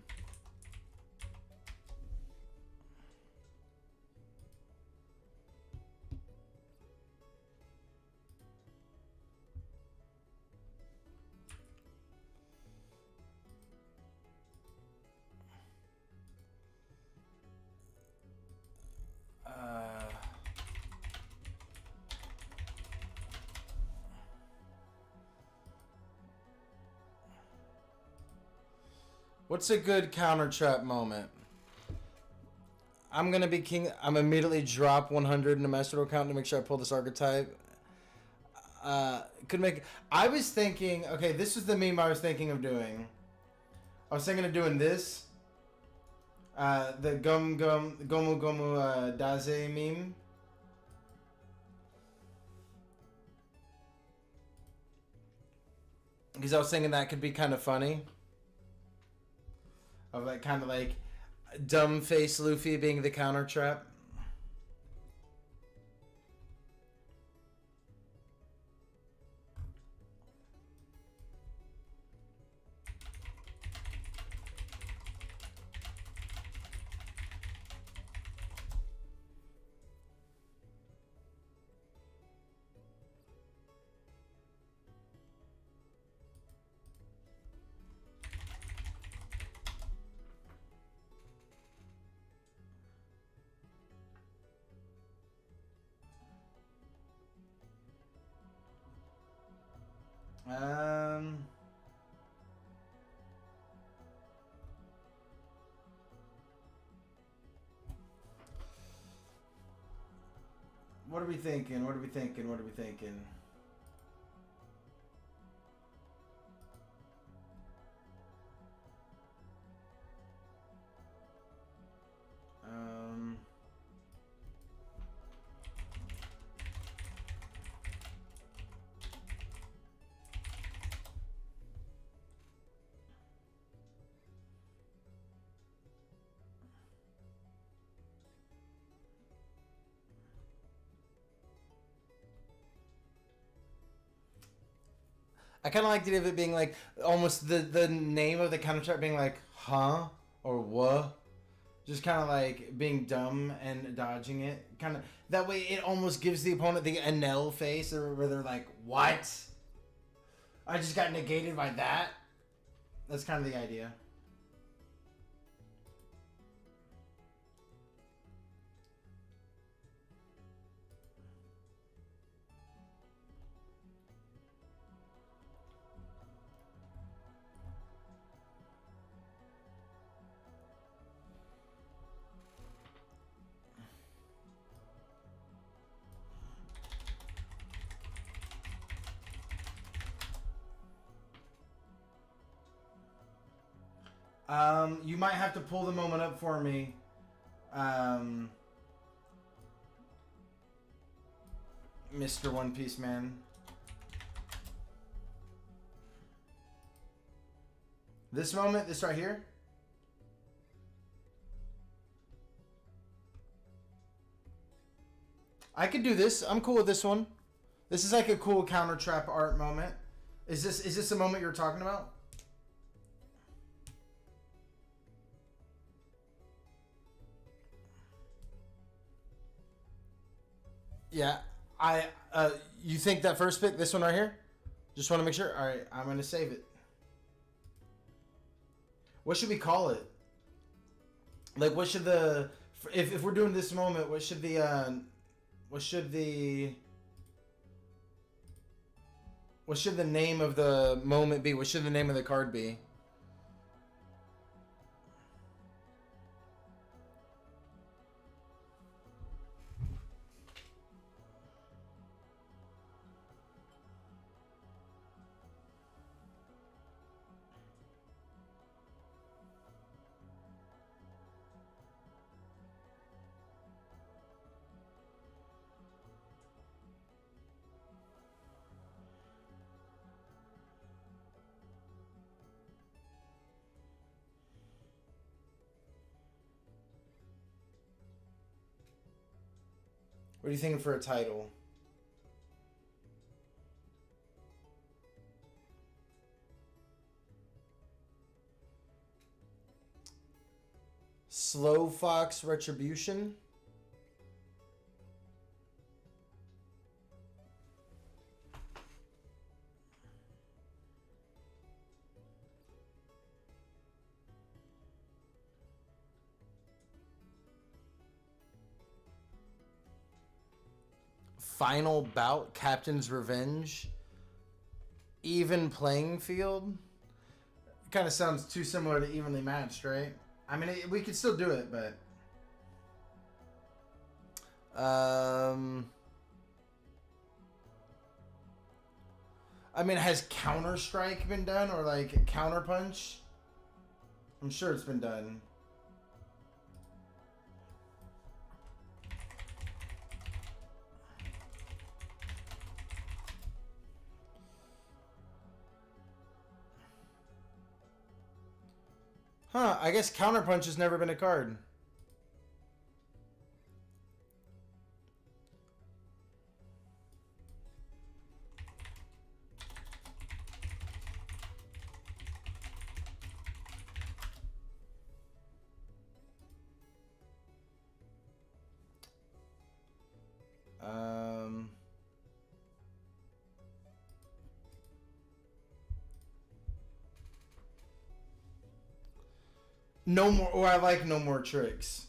uh, what's a good counter trap moment? I'm gonna be king. I'm immediately drop 100 in the master account to make sure I pull this archetype. Could make. I was thinking. Okay, this is the meme I was thinking of doing. I was thinking of doing this. The Gomu Gomu Daze meme. Because I was thinking that could be kind of funny. Of like kind of like dumb face Luffy being the counter trap. Um, What are we thinking? What are we thinking? What are we thinking? I kind of liked it of it being like almost the name of the counter chart being like huh or what, just kind of like being dumb and dodging it. Kind of that way it almost gives the opponent the Anel face, or where they're like, what? I just got negated by that. That's kind of the idea. You might have to pull the moment up for me. Mr. One Piece Man. This moment, this right here. I could do this. I'm cool with this one. This is like a cool counter trap art moment. Is this the moment you're talking about? Yeah, you think that first pick, this one right here? Just want to make sure. All right, I'm gonna save it. What should we call it? Like, what should the if we're doing this moment, what should the name of the moment be? What should the name of the card be? What are you thinking for a title? Slow Fox Retribution? Final Bout, Captain's Revenge, Even Playing Field. Kind of sounds too similar to Evenly Matched, right? I mean, we could still do it, but I mean, has Counter Strike been done, or like Counter Punch? I'm sure it's been done. Huh, I guess Counter Punch has never been a card. No more, or I like No More Tricks.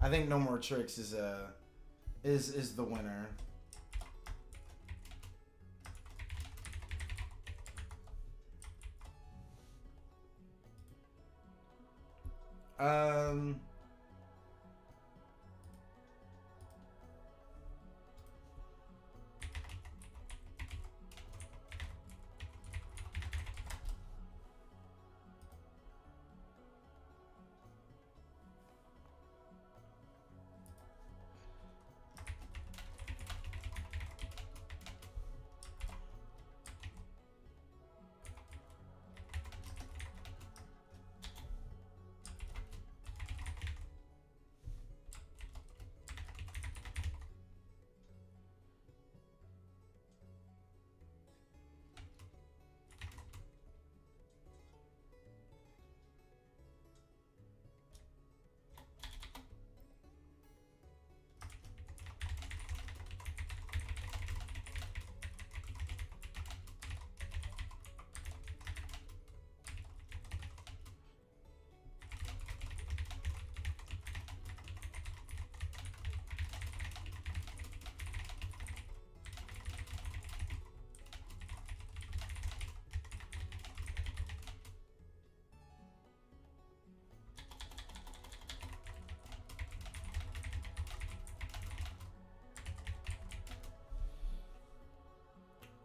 I think No More Tricks is the winner.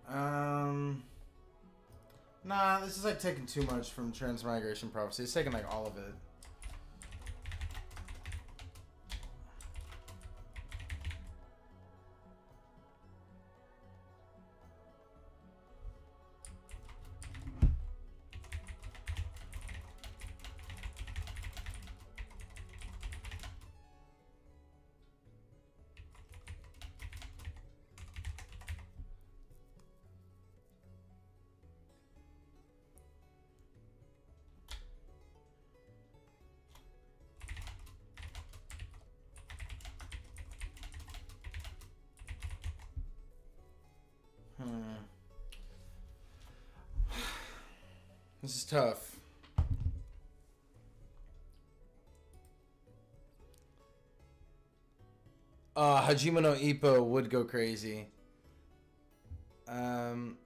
Nah, this is like taking too much from Transmigration Prophecy. It's taking like all of it. This is tough. Hajime no Ippo would go crazy. Um,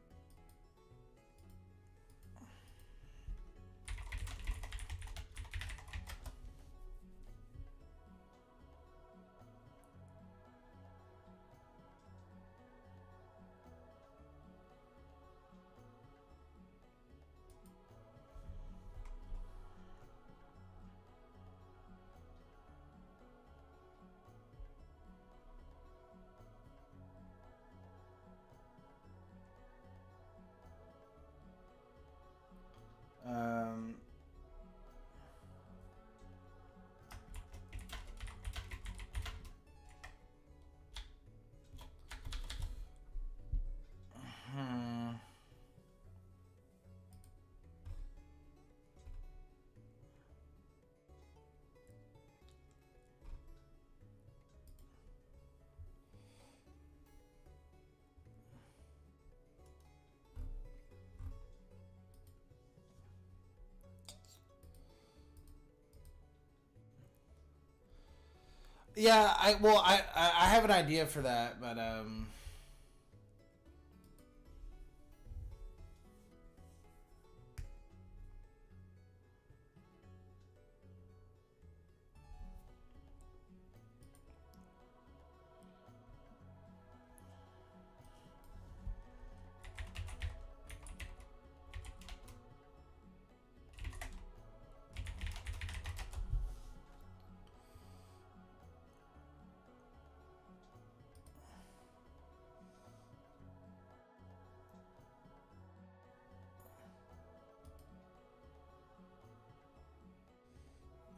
um, hmm. Yeah, I have an idea for that, but um,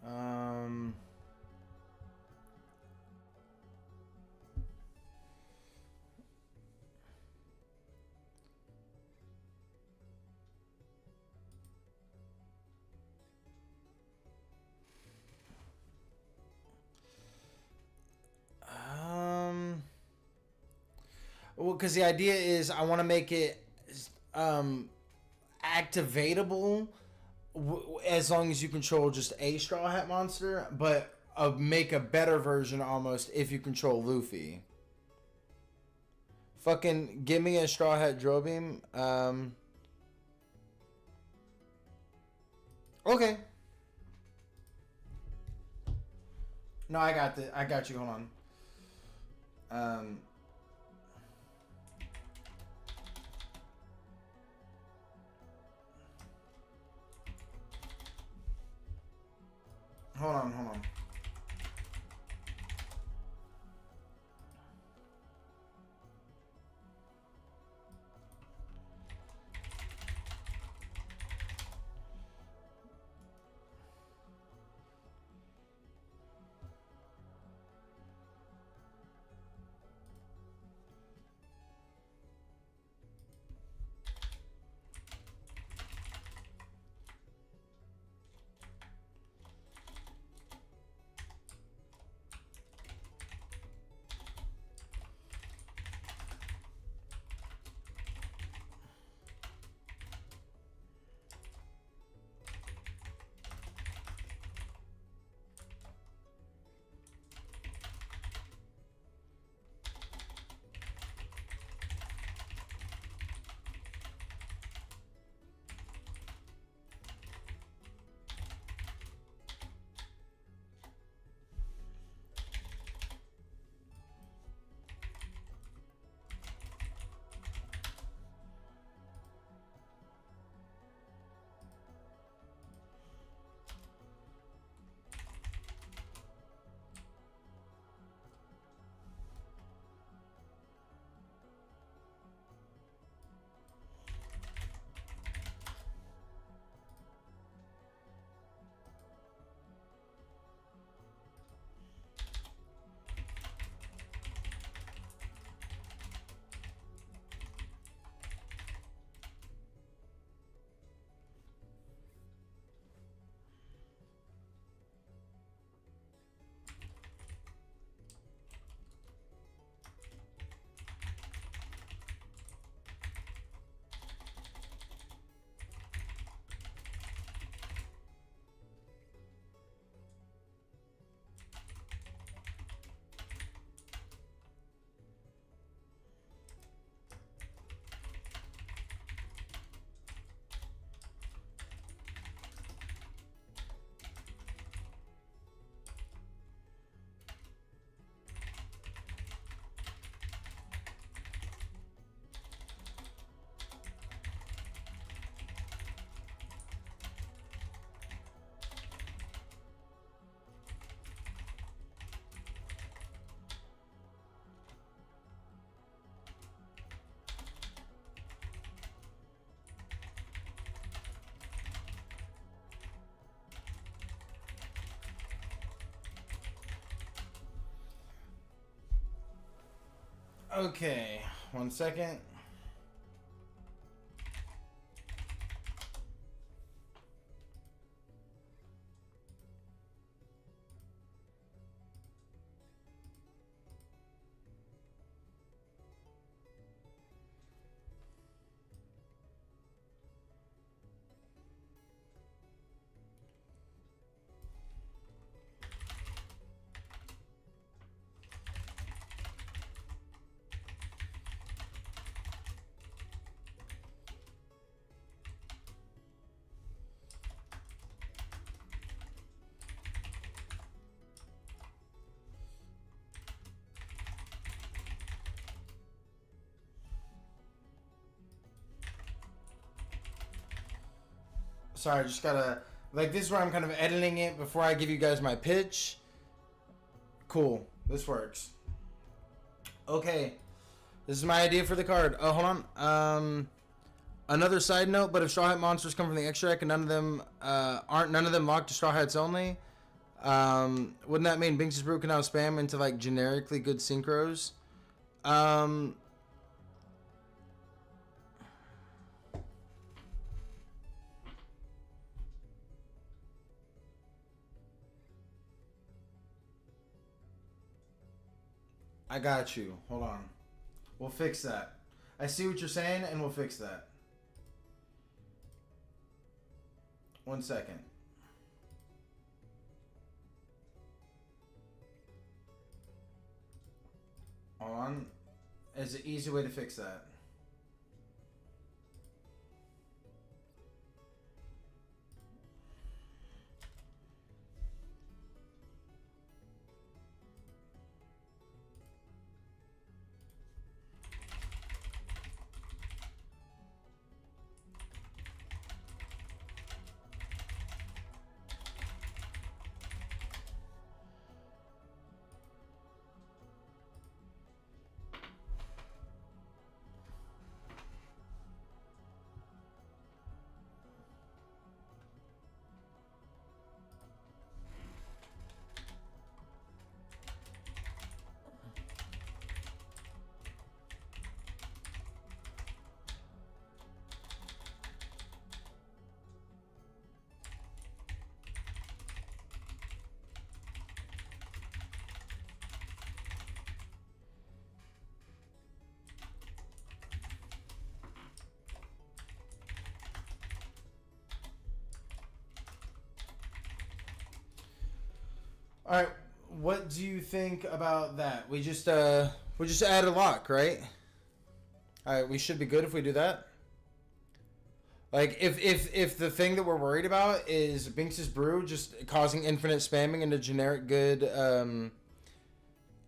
um, well, because the idea is I want to make it activatable as long as you control just a Straw Hat monster, but make a better version almost if you control Luffy. Fucking give me a Straw Hat Drill Beam. Okay. No, I got the. I got you. Hold on. Um. Hold on. Hold on. Okay, 1 second. Sorry, I just gotta, like, this is where I'm kind of editing it before I give you guys my pitch. Cool, this works. Okay, this is my idea for the card. Oh, hold on. Another side note, but if Straw Hat monsters come from the extra deck and none of them locked to Straw Hats only, wouldn't that mean Binks' Brew can now spam into like generically good synchros? I got you. Hold on. We'll fix that. I see what you're saying, and we'll fix that. 1 second. Hold on. There's an easy way to fix that. All right, what do you think about that? We just add a lock, right? All right, we should be good if we do that. Like if the thing that we're worried about is Binks' Brew just causing infinite spamming into generic good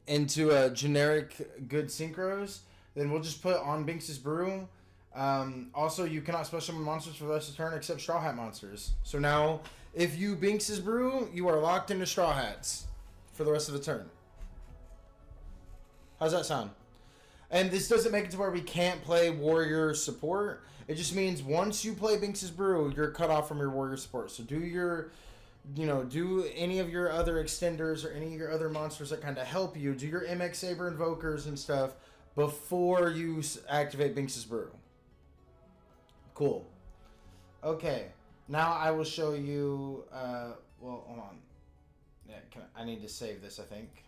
generic good synchros, then we'll just put on Binks' Brew. Also, you cannot special summon monsters for the rest of the turn except Straw Hat monsters. So now, if you Binks' Brew, you are locked into Straw Hats for the rest of the turn. How's that sound? And this doesn't make it to where we can't play Warrior support. It just means once you play Binks' Brew, you're cut off from your Warrior support. So do any of your other extenders or any of your other monsters that kind of help you. Do your MX Saber Invokers and stuff before you activate Binks' Brew. Cool. Okay. Now I will show you, well, hold on. Yeah, I need to save this, I think.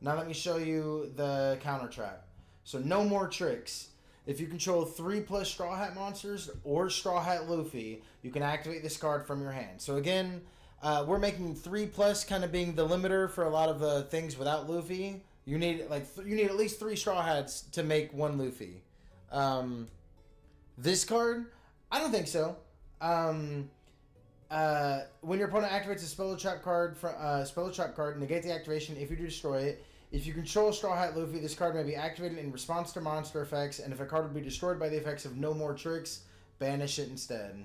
Now let me show you the counter trap. So no more tricks. If you control 3+ Straw Hat monsters or Straw Hat Luffy, you can activate this card from your hand. So again, we're making 3+ kind of being the limiter for a lot of things without Luffy. You need at least 3 Straw Hats to make 1 Luffy. This card, I don't think so. When your opponent activates a spell trap card, negate the activation if you destroy it. If you control Straw Hat Luffy, this card may be activated in response to monster effects, and if a card would be destroyed by the effects of no more tricks, banish it instead.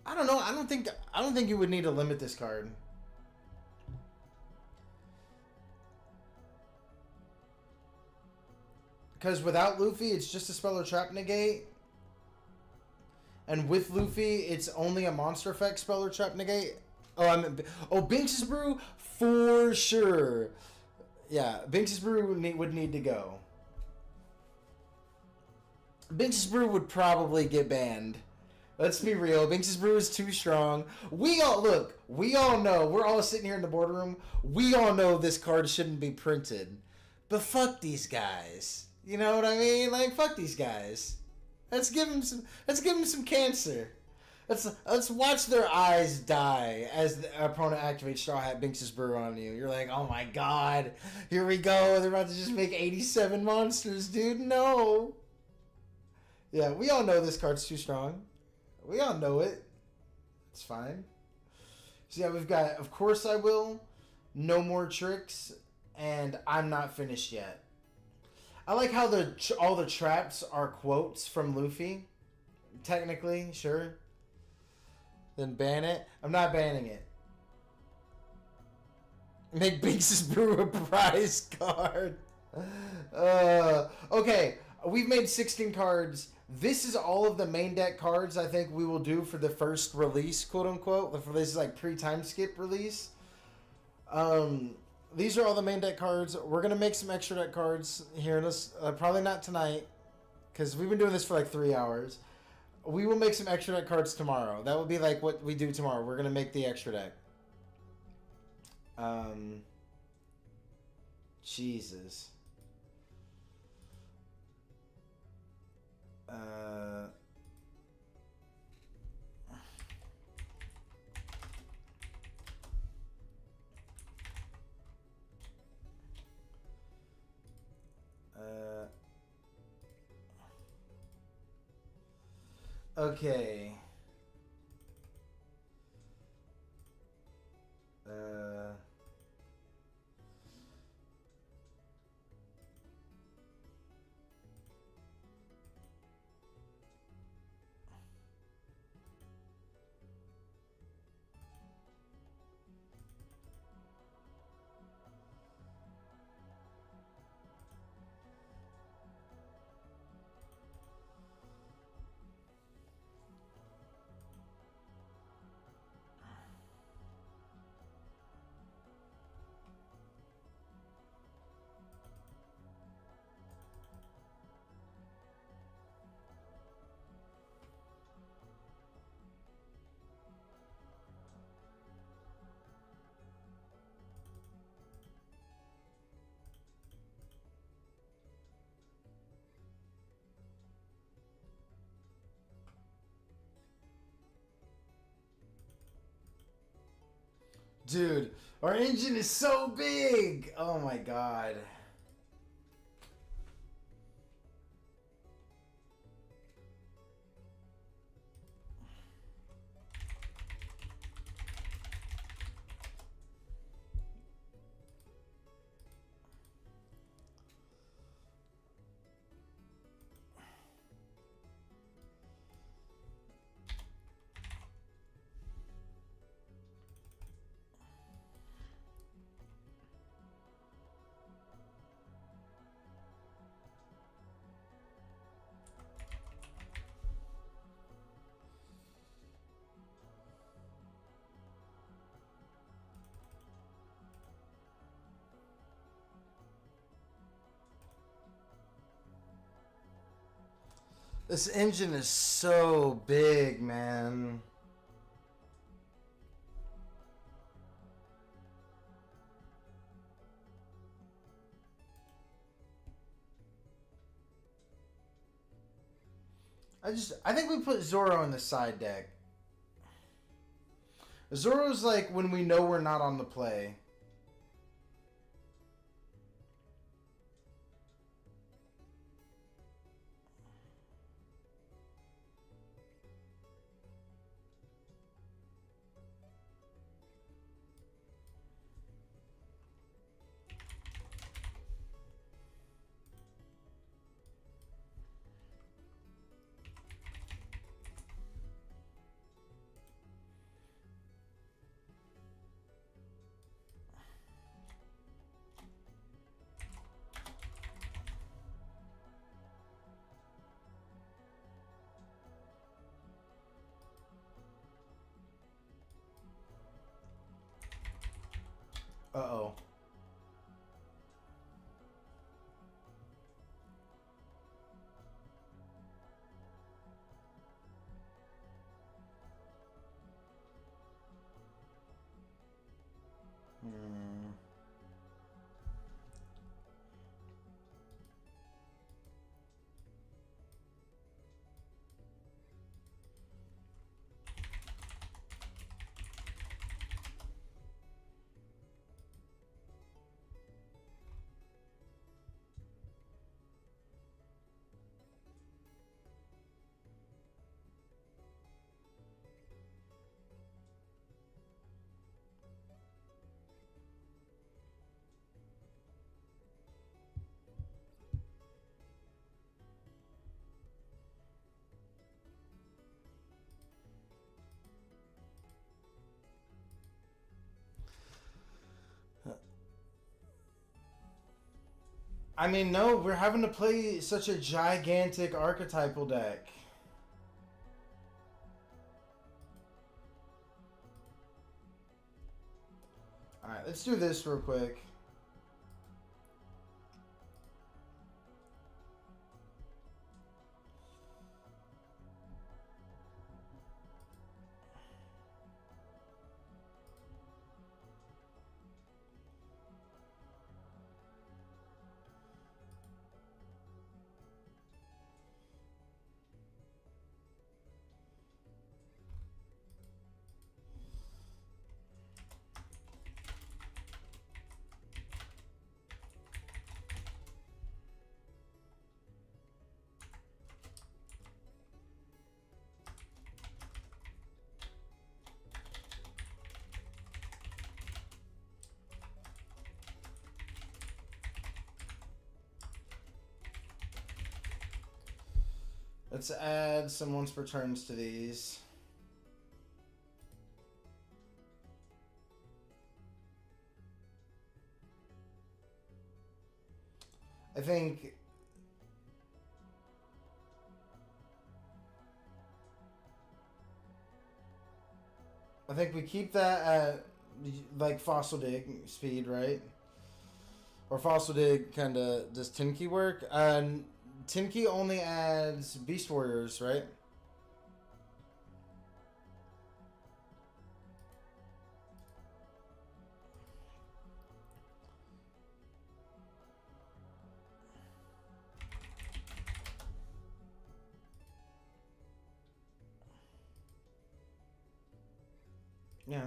I don't know. I don't think you would need to limit this card. Because without Luffy, it's just a spell or trap negate. And with Luffy, it's only a monster effect spell or trap negate. Binks' Brew for sure. Yeah, Binks's Brew would need to go. Binks's Brew would probably get banned. Let's be real. Binks's Brew is too strong. We all know. We're all sitting here in the boardroom. We all know this card shouldn't be printed. But fuck these guys. You know what I mean? Like, fuck these guys. Let's give them some cancer. Let's watch their eyes die as the opponent activates Straw Hat Binks's Brew on you. You're like, oh my god, here we go. They're about to just make 87 monsters, dude. No. Yeah, we all know this card's too strong. We all know it. It's fine. So yeah, we've got Of Course I Will, No More Tricks, and I'm Not Finished Yet. I like how all the traps are quotes from Luffy. Technically, sure. Then ban it. I'm not banning it. Make Binks's Brew a prize card. Okay, we've made 16 cards. This is all of the main deck cards I think we will do for the first release, quote unquote. For this like pre-time skip release. These are all the main deck cards. We're gonna make some extra deck cards here. Probably not tonight, because we've been doing this for like 3 hours. We will make some extra deck cards tomorrow. That will be like what we do tomorrow. We're gonna make the extra deck. Jesus. Okay. Dude, our engine is so big. Oh my god. This engine is so big, man. I think we put Zoro in the side deck. Zoro's like when we know we're not on the play. Uh-oh. I mean, no, we're having to play such a gigantic archetypal deck. Alright, let's do this real quick. Let's add some once per turns to these. I think we keep that at like Fossil Dig speed, right? Or Fossil Dig kind of does Tinky work? Tinky only adds Beast Warriors, right? Yeah.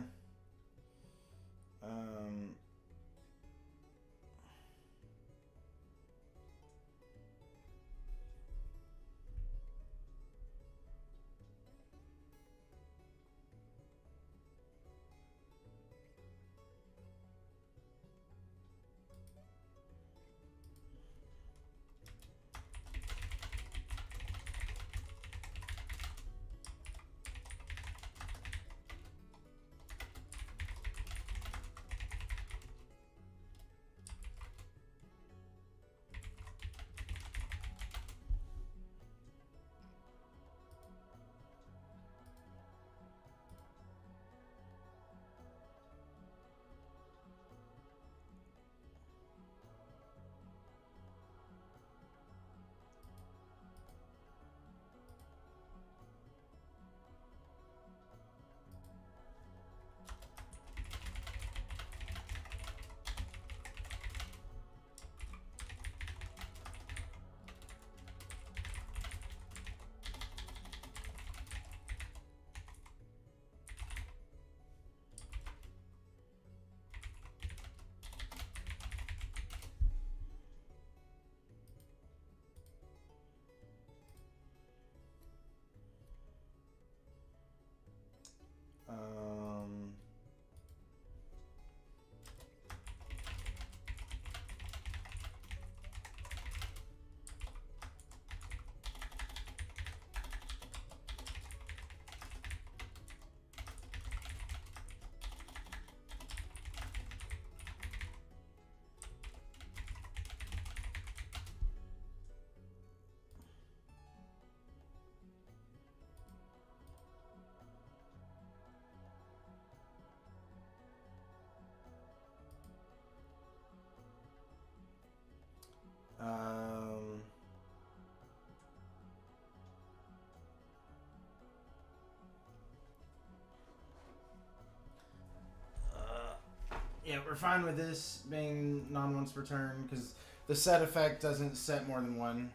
Yeah, we're fine with this being non-once per turn because the set effect doesn't set more than one.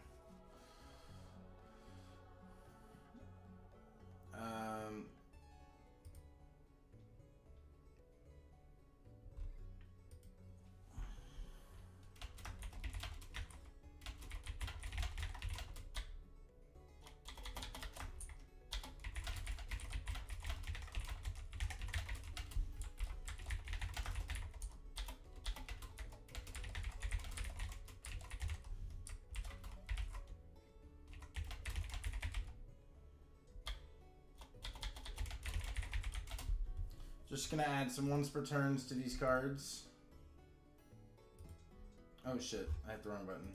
Just gonna add some once per turns to these cards. Oh shit, I hit the wrong button.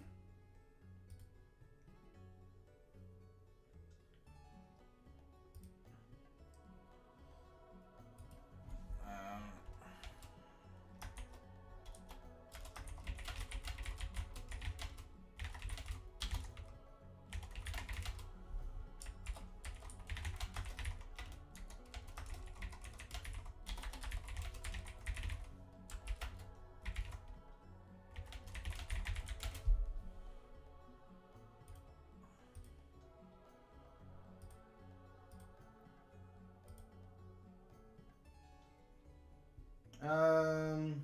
Um,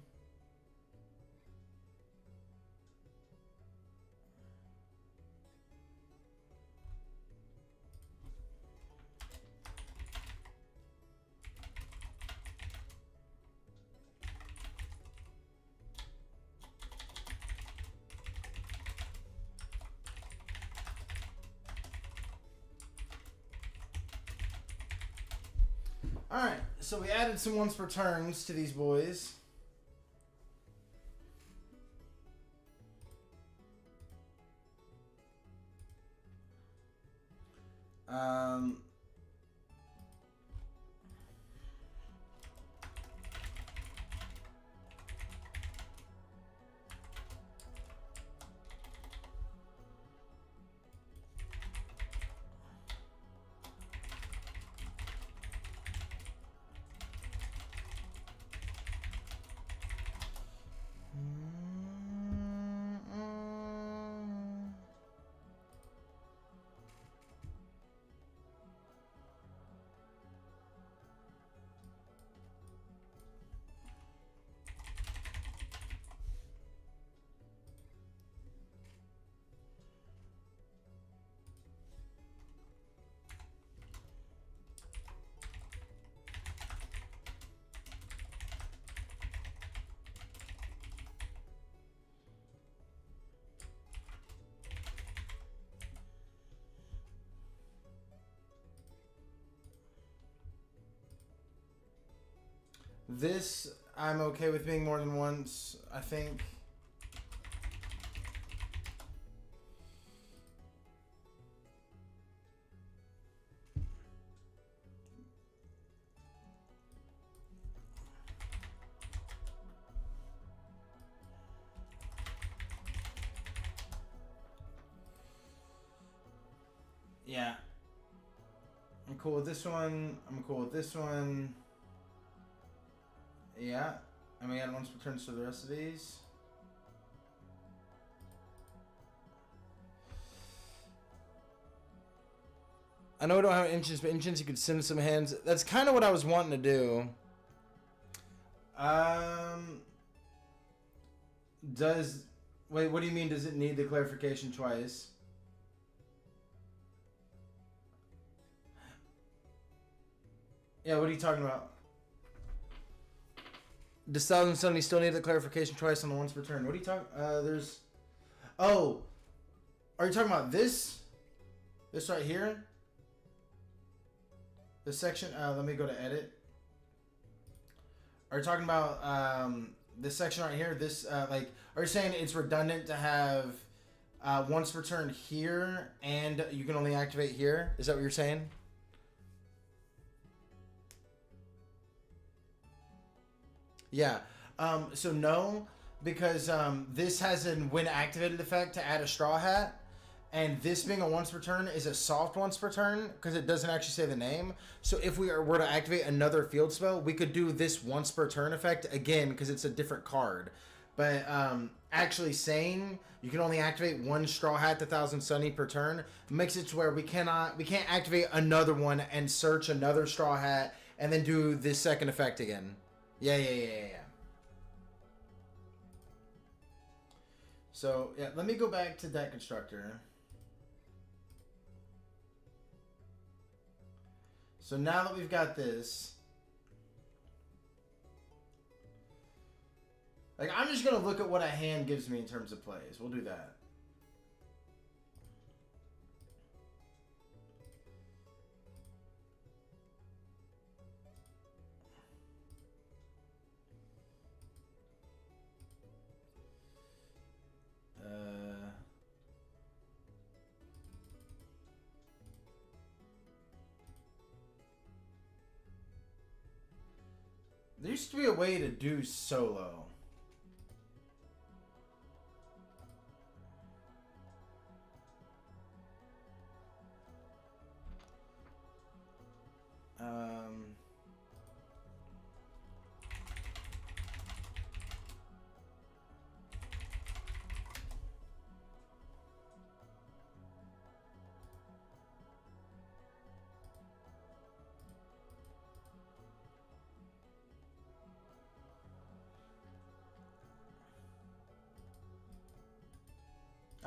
Alright, so we added some once per turns to these boys. Um, this I'm okay with being more than once, I think. Yeah. I'm cool with this one. I'm cool with this one. Yeah. And we add once per turns to the rest of these. I know we don't have inches, but inches you could send some hands. That's kind of what I was wanting to do. Wait, what do you mean does it need the clarification twice? Yeah, what are you talking about? Does 1070 still need the clarification twice on the once per turn? What are you talking? There's. Oh, are you talking about this? This right here? This section. Let me go to edit. Are you talking about this section right here? This like, are you saying it's redundant to have once per turn here and you can only activate here? Is that what you're saying? Yeah. So no, because this has an when activated effect to add a straw hat, And this being a once per turn is a soft once per turn because it doesn't actually say the name. So if we were to activate another field spell, we could do this once per turn effect again because it's a different card. But actually saying you can only activate one Straw Hat to Thousand Sunny per turn makes it to where we can't activate another one and search another Straw Hat and then do this second effect again. Yeah. So yeah, let me go back to Deck Constructor. So now that we've got this, like, I'm just going to look at what a hand gives me in terms of plays. We'll do that. There used to be a way to do solo.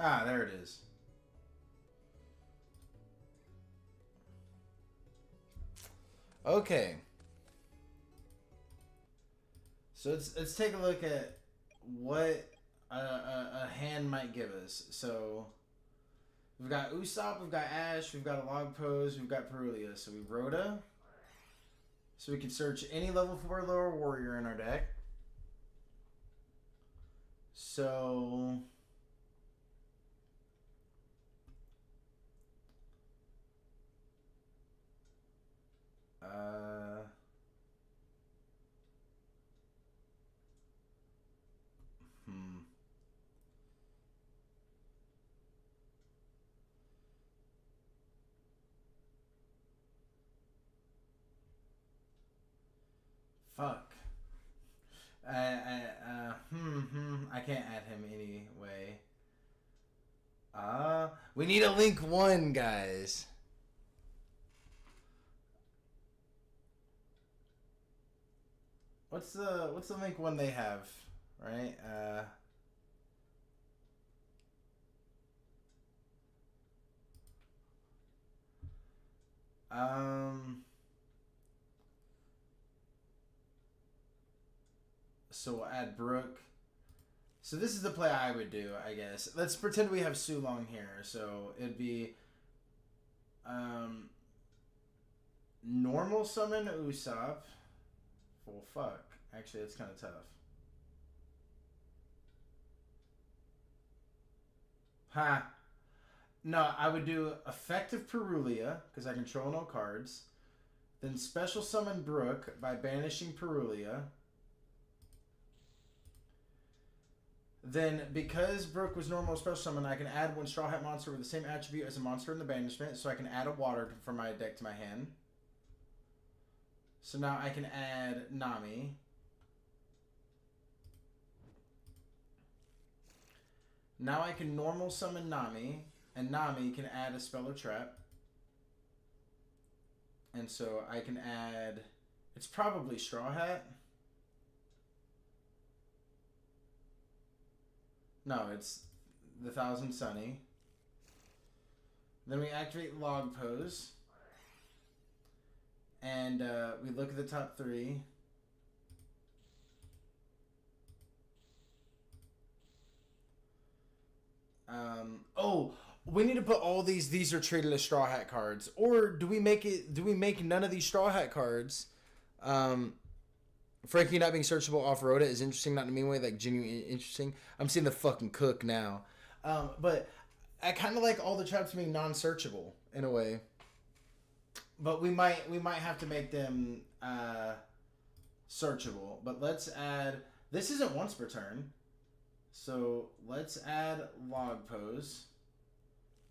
Ah, there it is. Okay. So let's take a look at what a hand might give us. So we've got Usopp, we've got Ash, we've got a Log Pose, we've got Perulia. So we Rhoda. So we can search any level 4 lower warrior in our deck. So fuck. I can't add him anyway. We need a link 1, guys. What's the link 1 they have, right? So we'll add Brooke. So this is the play I would do, I guess. Let's pretend we have Sulong here. So it'd be normal summon Usopp. Well, fuck. Actually, it's kind of tough. Ha. No, I would do effective Perulia, because I control no cards. Then special summon Brooke by banishing Perulia. Then, because Brooke was normal special summon, I can add one Straw Hat monster with the same attribute as a monster in the banishment, so I can add a water from my deck to my hand. So now I can add Nami. Now I can normal summon Nami, and Nami can add a spell or trap. And so I can add, it's probably Straw Hat. No, it's the Thousand Sunny. Then we activate Log Pose. And we look at the top 3. Oh, we need to put all these. These are treated as Straw Hat cards, or do we make it? Do we make none of these Straw Hat cards? Frankie not being searchable off Rhoda is interesting, not in a mean way, like genuinely interesting. I'm seeing the fucking cook now, but I kind of like all the traps being non-searchable in a way. But we might have to make them searchable. But let's add. This isn't once per turn. So let's add Log Pose.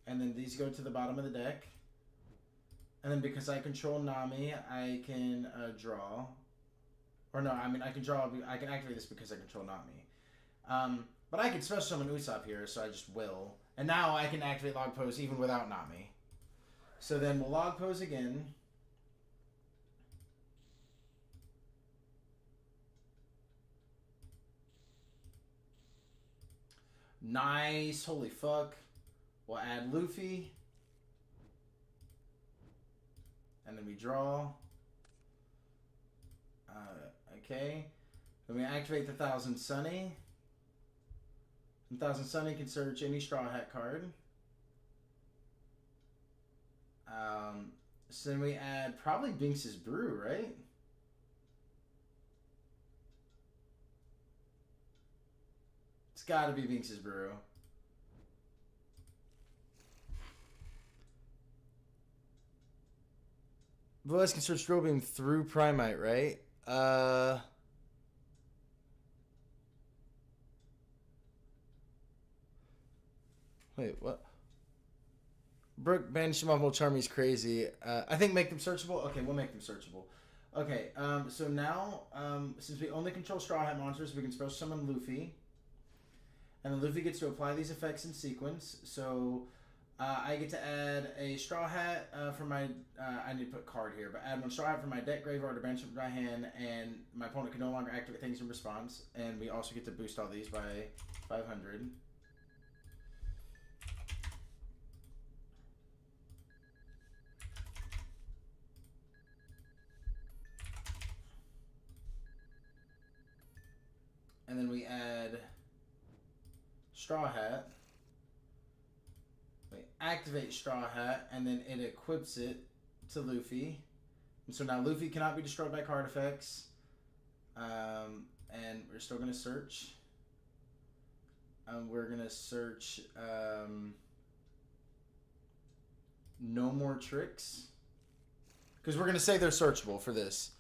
And then these go to the bottom of the deck. And then because I control Nami, I can draw. Or no, I mean I can draw. I can activate this because I control Nami. But I can special summon Usopp here, so I just will. And now I can activate Log Pose even without Nami. So then we'll Log Pose again. Nice. Holy fuck. We'll add Luffy. And then we draw. Okay. Then we activate the Thousand Sunny. And Thousand Sunny can search any Straw Hat card. So then we add probably Binks's Brew, right? It's gotta be Binks's Brew. Boas can search Drill Beam through Primite, right? Wait, what? Brooke banish them off will charm. He's crazy. I think make them searchable. Okay, we'll make them searchable. Okay, so now, since we only control Straw Hat monsters, we can special summon Luffy. And then Luffy gets to apply these effects in sequence. So I get to add a Straw Hat for my... I need to put card here, but add one Straw Hat for my deck, graveyard, or bench with my hand, and my opponent can no longer activate things in response. And we also get to boost all these by 500. And then we add Straw Hat. We activate Straw Hat, and then it equips it to Luffy. And so now Luffy cannot be destroyed by card effects. And we're still going to search. We're going to search No More Tricks. Because we're going to say they're searchable for this.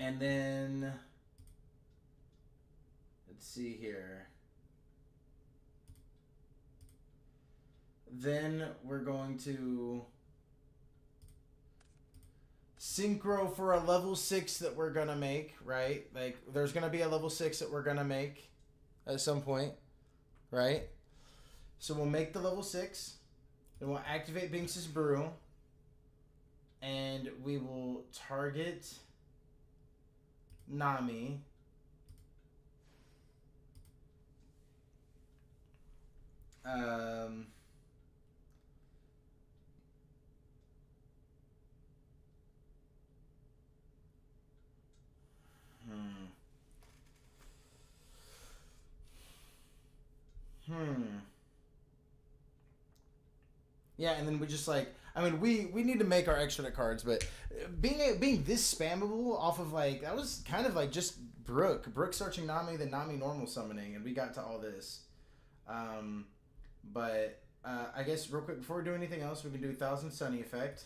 And then, let's see here. Then we're going to synchro for a level 6 that we're going to make, right? Like, there's going to be a level 6 that we're going to make at some point, right? So we'll make the level 6. Then we'll activate Binks's Brew. And we will target Nami. Yeah, and then we just like, I mean, we need to make our extra cards, but being this spammable off of like, that was kind of like just Brooke searching Nami, then Nami normal summoning, and we got to all this. But I guess real quick before we do anything else, we can do Thousand Sunny effect,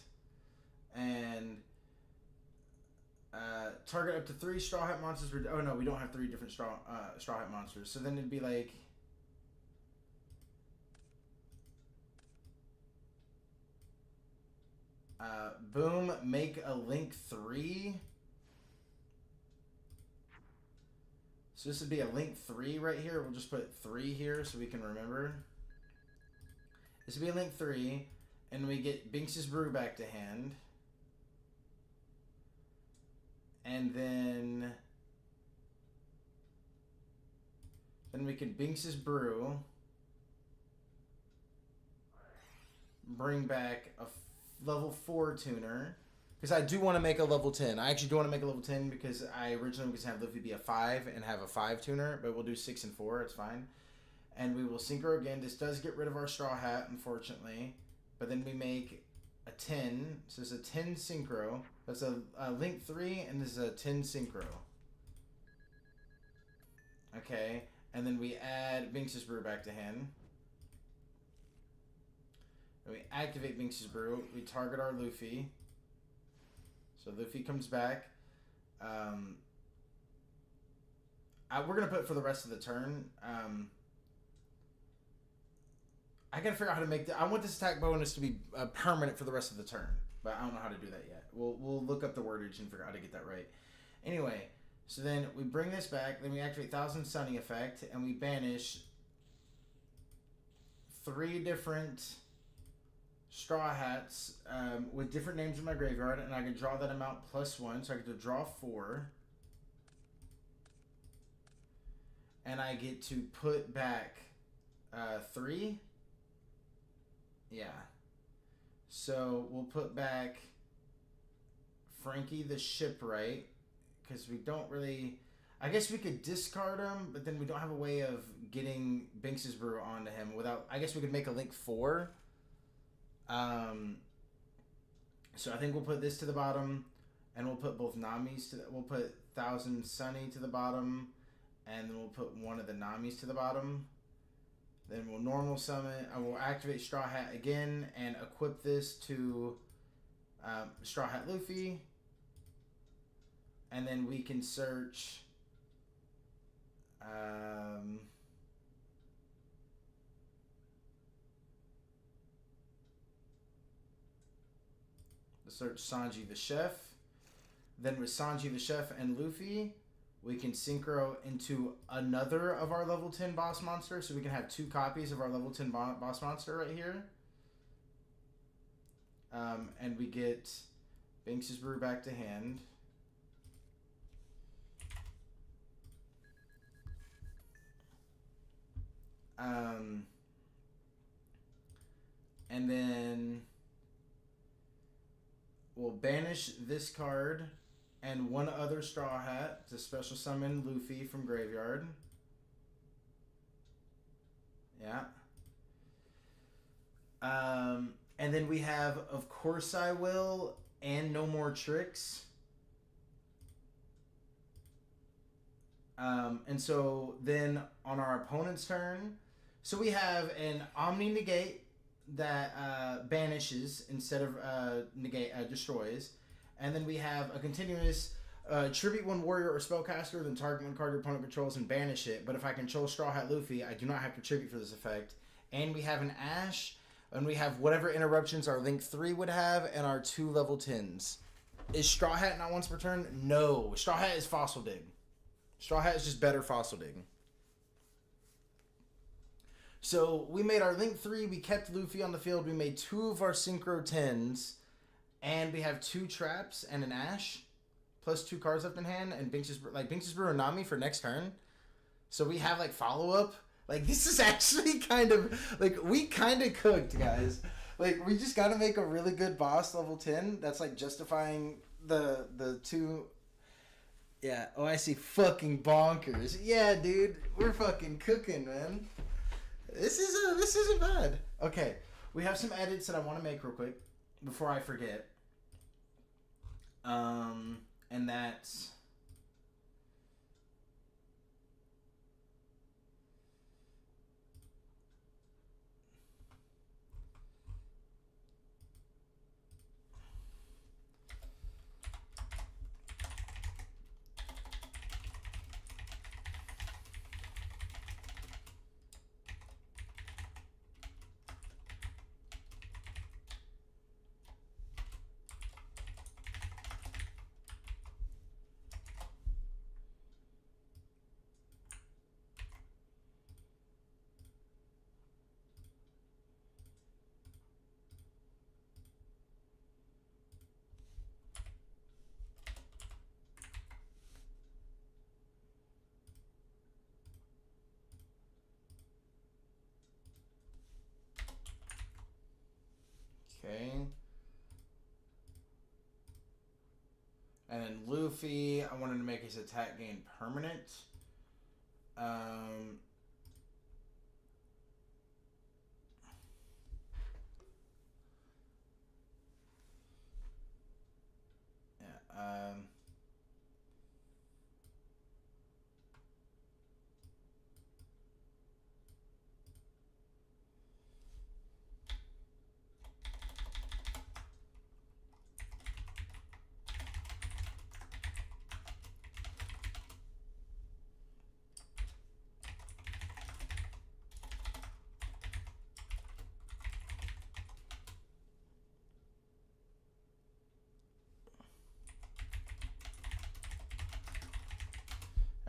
and target up to 3 Straw Hat monsters. Oh no, we don't have 3 different Straw Hat monsters. So then it'd be like. Boom, make a link 3. So this would be a link 3 right here. We'll just put 3 here so we can remember. This would be a link 3. And we get Binks's Brew back to hand. And then we can Binks's Brew. Bring back a level 4 tuner, because I do want to make a level 10. I actually do want to make a level 10 because I originally was going to have Luffy be a 5 and have a 5 tuner, but we'll do 6 and 4. It's fine. And we will synchro again. This does get rid of our Straw Hat, unfortunately, but then we make a 10. So it's a 10 synchro. That's a link 3, and this is a 10 synchro. Okay, and then we add Binks's Brew back to hand. And we activate Binks's Brew. We target our Luffy. So Luffy comes back. We're going to put for the rest of the turn. I gotta figure out how to make I want this attack bonus to be permanent for the rest of the turn, but I don't know how to do that yet. We'll look up the wordage and figure out how to get that right. Anyway, so then we bring this back, then we activate Thousand Sunny effect, and we banish 3 different Straw Hats with different names in my graveyard, and I can draw that amount +1, so I get to draw 4. And I get to put back 3. Yeah. So we'll put back Frankie the Shipwright, because we don't really... I guess we could discard him, but then we don't have a way of getting Binks's Brew onto him without... I guess we could make a link 4. So I think we'll put this to the bottom, and we'll put both Nami's to... We'll put Thousand Sunny to the bottom, and then we'll put one of the Nami's to the bottom. Then we'll normal summon. I will activate Straw Hat again and equip this to Straw Hat Luffy. And then we can search Sanji the Chef. Then with Sanji the Chef and Luffy, we can synchro into another of our level 10 boss monster, so we can have 2 copies of our level 10 boss monster right here. And we get Binks's Brew back to hand. And then we'll banish this card and one other Straw Hat to special summon Luffy from graveyard. Yeah. And then we have Of Course I Will and No More Tricks. And so then on our opponent's turn, so we have an Omni Negate that banishes instead of destroys. And then we have a continuous tribute 1 warrior or spellcaster, then target 1 card your opponent controls and banish it. But if I control Straw Hat Luffy, I do not have to tribute for this effect. And we have an Ash, and we have whatever interruptions our Link 3 would have, and our 2 level 10s. Is Straw Hat not once per turn? No. Straw Hat is Fossil Dig. Straw Hat is just better Fossil Dig. So we made our Link 3, we kept Luffy on the field, we made 2 of our Synchro 10s, and we have 2 traps and an Ash, plus 2 cards left in hand, and Binks's Brew and Nami for next turn. So we have, like, follow-up. Like, this is actually kind of, like, we kind of cooked, guys. Like, we just got to make a really good boss level 10 that's, like, justifying the 2... Yeah, oh, I see fucking bonkers. Yeah, dude, we're fucking cooking, man. This isn't bad. Okay, we have some edits that I want to make real quick before I forget. And that's... Okay. And then Luffy, I wanted to make his attack gain permanent.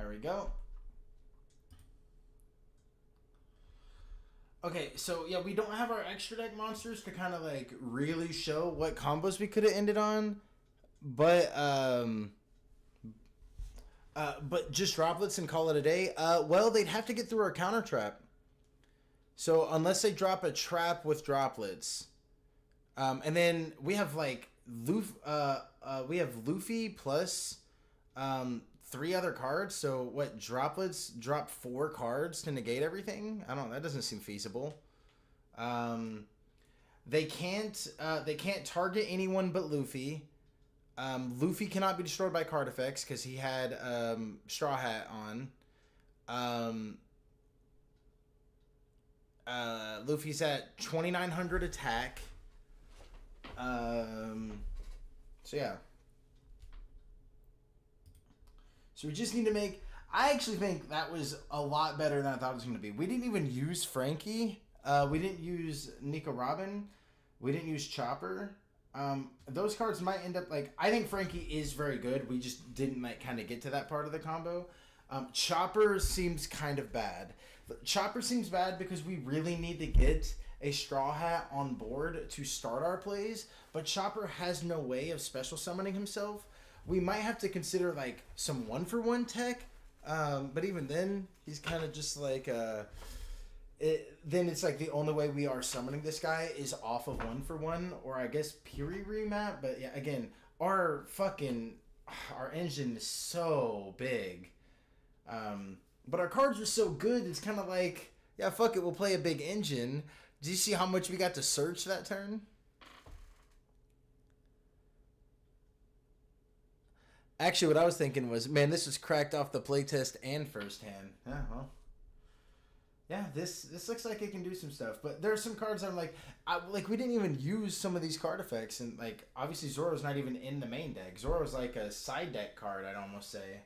There we go. Okay, so yeah, we don't have our extra deck monsters to kind of like really show what combos we could have ended on, but just droplets and call it a day. Well, they'd have to get through our counter trap. So unless they drop a trap with droplets, and then we have like we have Luffy plus 3 other cards. So what, droplets drop 4 cards to negate everything? That doesn't seem feasible. They can't target anyone but Luffy. Luffy cannot be destroyed by card effects because he had Straw Hat on. Luffy's at 2,900 attack. So yeah. So we just need to make... I actually think that was a lot better than I thought it was going to be. We didn't even use Frankie. We didn't use Nico Robin. We didn't use Chopper. Those cards might end up like... I think Frankie is very good. We just didn't like kind of get to that part of the combo. Chopper seems kind of bad. Chopper seems bad because we really need to get a Straw Hat on board to start our plays. But Chopper has no way of special summoning himself. We might have to consider like some 1-for-1 tech, but even then, he's kind of just like then it's like the only way we are summoning this guy is off of 1-for-1, or I guess Piri remap. But yeah, again, our engine is so big, but our cards are so good. It's kind of like, yeah, fuck it, we'll play a big engine. Did you see how much we got to search that turn? Actually, what I was thinking was, man, this was cracked off the playtest and first hand. Yeah, well. Yeah, this looks like it can do some stuff. But there are some cards that I'm like, we didn't even use some of these card effects. And, like, obviously Zoro's not even in the main deck. Zoro's like a side deck card, I'd almost say.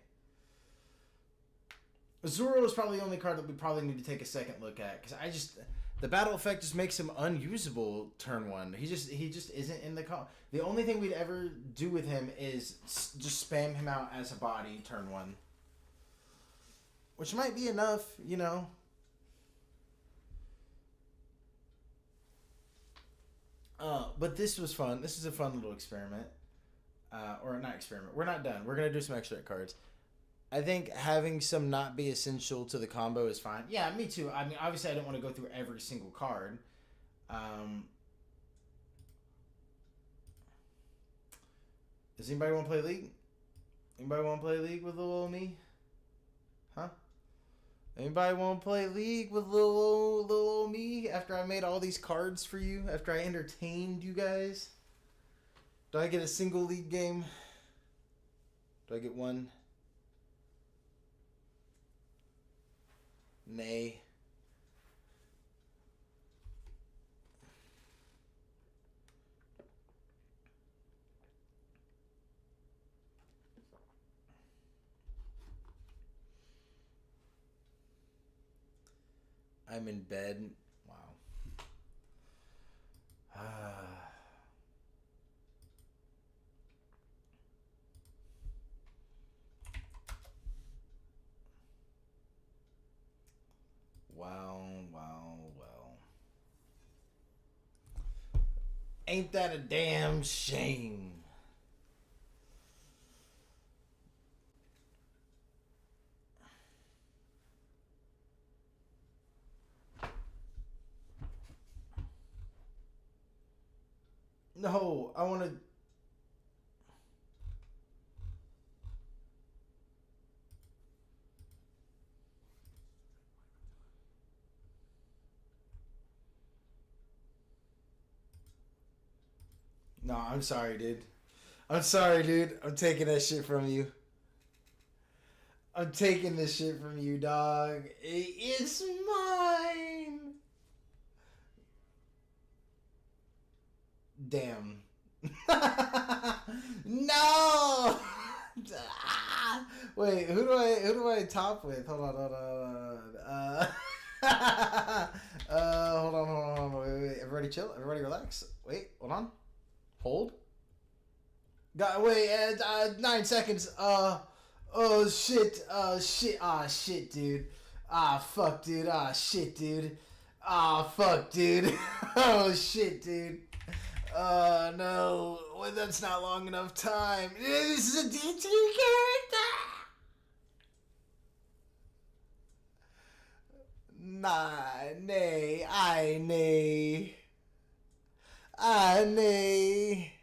Zoro is probably the only card that we probably need to take a second look at. Because the battle effect just makes him unusable turn 1. He just isn't in the call. The only thing we'd ever do with him is just spam him out as a body turn 1. Which might be enough, you know. But this was fun. This is a fun little experiment. Or not experiment. We're not done. We're going to do some extra cards. I think having some not be essential to the combo is fine. Yeah, me too. I mean, obviously I don't want to go through every single card. Does anybody want to play League? Anybody want to play League with little old me? Huh? Anybody want to play League with little old me after I made all these cards for you? After I entertained you guys? Do I get a single League game? Do I get one? Nay. I'm in bed. Wow. Well. Ain't that a damn shame? No, I want to... No, I'm sorry, dude. I'm sorry, dude. I'm taking that shit from you. I'm taking this shit from you, dog. It's mine. Damn. No. Wait, who do I top with? Hold on. Hold on. Wait. Everybody chill. Everybody relax. Wait, hold on. Hold. Wait, 9 seconds. Oh shit. Oh shit. Ah shit, dude. Ah fuck, dude. Ah shit, dude. Ah fuck, dude. Oh shit, dude. No. Well, that's not long enough time. This is a D2 character. Nah, nay, I nay. I nay.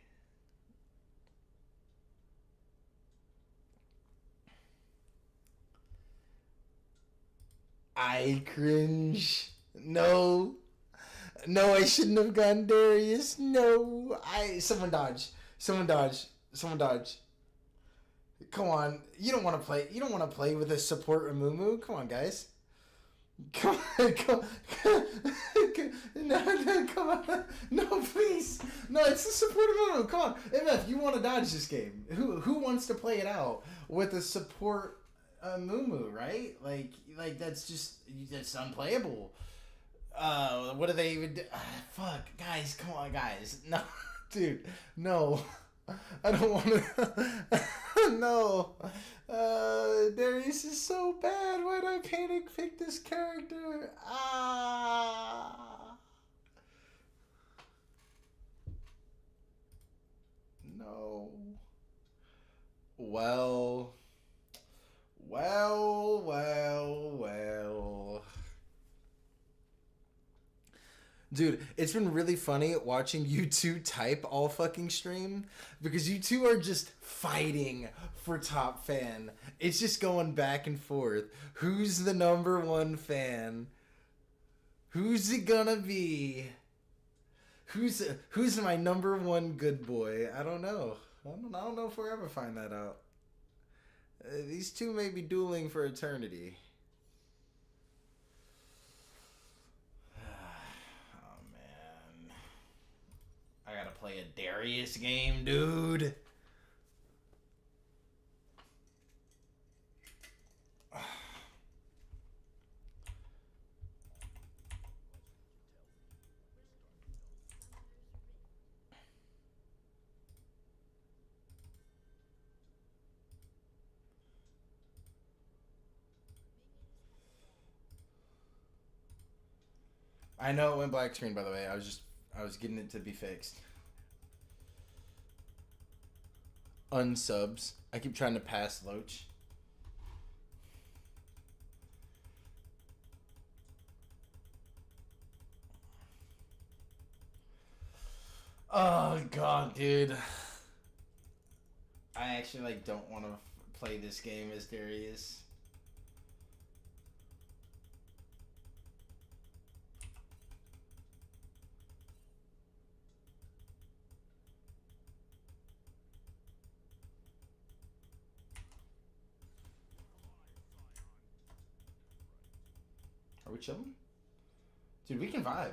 I cringe. No. No, I shouldn't have gone Darius. No. Someone dodge. Someone dodge. Someone dodge. Come on. You don't want to play with a support Amumu? Come on, guys. Come on, no, come on. No, please. No, it's the support Amumu. Come on. MF, you want to dodge this game. Who wants to play it out with a support Mumu, right? Like that's unplayable. What do they even do? Fuck, guys, come on, guys. No, dude, no. I don't want to. No. Darius is so bad. Why did I panic pick this character? Ah. No. Well. Dude, it's been really funny watching you two type all fucking stream because you two are just fighting for top fan. It's just going back and forth. Who's the number one fan? Who's it gonna be? Who's my number one good boy? I don't know. I don't know if we'll ever find that out. These two may be dueling for eternity. Oh man, I gotta play a Darius game, dude. I know it went black screen, by the way. I was getting it to be fixed. Unsubs. I keep trying to pass Loach. Oh god, dude. I actually don't want to play this game as Darius. Are we chilling? Dude, we can vibe.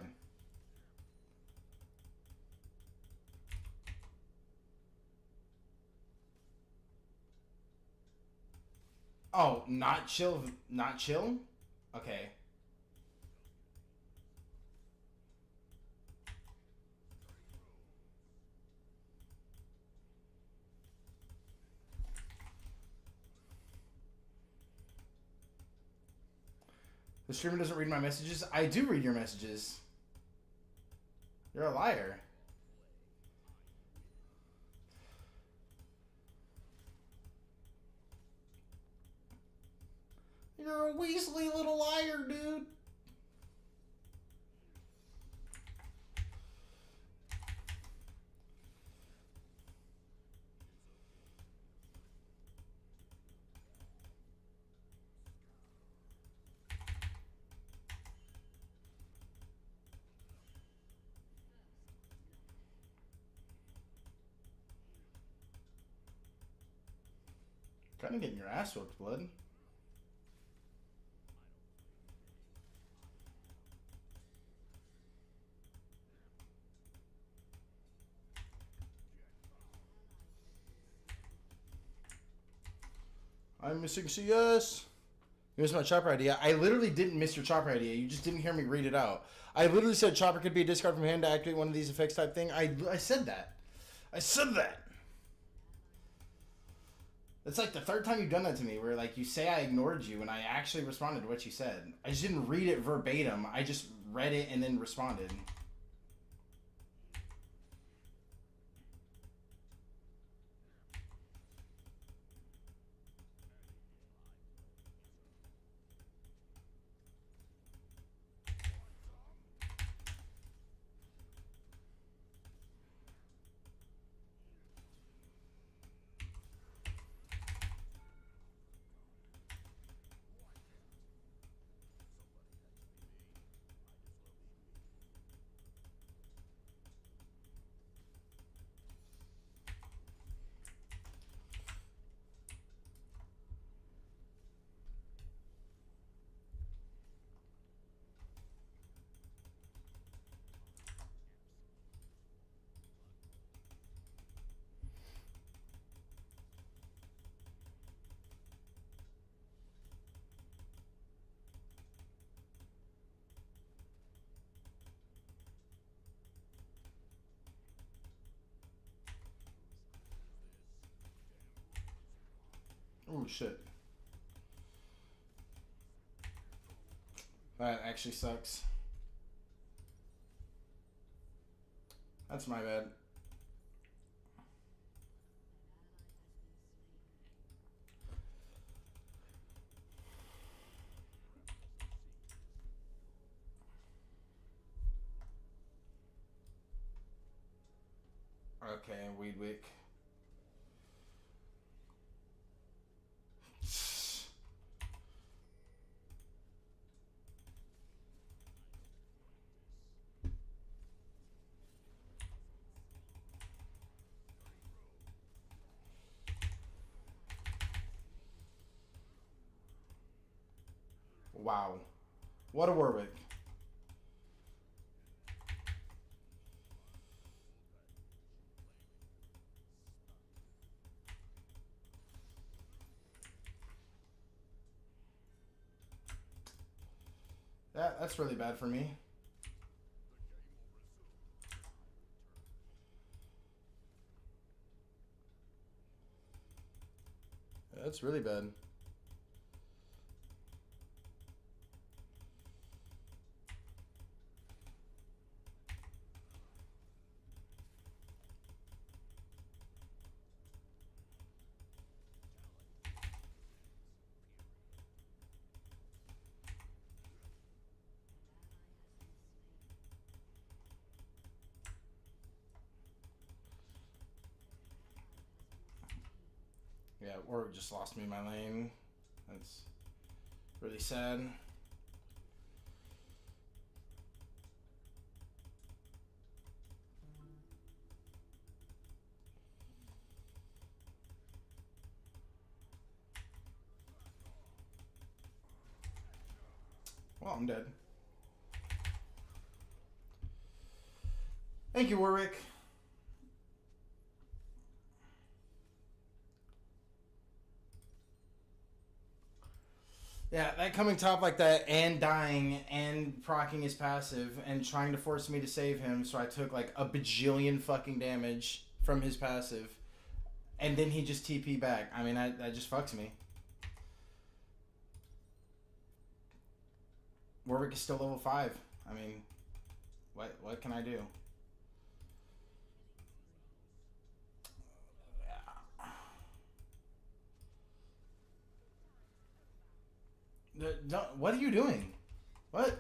Oh, not chill? Not chill? Okay. The streamer doesn't read my messages. I do read your messages. You're a liar. You're a weaselly little liar, dude. Kind of getting your ass whooped, blood. I'm missing CS. You missed my chopper idea. I literally didn't miss your chopper idea. You just didn't hear me read it out. I literally said chopper could be a discard from hand to activate one of these effects type thing. I said that. I said that. It's like the third time you've done that to me, where like you say I ignored you and I actually responded to what you said. I just didn't read it verbatim. I just read it and then responded. Oh shit. That actually sucks. That's my bad. Okay, Weedwick. Wow. What a Warwick. That's really bad for me. That's really bad. Yeah, Warwick just lost me my lane. That's really sad. Well, I'm dead. Thank you, Warwick. Yeah, that coming top like that and dying and proccing his passive and trying to force me to save him, so I took like a bajillion fucking damage from his passive. And then he just TP back. I mean, that just fucks me. Warwick is still level 5. I mean, what can I do? What are you doing? What?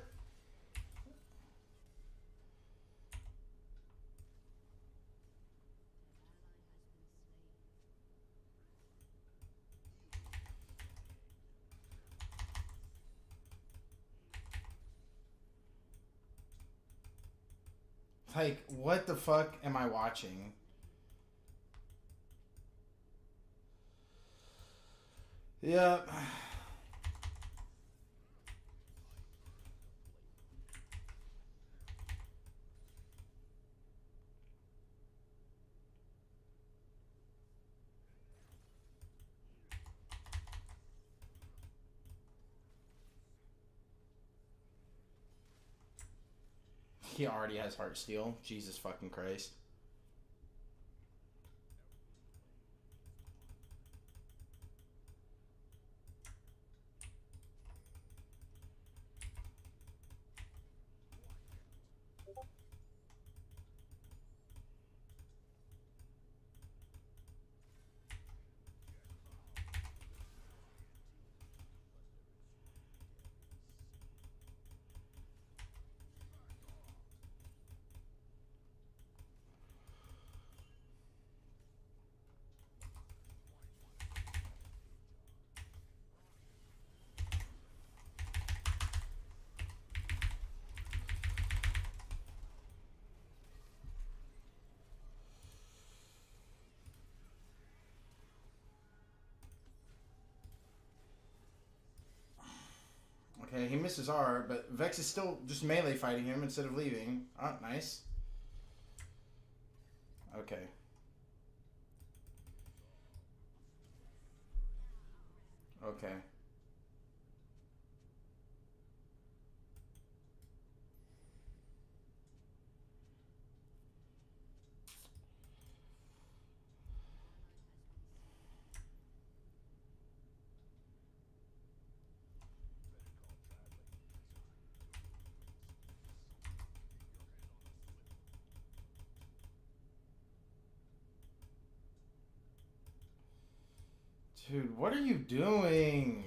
Like, what the fuck am I watching? Yeah. He already has Heartsteel. Jesus fucking Christ. Okay, he misses R, but Vex is still just melee fighting him instead of leaving. Ah, nice. Okay. Okay. Dude, what are you doing?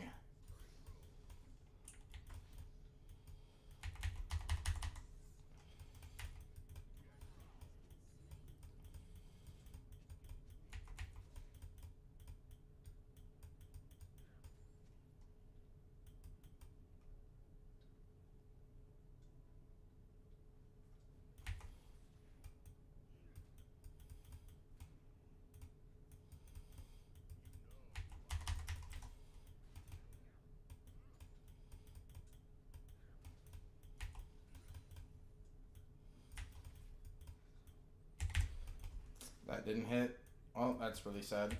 That didn't hit. Oh, that's really sad.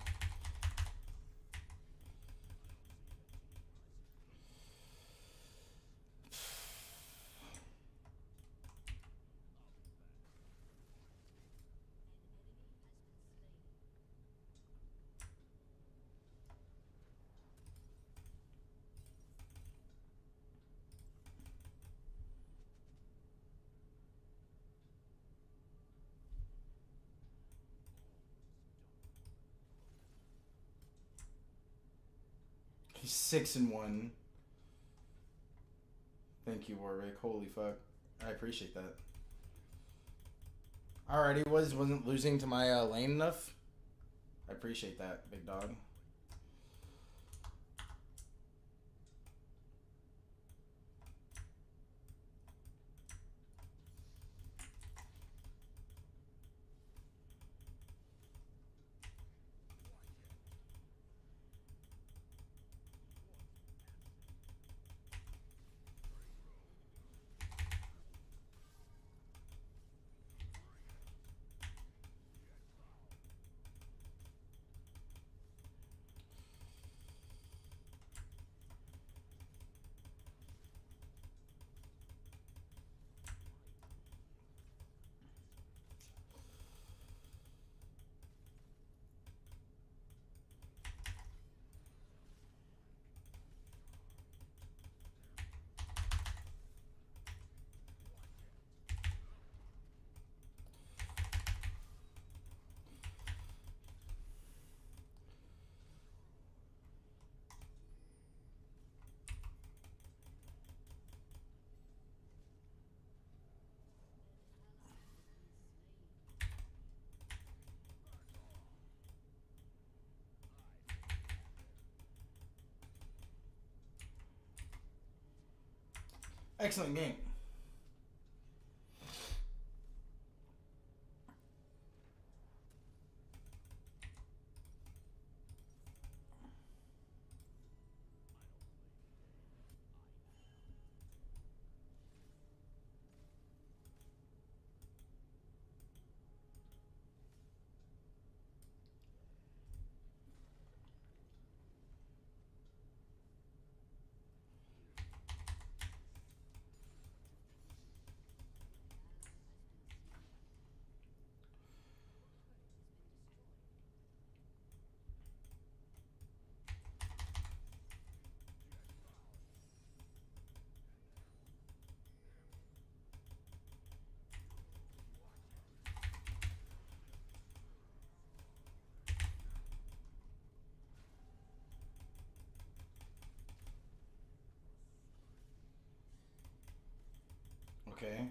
He's 6-1. Thank you, Warwick. Holy fuck. I appreciate that. Alrighty, wasn't losing to my lane enough. I appreciate that, big dog. Excellent game. Okay.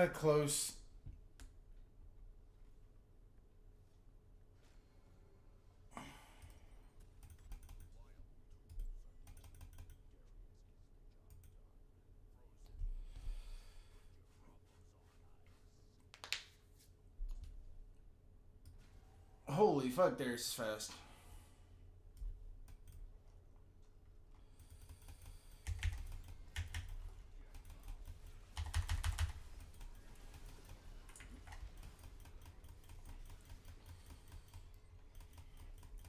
of close. Holy fuck, there's fast.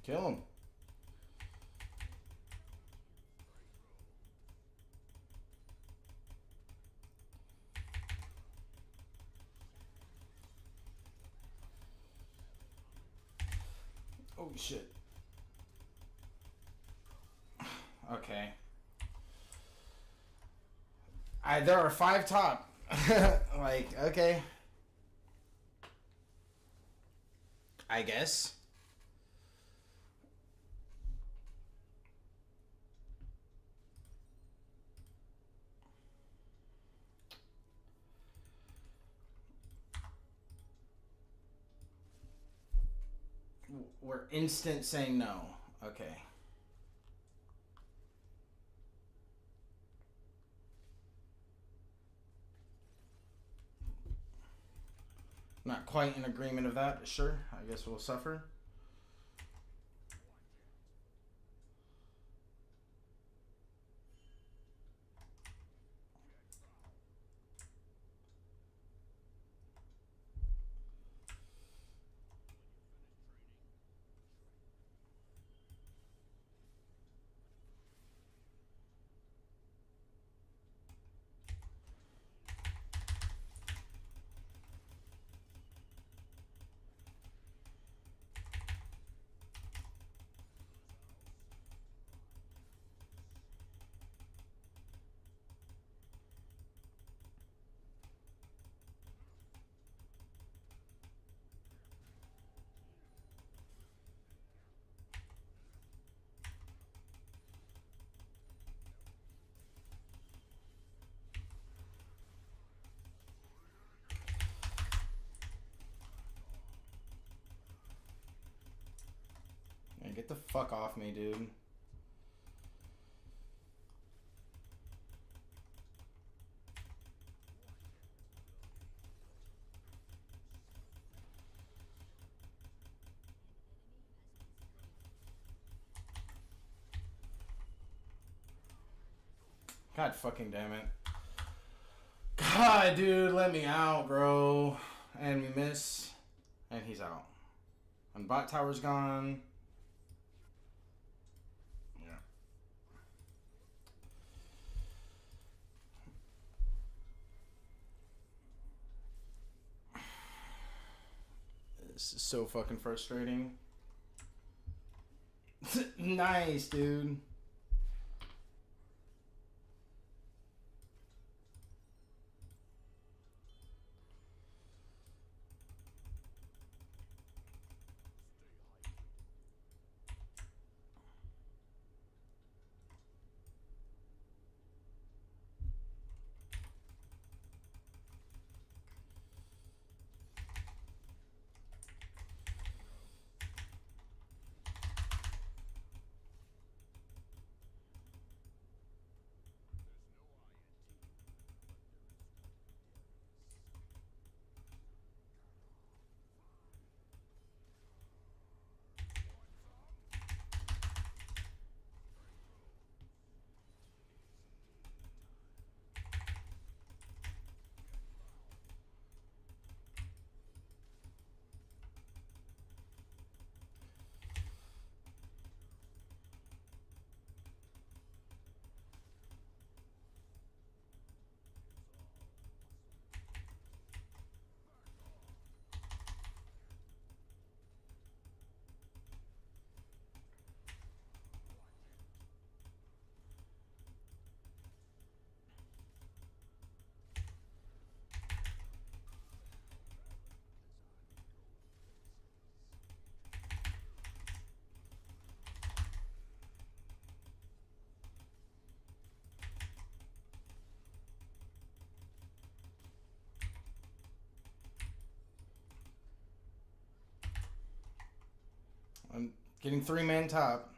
Kill him. Oh shit. Okay. There are 5 top. Like, okay. I guess. We're instant saying no. Okay. Not quite in agreement of that, but sure. I guess we'll suffer. Man, get the fuck off me, dude. God fucking damn it. God, dude, let me out, bro. And we miss. And he's out. And bot tower's gone. Yeah. This is so fucking frustrating. Nice, dude. I'm getting 3-man top.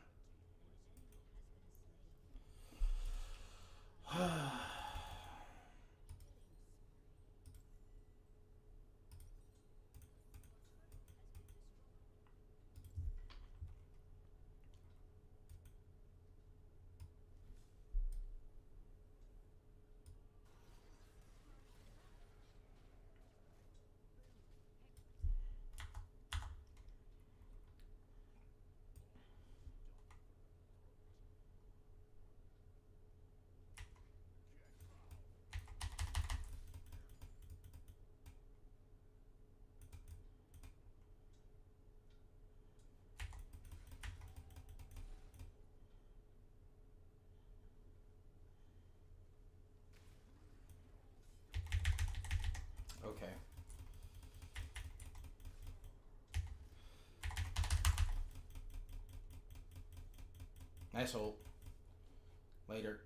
Okay. Nice hold. Later.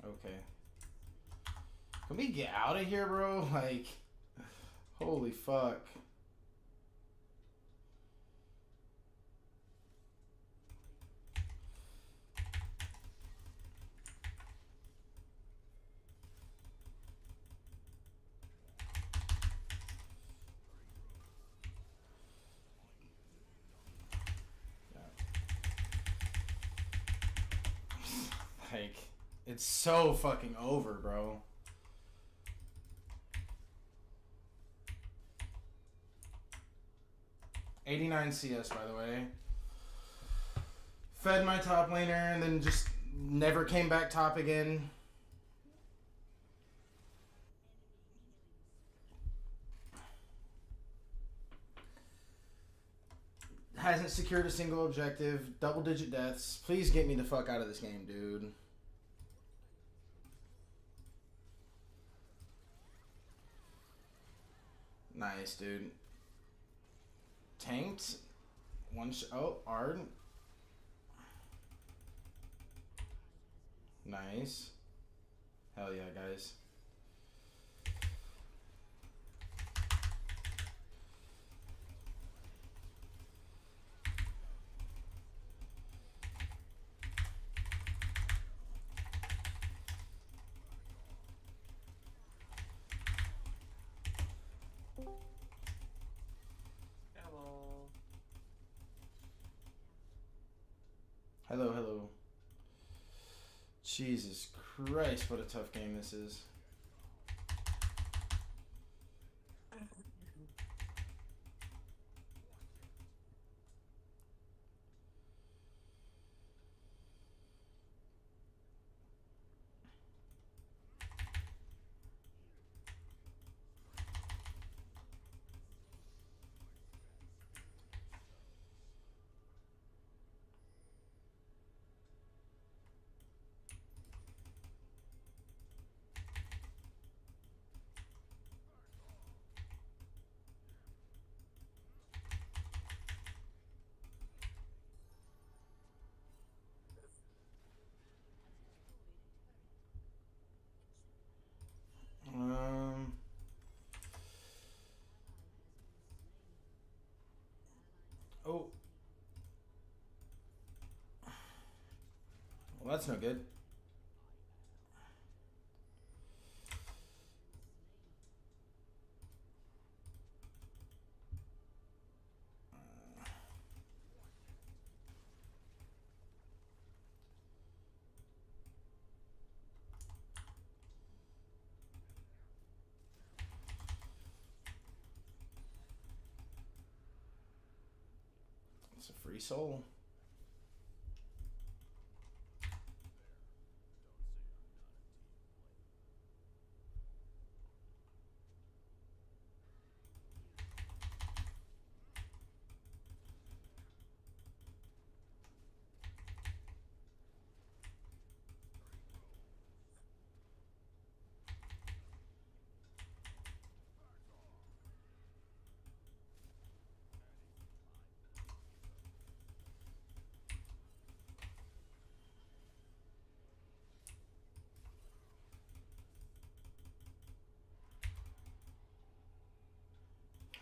Okay. Can we get out of here, bro? Like, holy fuck. Like, it's so fucking over, bro. $89 CS, by the way. Fed my top laner and then just never came back top again. Hasn't secured a single objective. Double-digit deaths. Please get me the fuck out of this game, dude. Nice, dude. Tanked. Oh, Ard. Nice. Hell yeah, guys. Hello, hello. Jesus Christ, what a tough game this is. Oh. Well, that's no good. It's a free soul.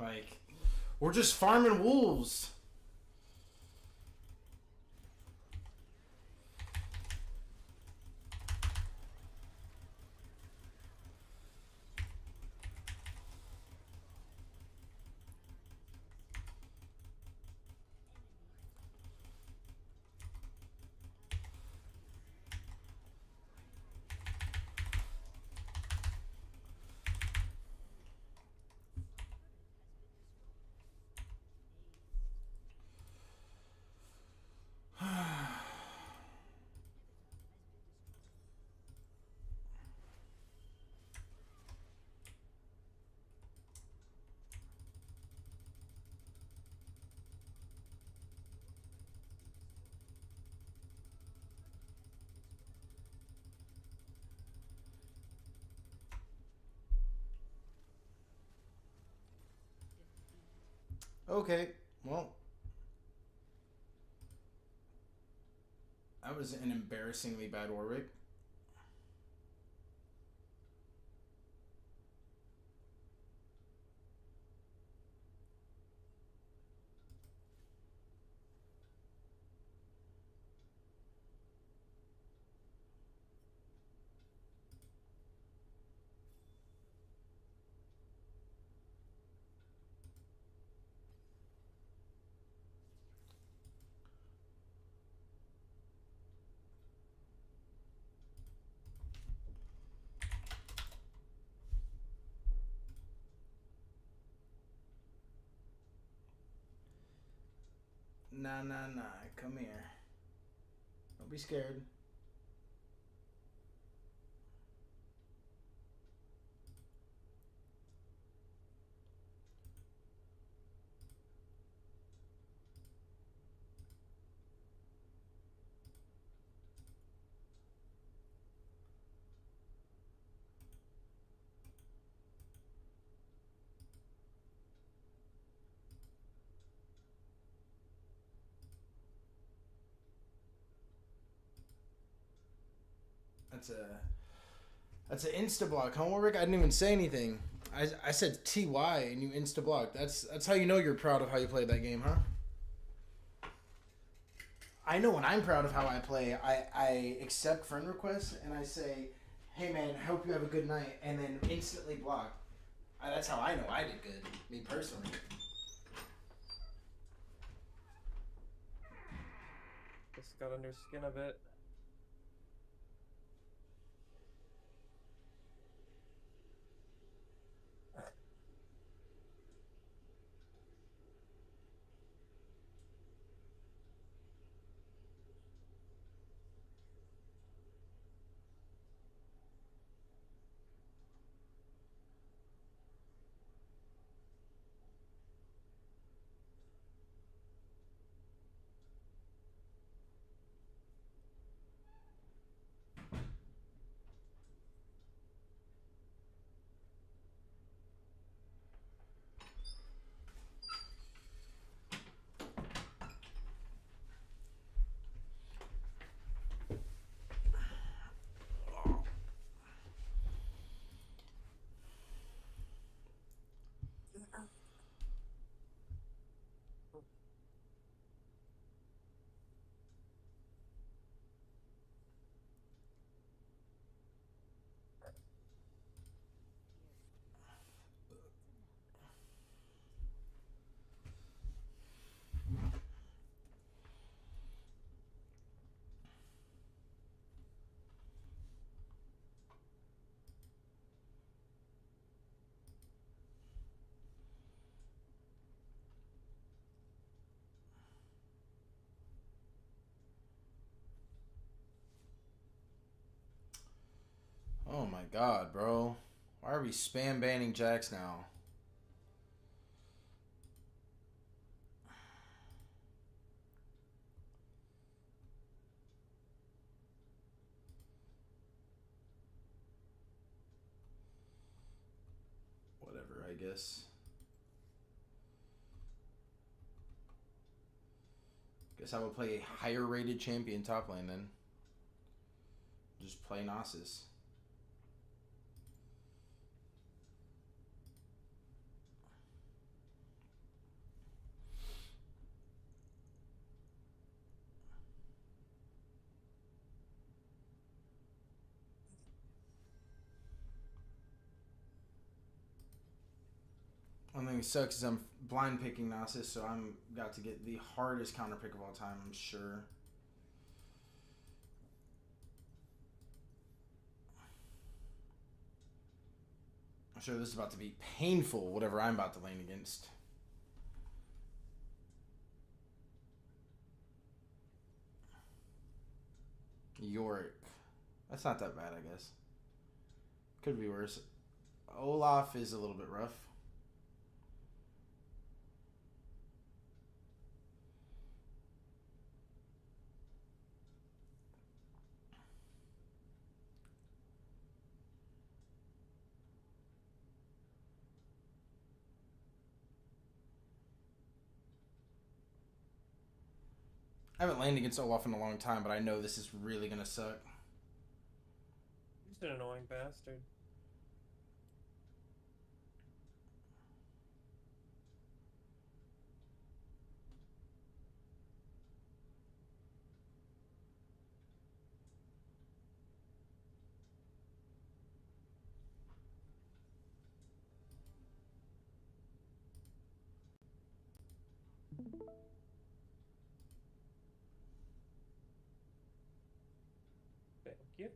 Like, we're just farming wolves. Okay, well, that was an embarrassingly bad war rape. Nah, nah, nah. Come here. Don't be scared. That's an insta block, huh, Warwick? I didn't even say anything. I said TY and you insta block. That's how you know you're proud of how you played that game, huh? I know when I'm proud of how I play, I accept friend requests and I say, "Hey man, hope you have a good night," and then instantly block. That's how I know I did good, me personally. Just got under skin a bit. Oh my god, bro. Why are we spam banning Jax now? Whatever, I guess. Guess I would play a higher rated champion top lane then. Just play Nasus. One thing that sucks is I'm blind picking Gnosis, so I'm got to get the hardest counter pick of all time, I'm sure. I'm sure this is about to be painful, whatever I'm about to lane against. Yorick. That's not that bad, I guess. Could be worse. Olaf is a little bit rough. I haven't landed against Olaf in a long time, but I know this is really going to suck. He's an annoying bastard. Thank you.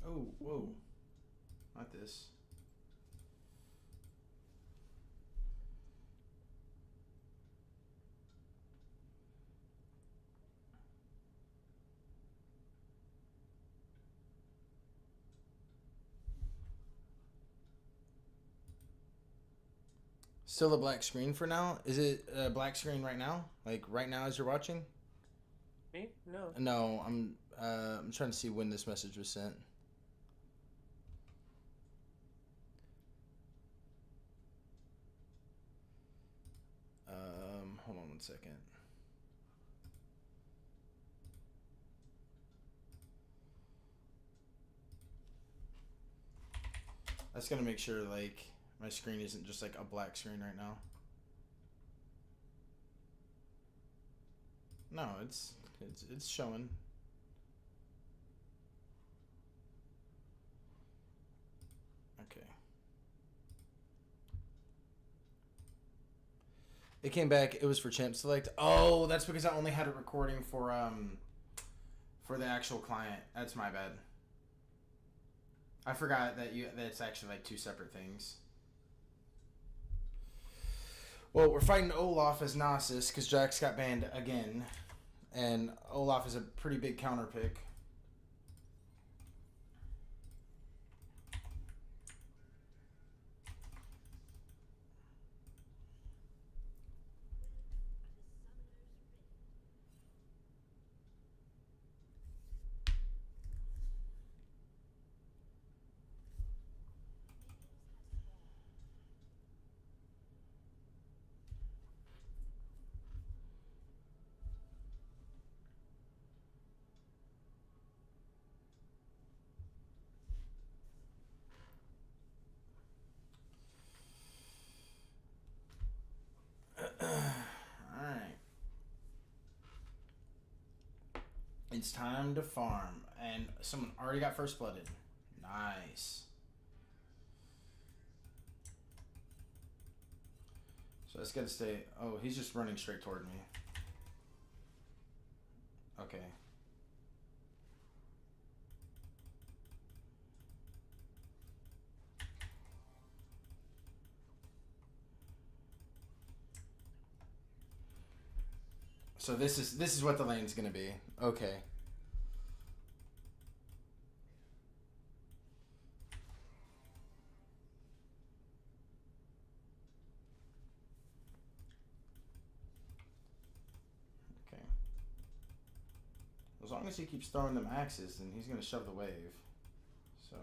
Oh, whoa. Not this. Still a black screen for now? Is it a black screen right now? Like right now as you're watching? Me? No. No, I'm trying to see when this message was sent. Hold on one second. I just gotta make sure like my screen isn't just like a black screen right now. No, it's showing. Okay. It came back. It was for champ select. Oh, that's because I only had a recording for the actual client. That's my bad. I forgot that it's actually like two separate things. Well, we're fighting Olaf as Gnosis because Jax got banned again, and Olaf is a pretty big counter pick. Alright. It's time to farm. And someone already got first blooded. Nice. So I just gotta stay. Oh, he's just running straight toward me. Okay. So this is what the lane's gonna be. Okay. Okay. As long as he keeps throwing them axes, then he's gonna shove the wave. So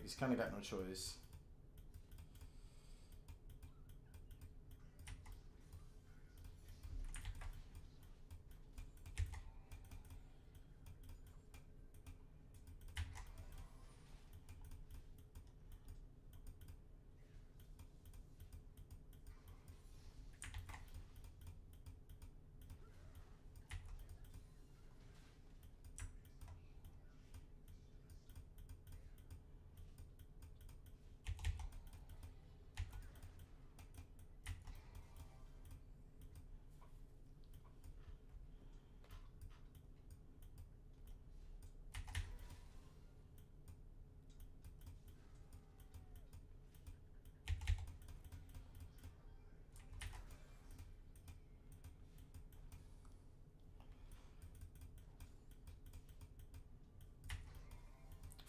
he's kind of got no choice.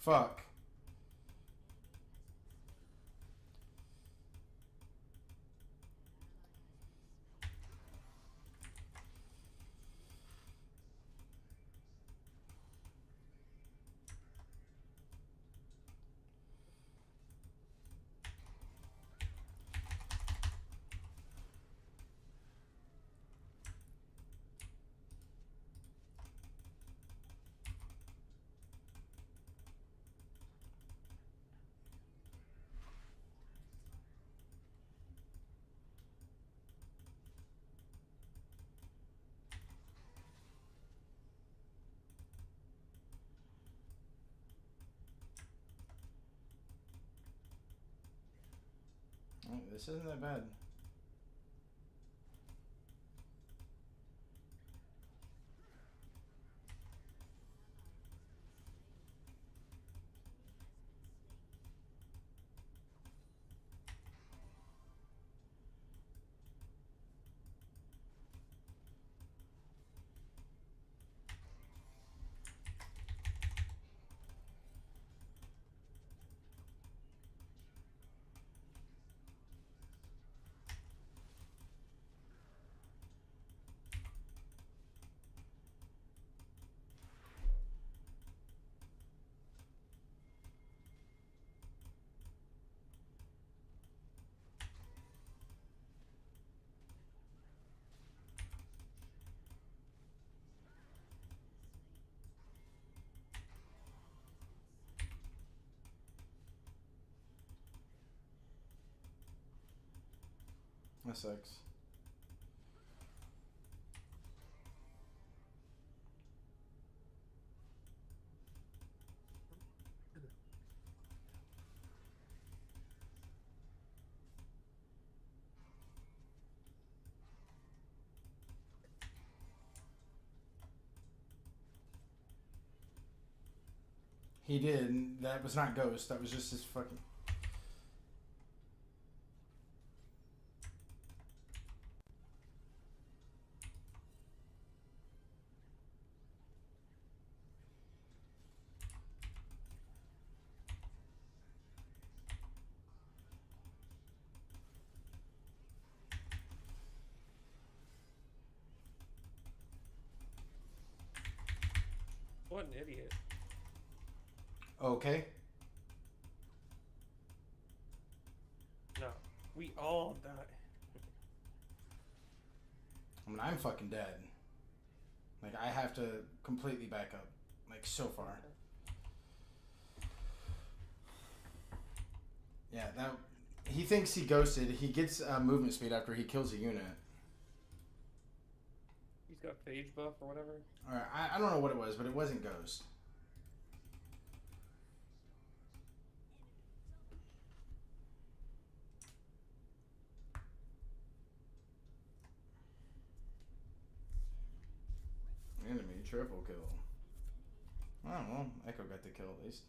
Fuck. This isn't that bad. That sucks. He did. That was not Ghost. That was just his fucking. What an idiot. Okay. No. We all die. I mean, I'm fucking dead. Like, I have to completely back up. Like, so far. Yeah, that. He thinks he ghosted. He gets movement speed after he kills a unit. He's got phage buff or whatever. Alright, I don't know what it was, but it wasn't Ghost. Enemy triple kill. Oh, well, Echo got the kill at least.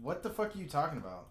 What the fuck are you talking about?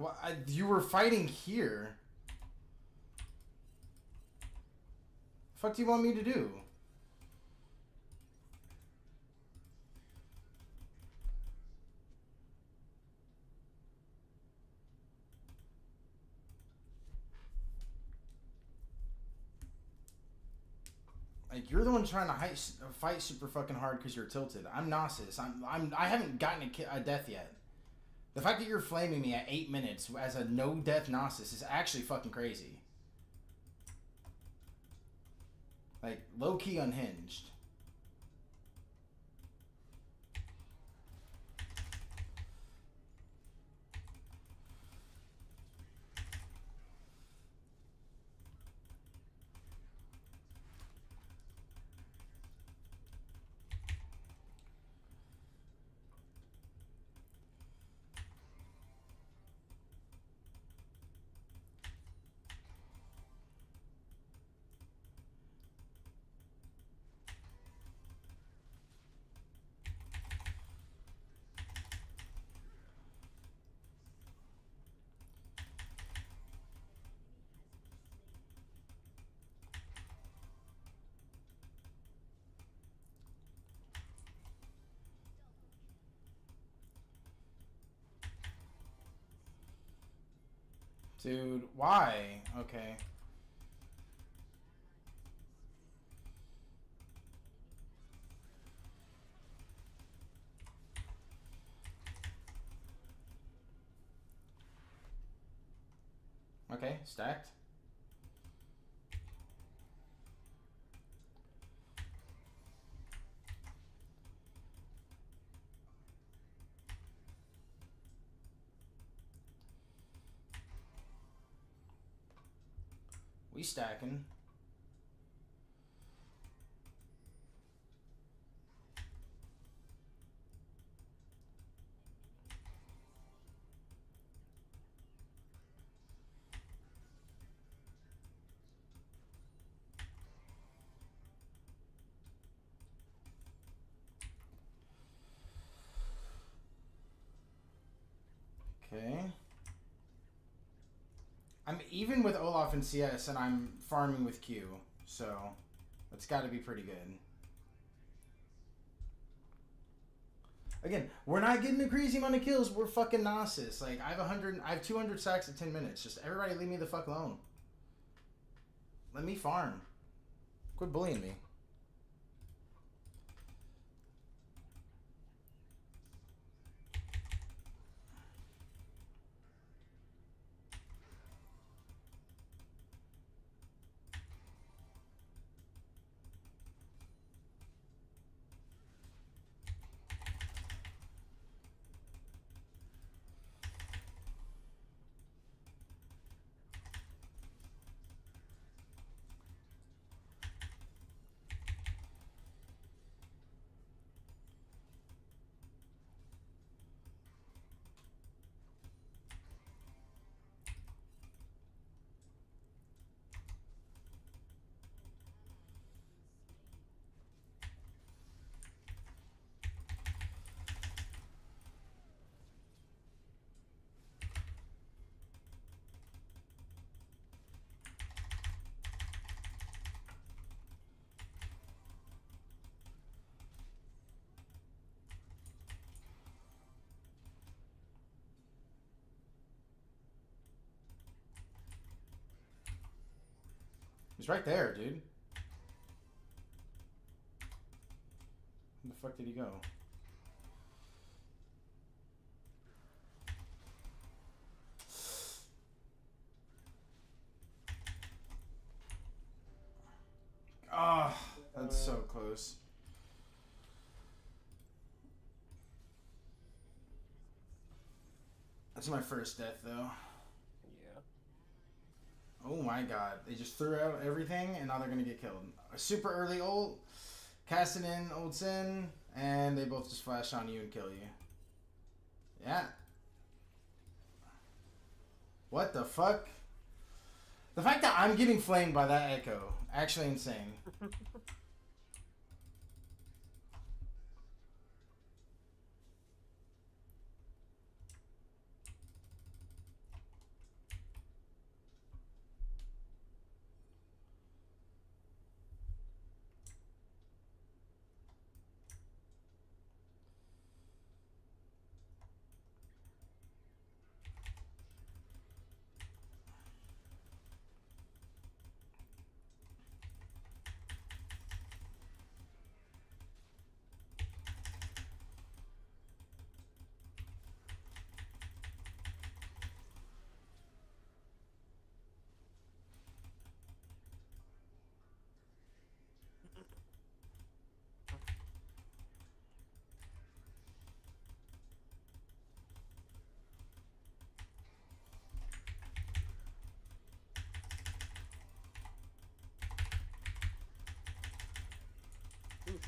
Well, you were fighting here. The fuck do you want me to do? Like, you're the one trying to fight super fucking hard because you're tilted. I'm Gnosis. I haven't gotten a death yet. The fact that you're flaming me at 8 minutes as a no-death Gnosis is actually fucking crazy. Like, low-key unhinged. Dude, why? Okay. Okay, stacked. We stacking. Okay. I'm even with Olaf and CS, and I'm farming with Q, so that's got to be pretty good. Again, we're not getting a crazy amount of kills. We're fucking Gnosis. Like, I have 200 sacks in 10 minutes. Just everybody leave me the fuck alone. Let me farm. Quit bullying me. He's right there, dude. Where the fuck did he go? Ah, oh, that's so close. That's my first death, though. Yeah. Oh my god. They just threw out everything, and now they're gonna get killed. A super early ult, casting in Old Sin, and they both just flash on you and kill you. Yeah. What the fuck? The fact that I'm getting flamed by that echo, actually insane.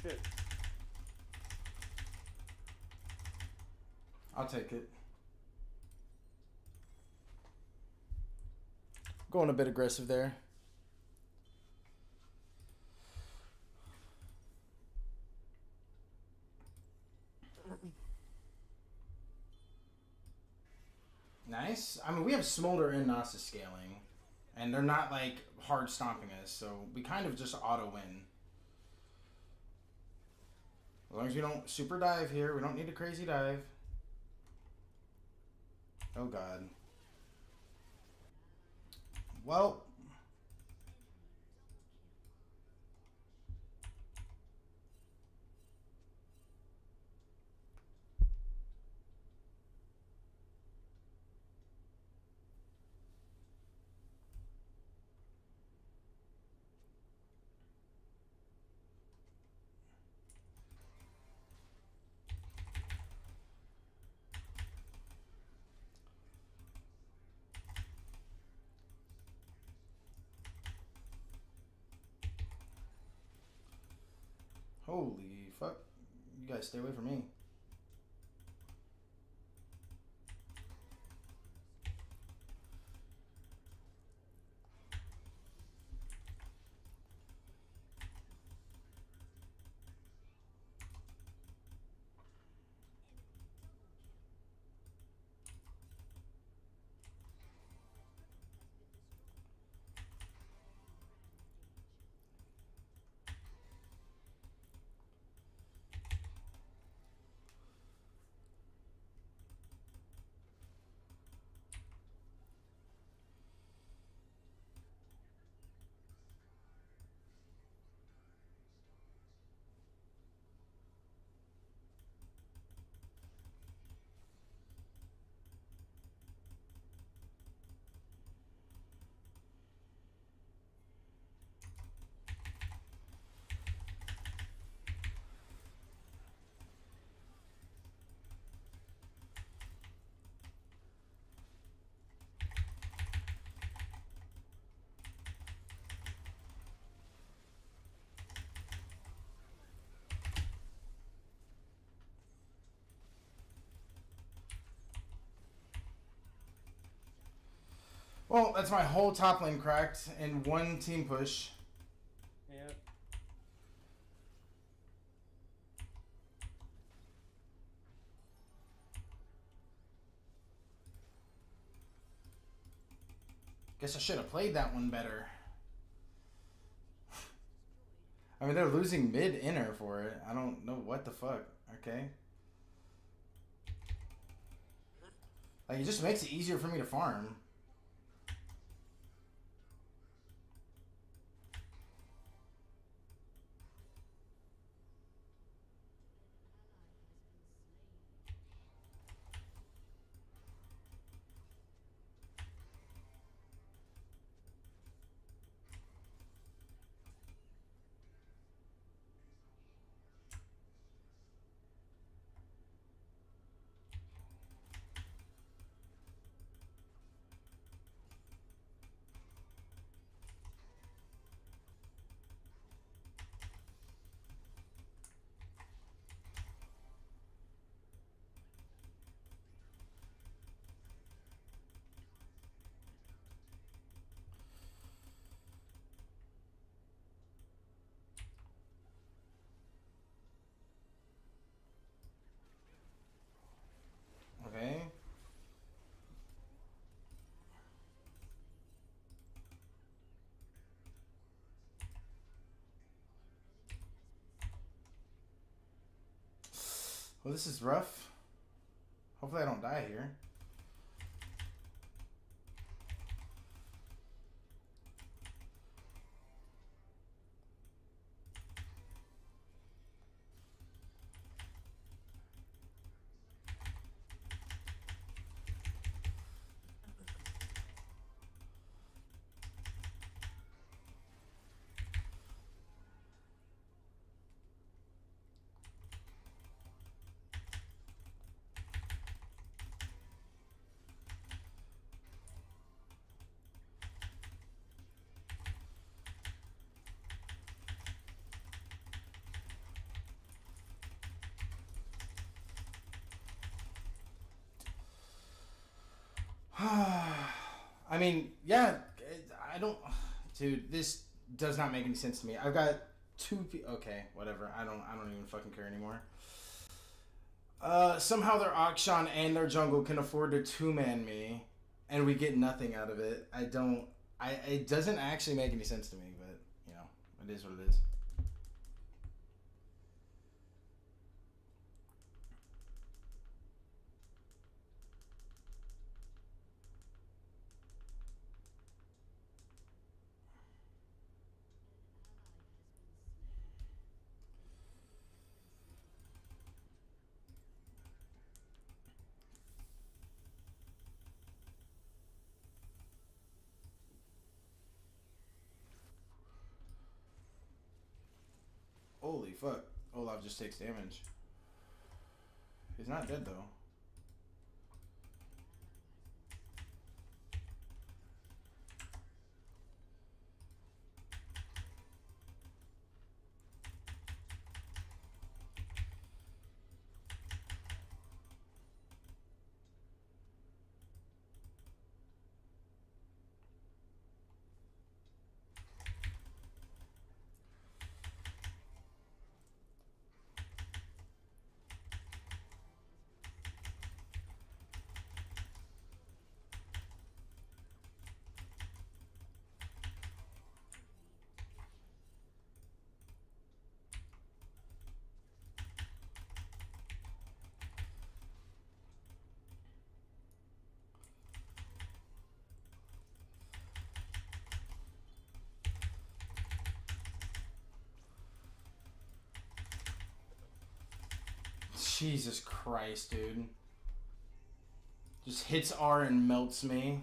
shit. I'll take it. Going a bit aggressive there. Nice. I mean, we have Smolder and Nasa scaling, and they're not like hard stomping us, so we kind of just auto win. As long as we don't super dive here, we don't need a crazy dive. Oh god. Well. Holy fuck. You guys stay away from me. Well, that's my whole top lane cracked in one team push. Yep. Guess I should have played that one better. I mean, they're losing mid-inner for it. I don't know what the fuck. Okay. Like, it just makes it easier for me to farm. Okay. Well, this is rough. Hopefully I don't die here. I mean, yeah, I don't. Dude, this does not make any sense to me. I've got okay, whatever. I don't even fucking care anymore. Somehow their Akshan and their jungle can afford to two-man me, and we get nothing out of it. I don't. It doesn't actually make any sense to me, but you know, it is what it is. Holy fuck! Olaf just takes damage. He's not dead though. Jesus Christ, dude. Just hits R and melts me.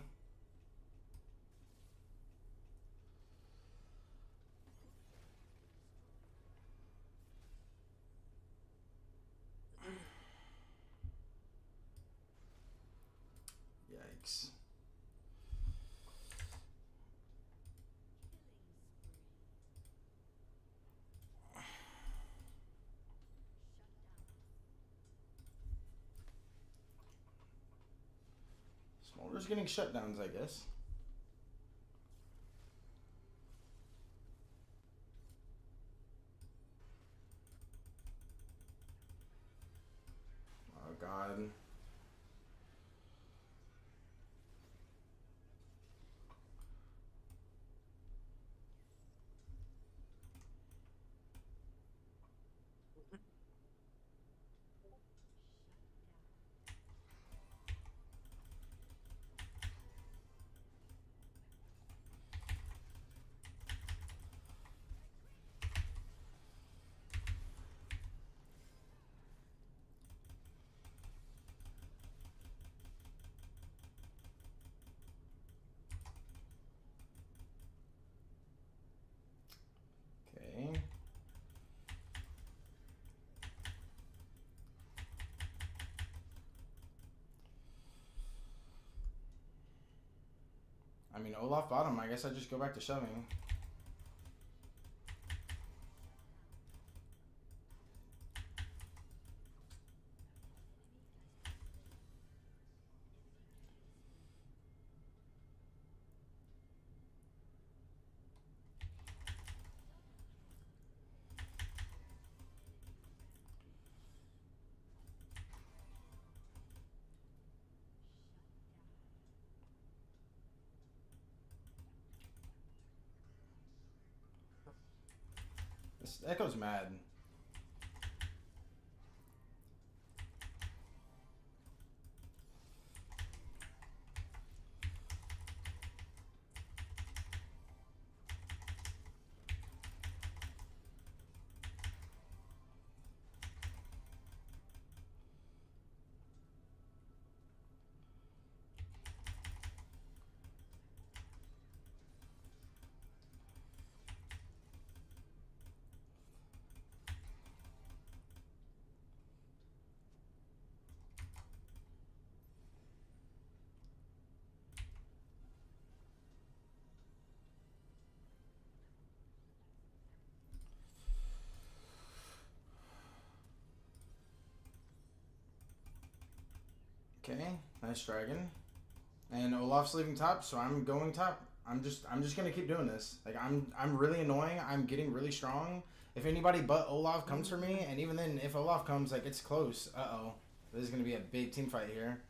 Yikes. Smolder's getting shutdowns, I guess. Oh god. Okay. I mean, Olaf bottom. I guess I just go back to shoving. This Echo's mad. Okay, nice dragon. And Olaf's leaving top, so I'm going top. I'm just gonna keep doing this. Like I'm really annoying. I'm getting really strong. If anybody but Olaf comes for me, and even then, if Olaf comes, like it's close. This is gonna be a big team fight here.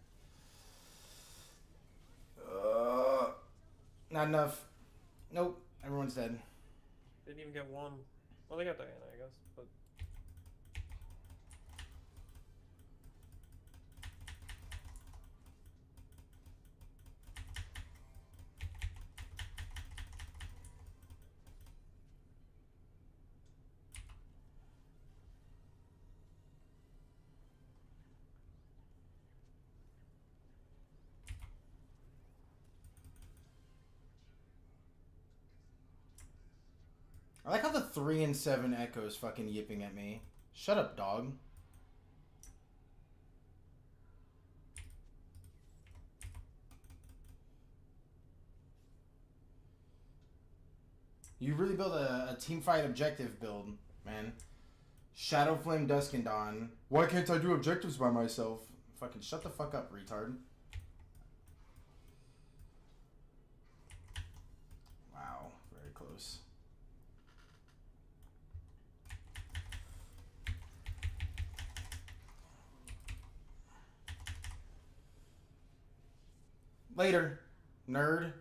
Not enough. Nope. Everyone's dead. Didn't even get one. Well, they got Diana, I guess, but. I like how the 3 and 7 Echo's fucking yipping at me. Shut up, dog. You really build a team fight objective build, man. Shadow Flame, Dusk and Dawn. Why can't I do objectives by myself? Fucking shut the fuck up, retard. Wow, very close. Later, nerd.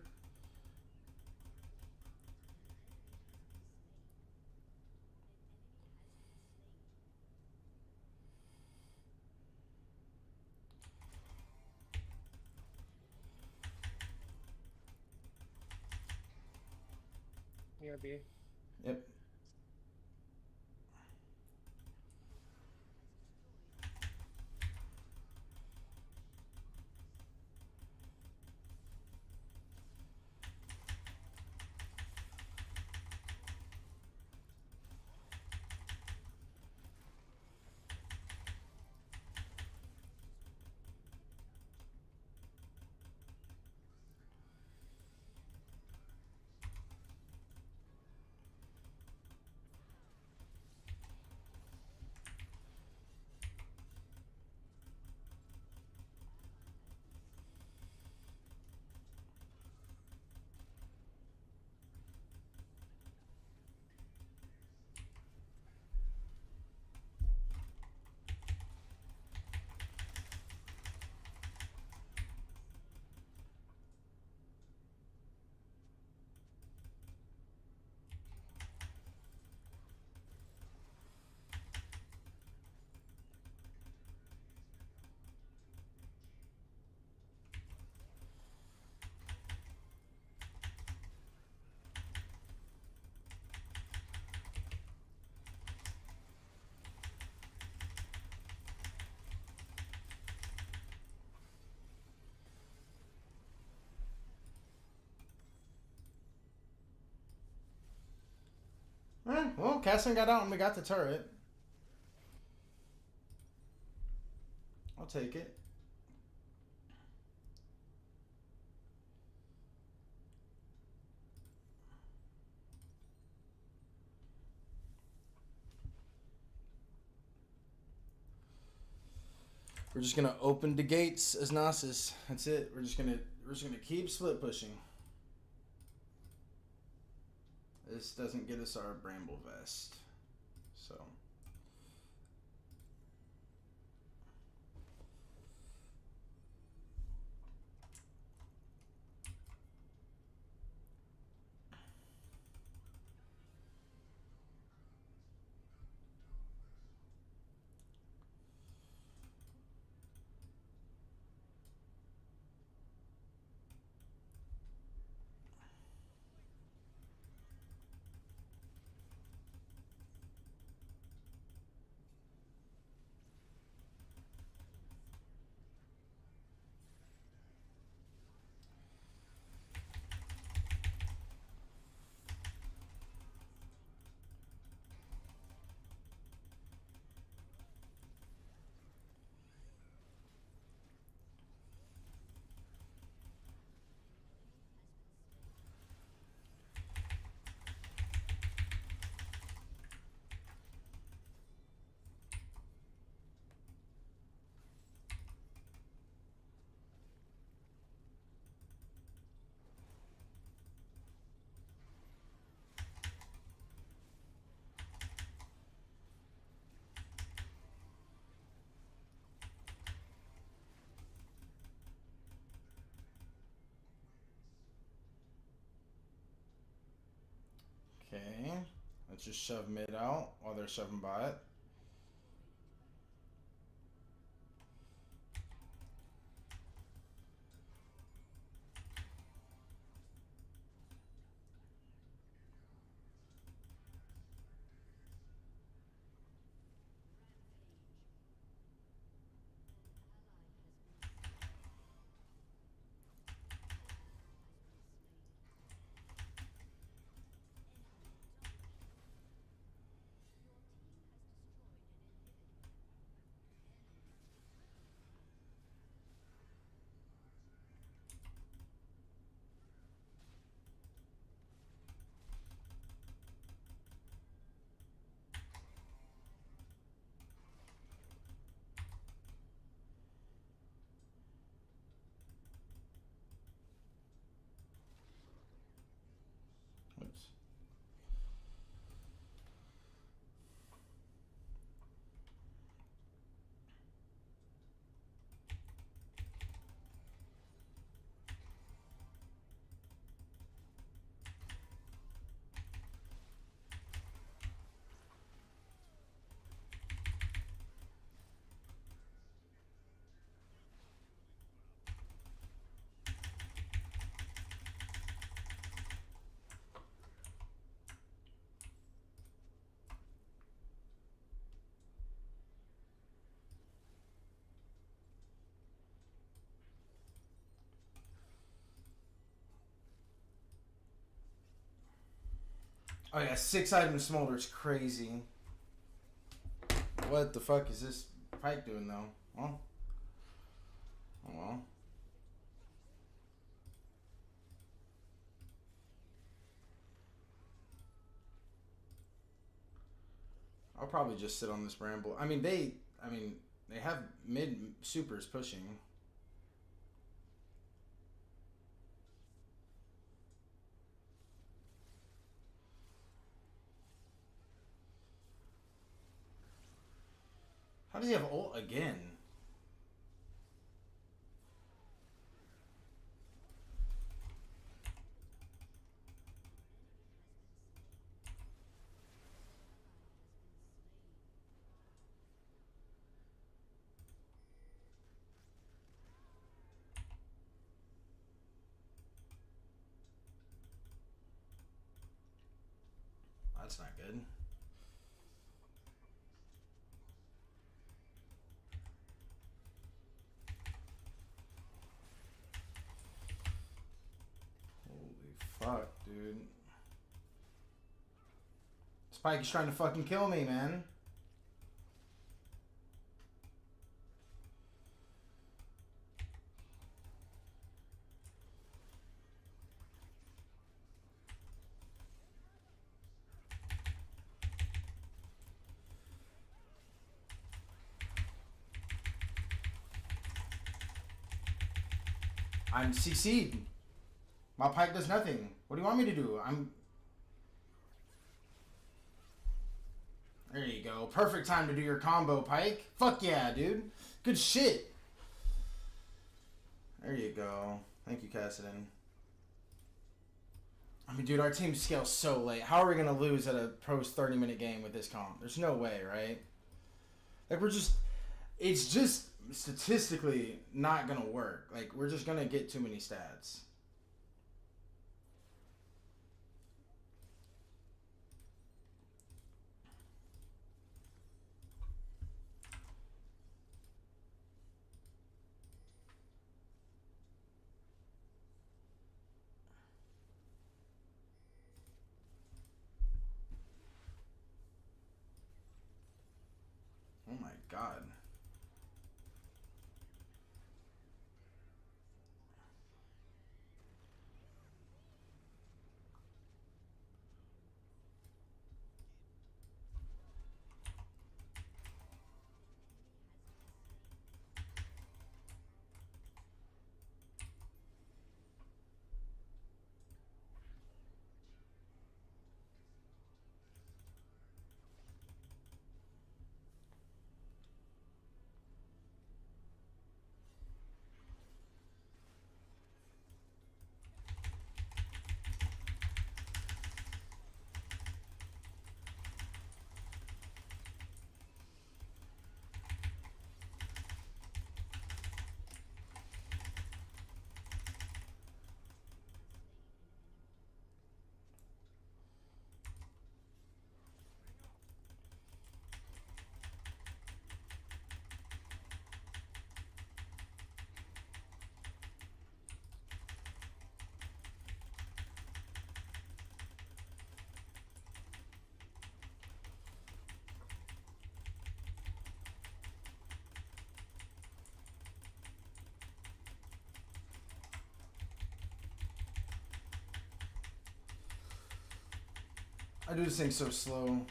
Near B. Yep. Well, Casson got out and we got the turret. I'll take it. We're just gonna open the gates as Nasus. That's it. We're just gonna keep split pushing. This doesn't get us our Bramble Vest. So. Let's just shove mid out while they're shoving bot. Oops. Oh yeah, 6 item smolder is crazy. What the fuck is this Pike doing though? Well, oh well. I'll probably just sit on this bramble. I mean they have mid supers pushing. How does he have ult again? That's not good. Holy fuck, dude. Spike is trying to fucking kill me, man. I'm CC'd. My Pike does nothing. What do you want me to do? There you go. Perfect time to do your combo, Pike. Fuck yeah, dude. Good shit. There you go. Thank you, Cassidy. I mean, dude, our team scales so late. How are we going to lose at a pro's 30-minute game with this comp? There's no way, right? Like, it's just statistically not going to work. Like, we're just going to get too many stats. Oh my god. I do this thing so slow.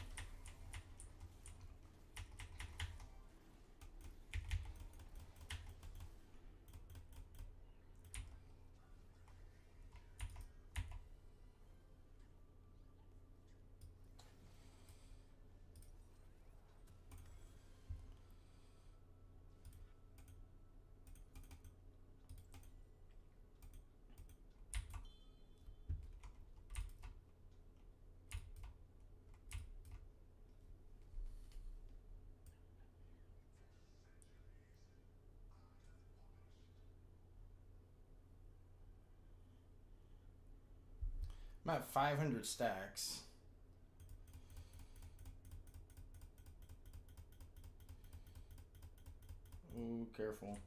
I'm at 500 stacks. Ooh, careful.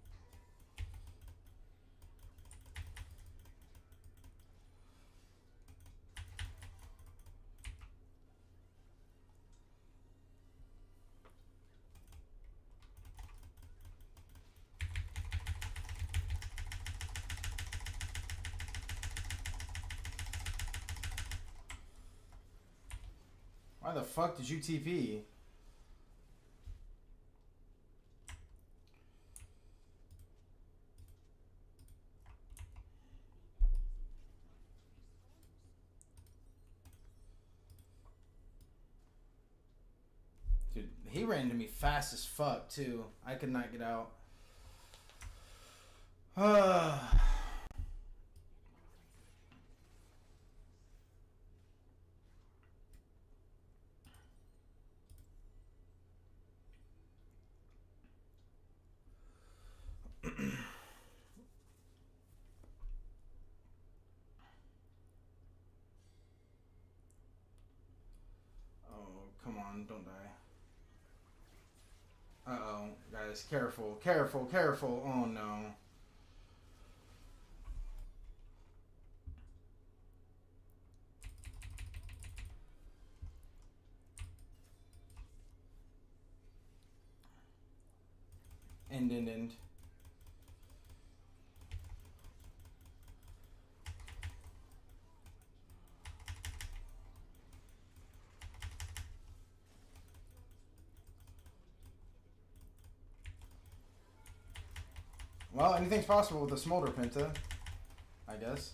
Why the fuck did you TP? Dude, he ran to me fast as fuck too. I could not get out. Oh, come on, don't die. Uh-oh, guys, careful, careful, careful. Oh no. End. Well, anything's possible with a smolder penta, I guess.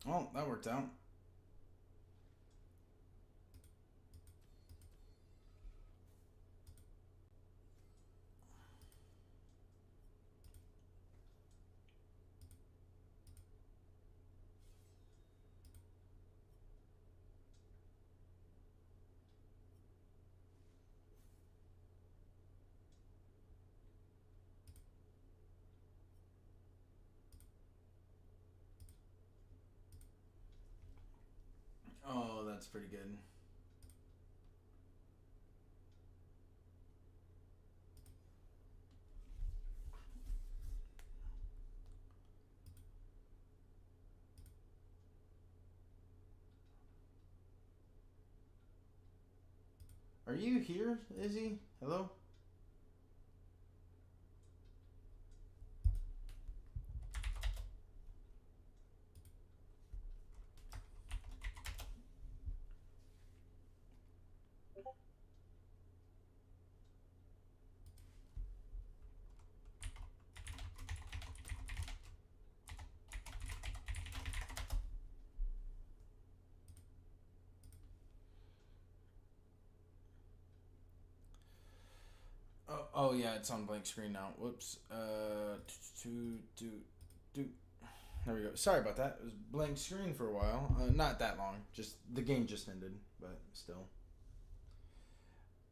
Well, that worked out. Oh, that's pretty good. Are you here, Izzy? Hello? Oh yeah, it's on blank screen now. Whoops. There we go. Sorry about that. It was blank screen for a while. Not that long. Just the game just ended, but still.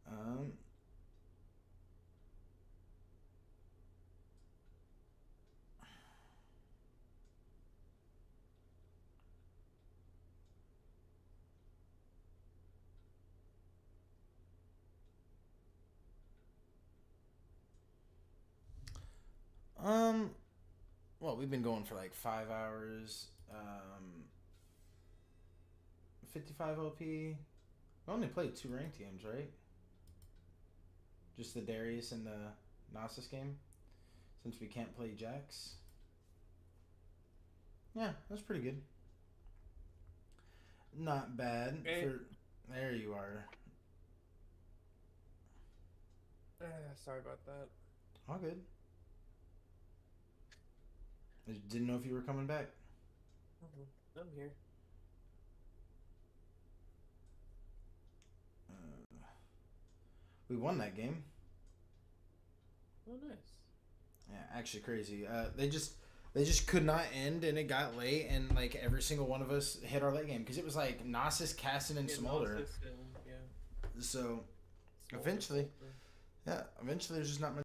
Um. Um. Well, we've been going for like 5 hours. 55 LP. I only played 2 ranked games, right? Just the Darius and the Nasus game. since we can't play jacks. Yeah, that's pretty good. Not bad. Okay. There you are. Sorry about that. All good. I just didn't know if you were coming back. I'm here. We won that game. Oh, nice. Yeah, actually crazy. They just could not end, and it got late, and like every single one of us hit our late game because it was like Gnosis, Casson, and Yeah, Smolder. Gnosis and, yeah. So Smolder, eventually, Smolder. yeah, eventually there's just not much.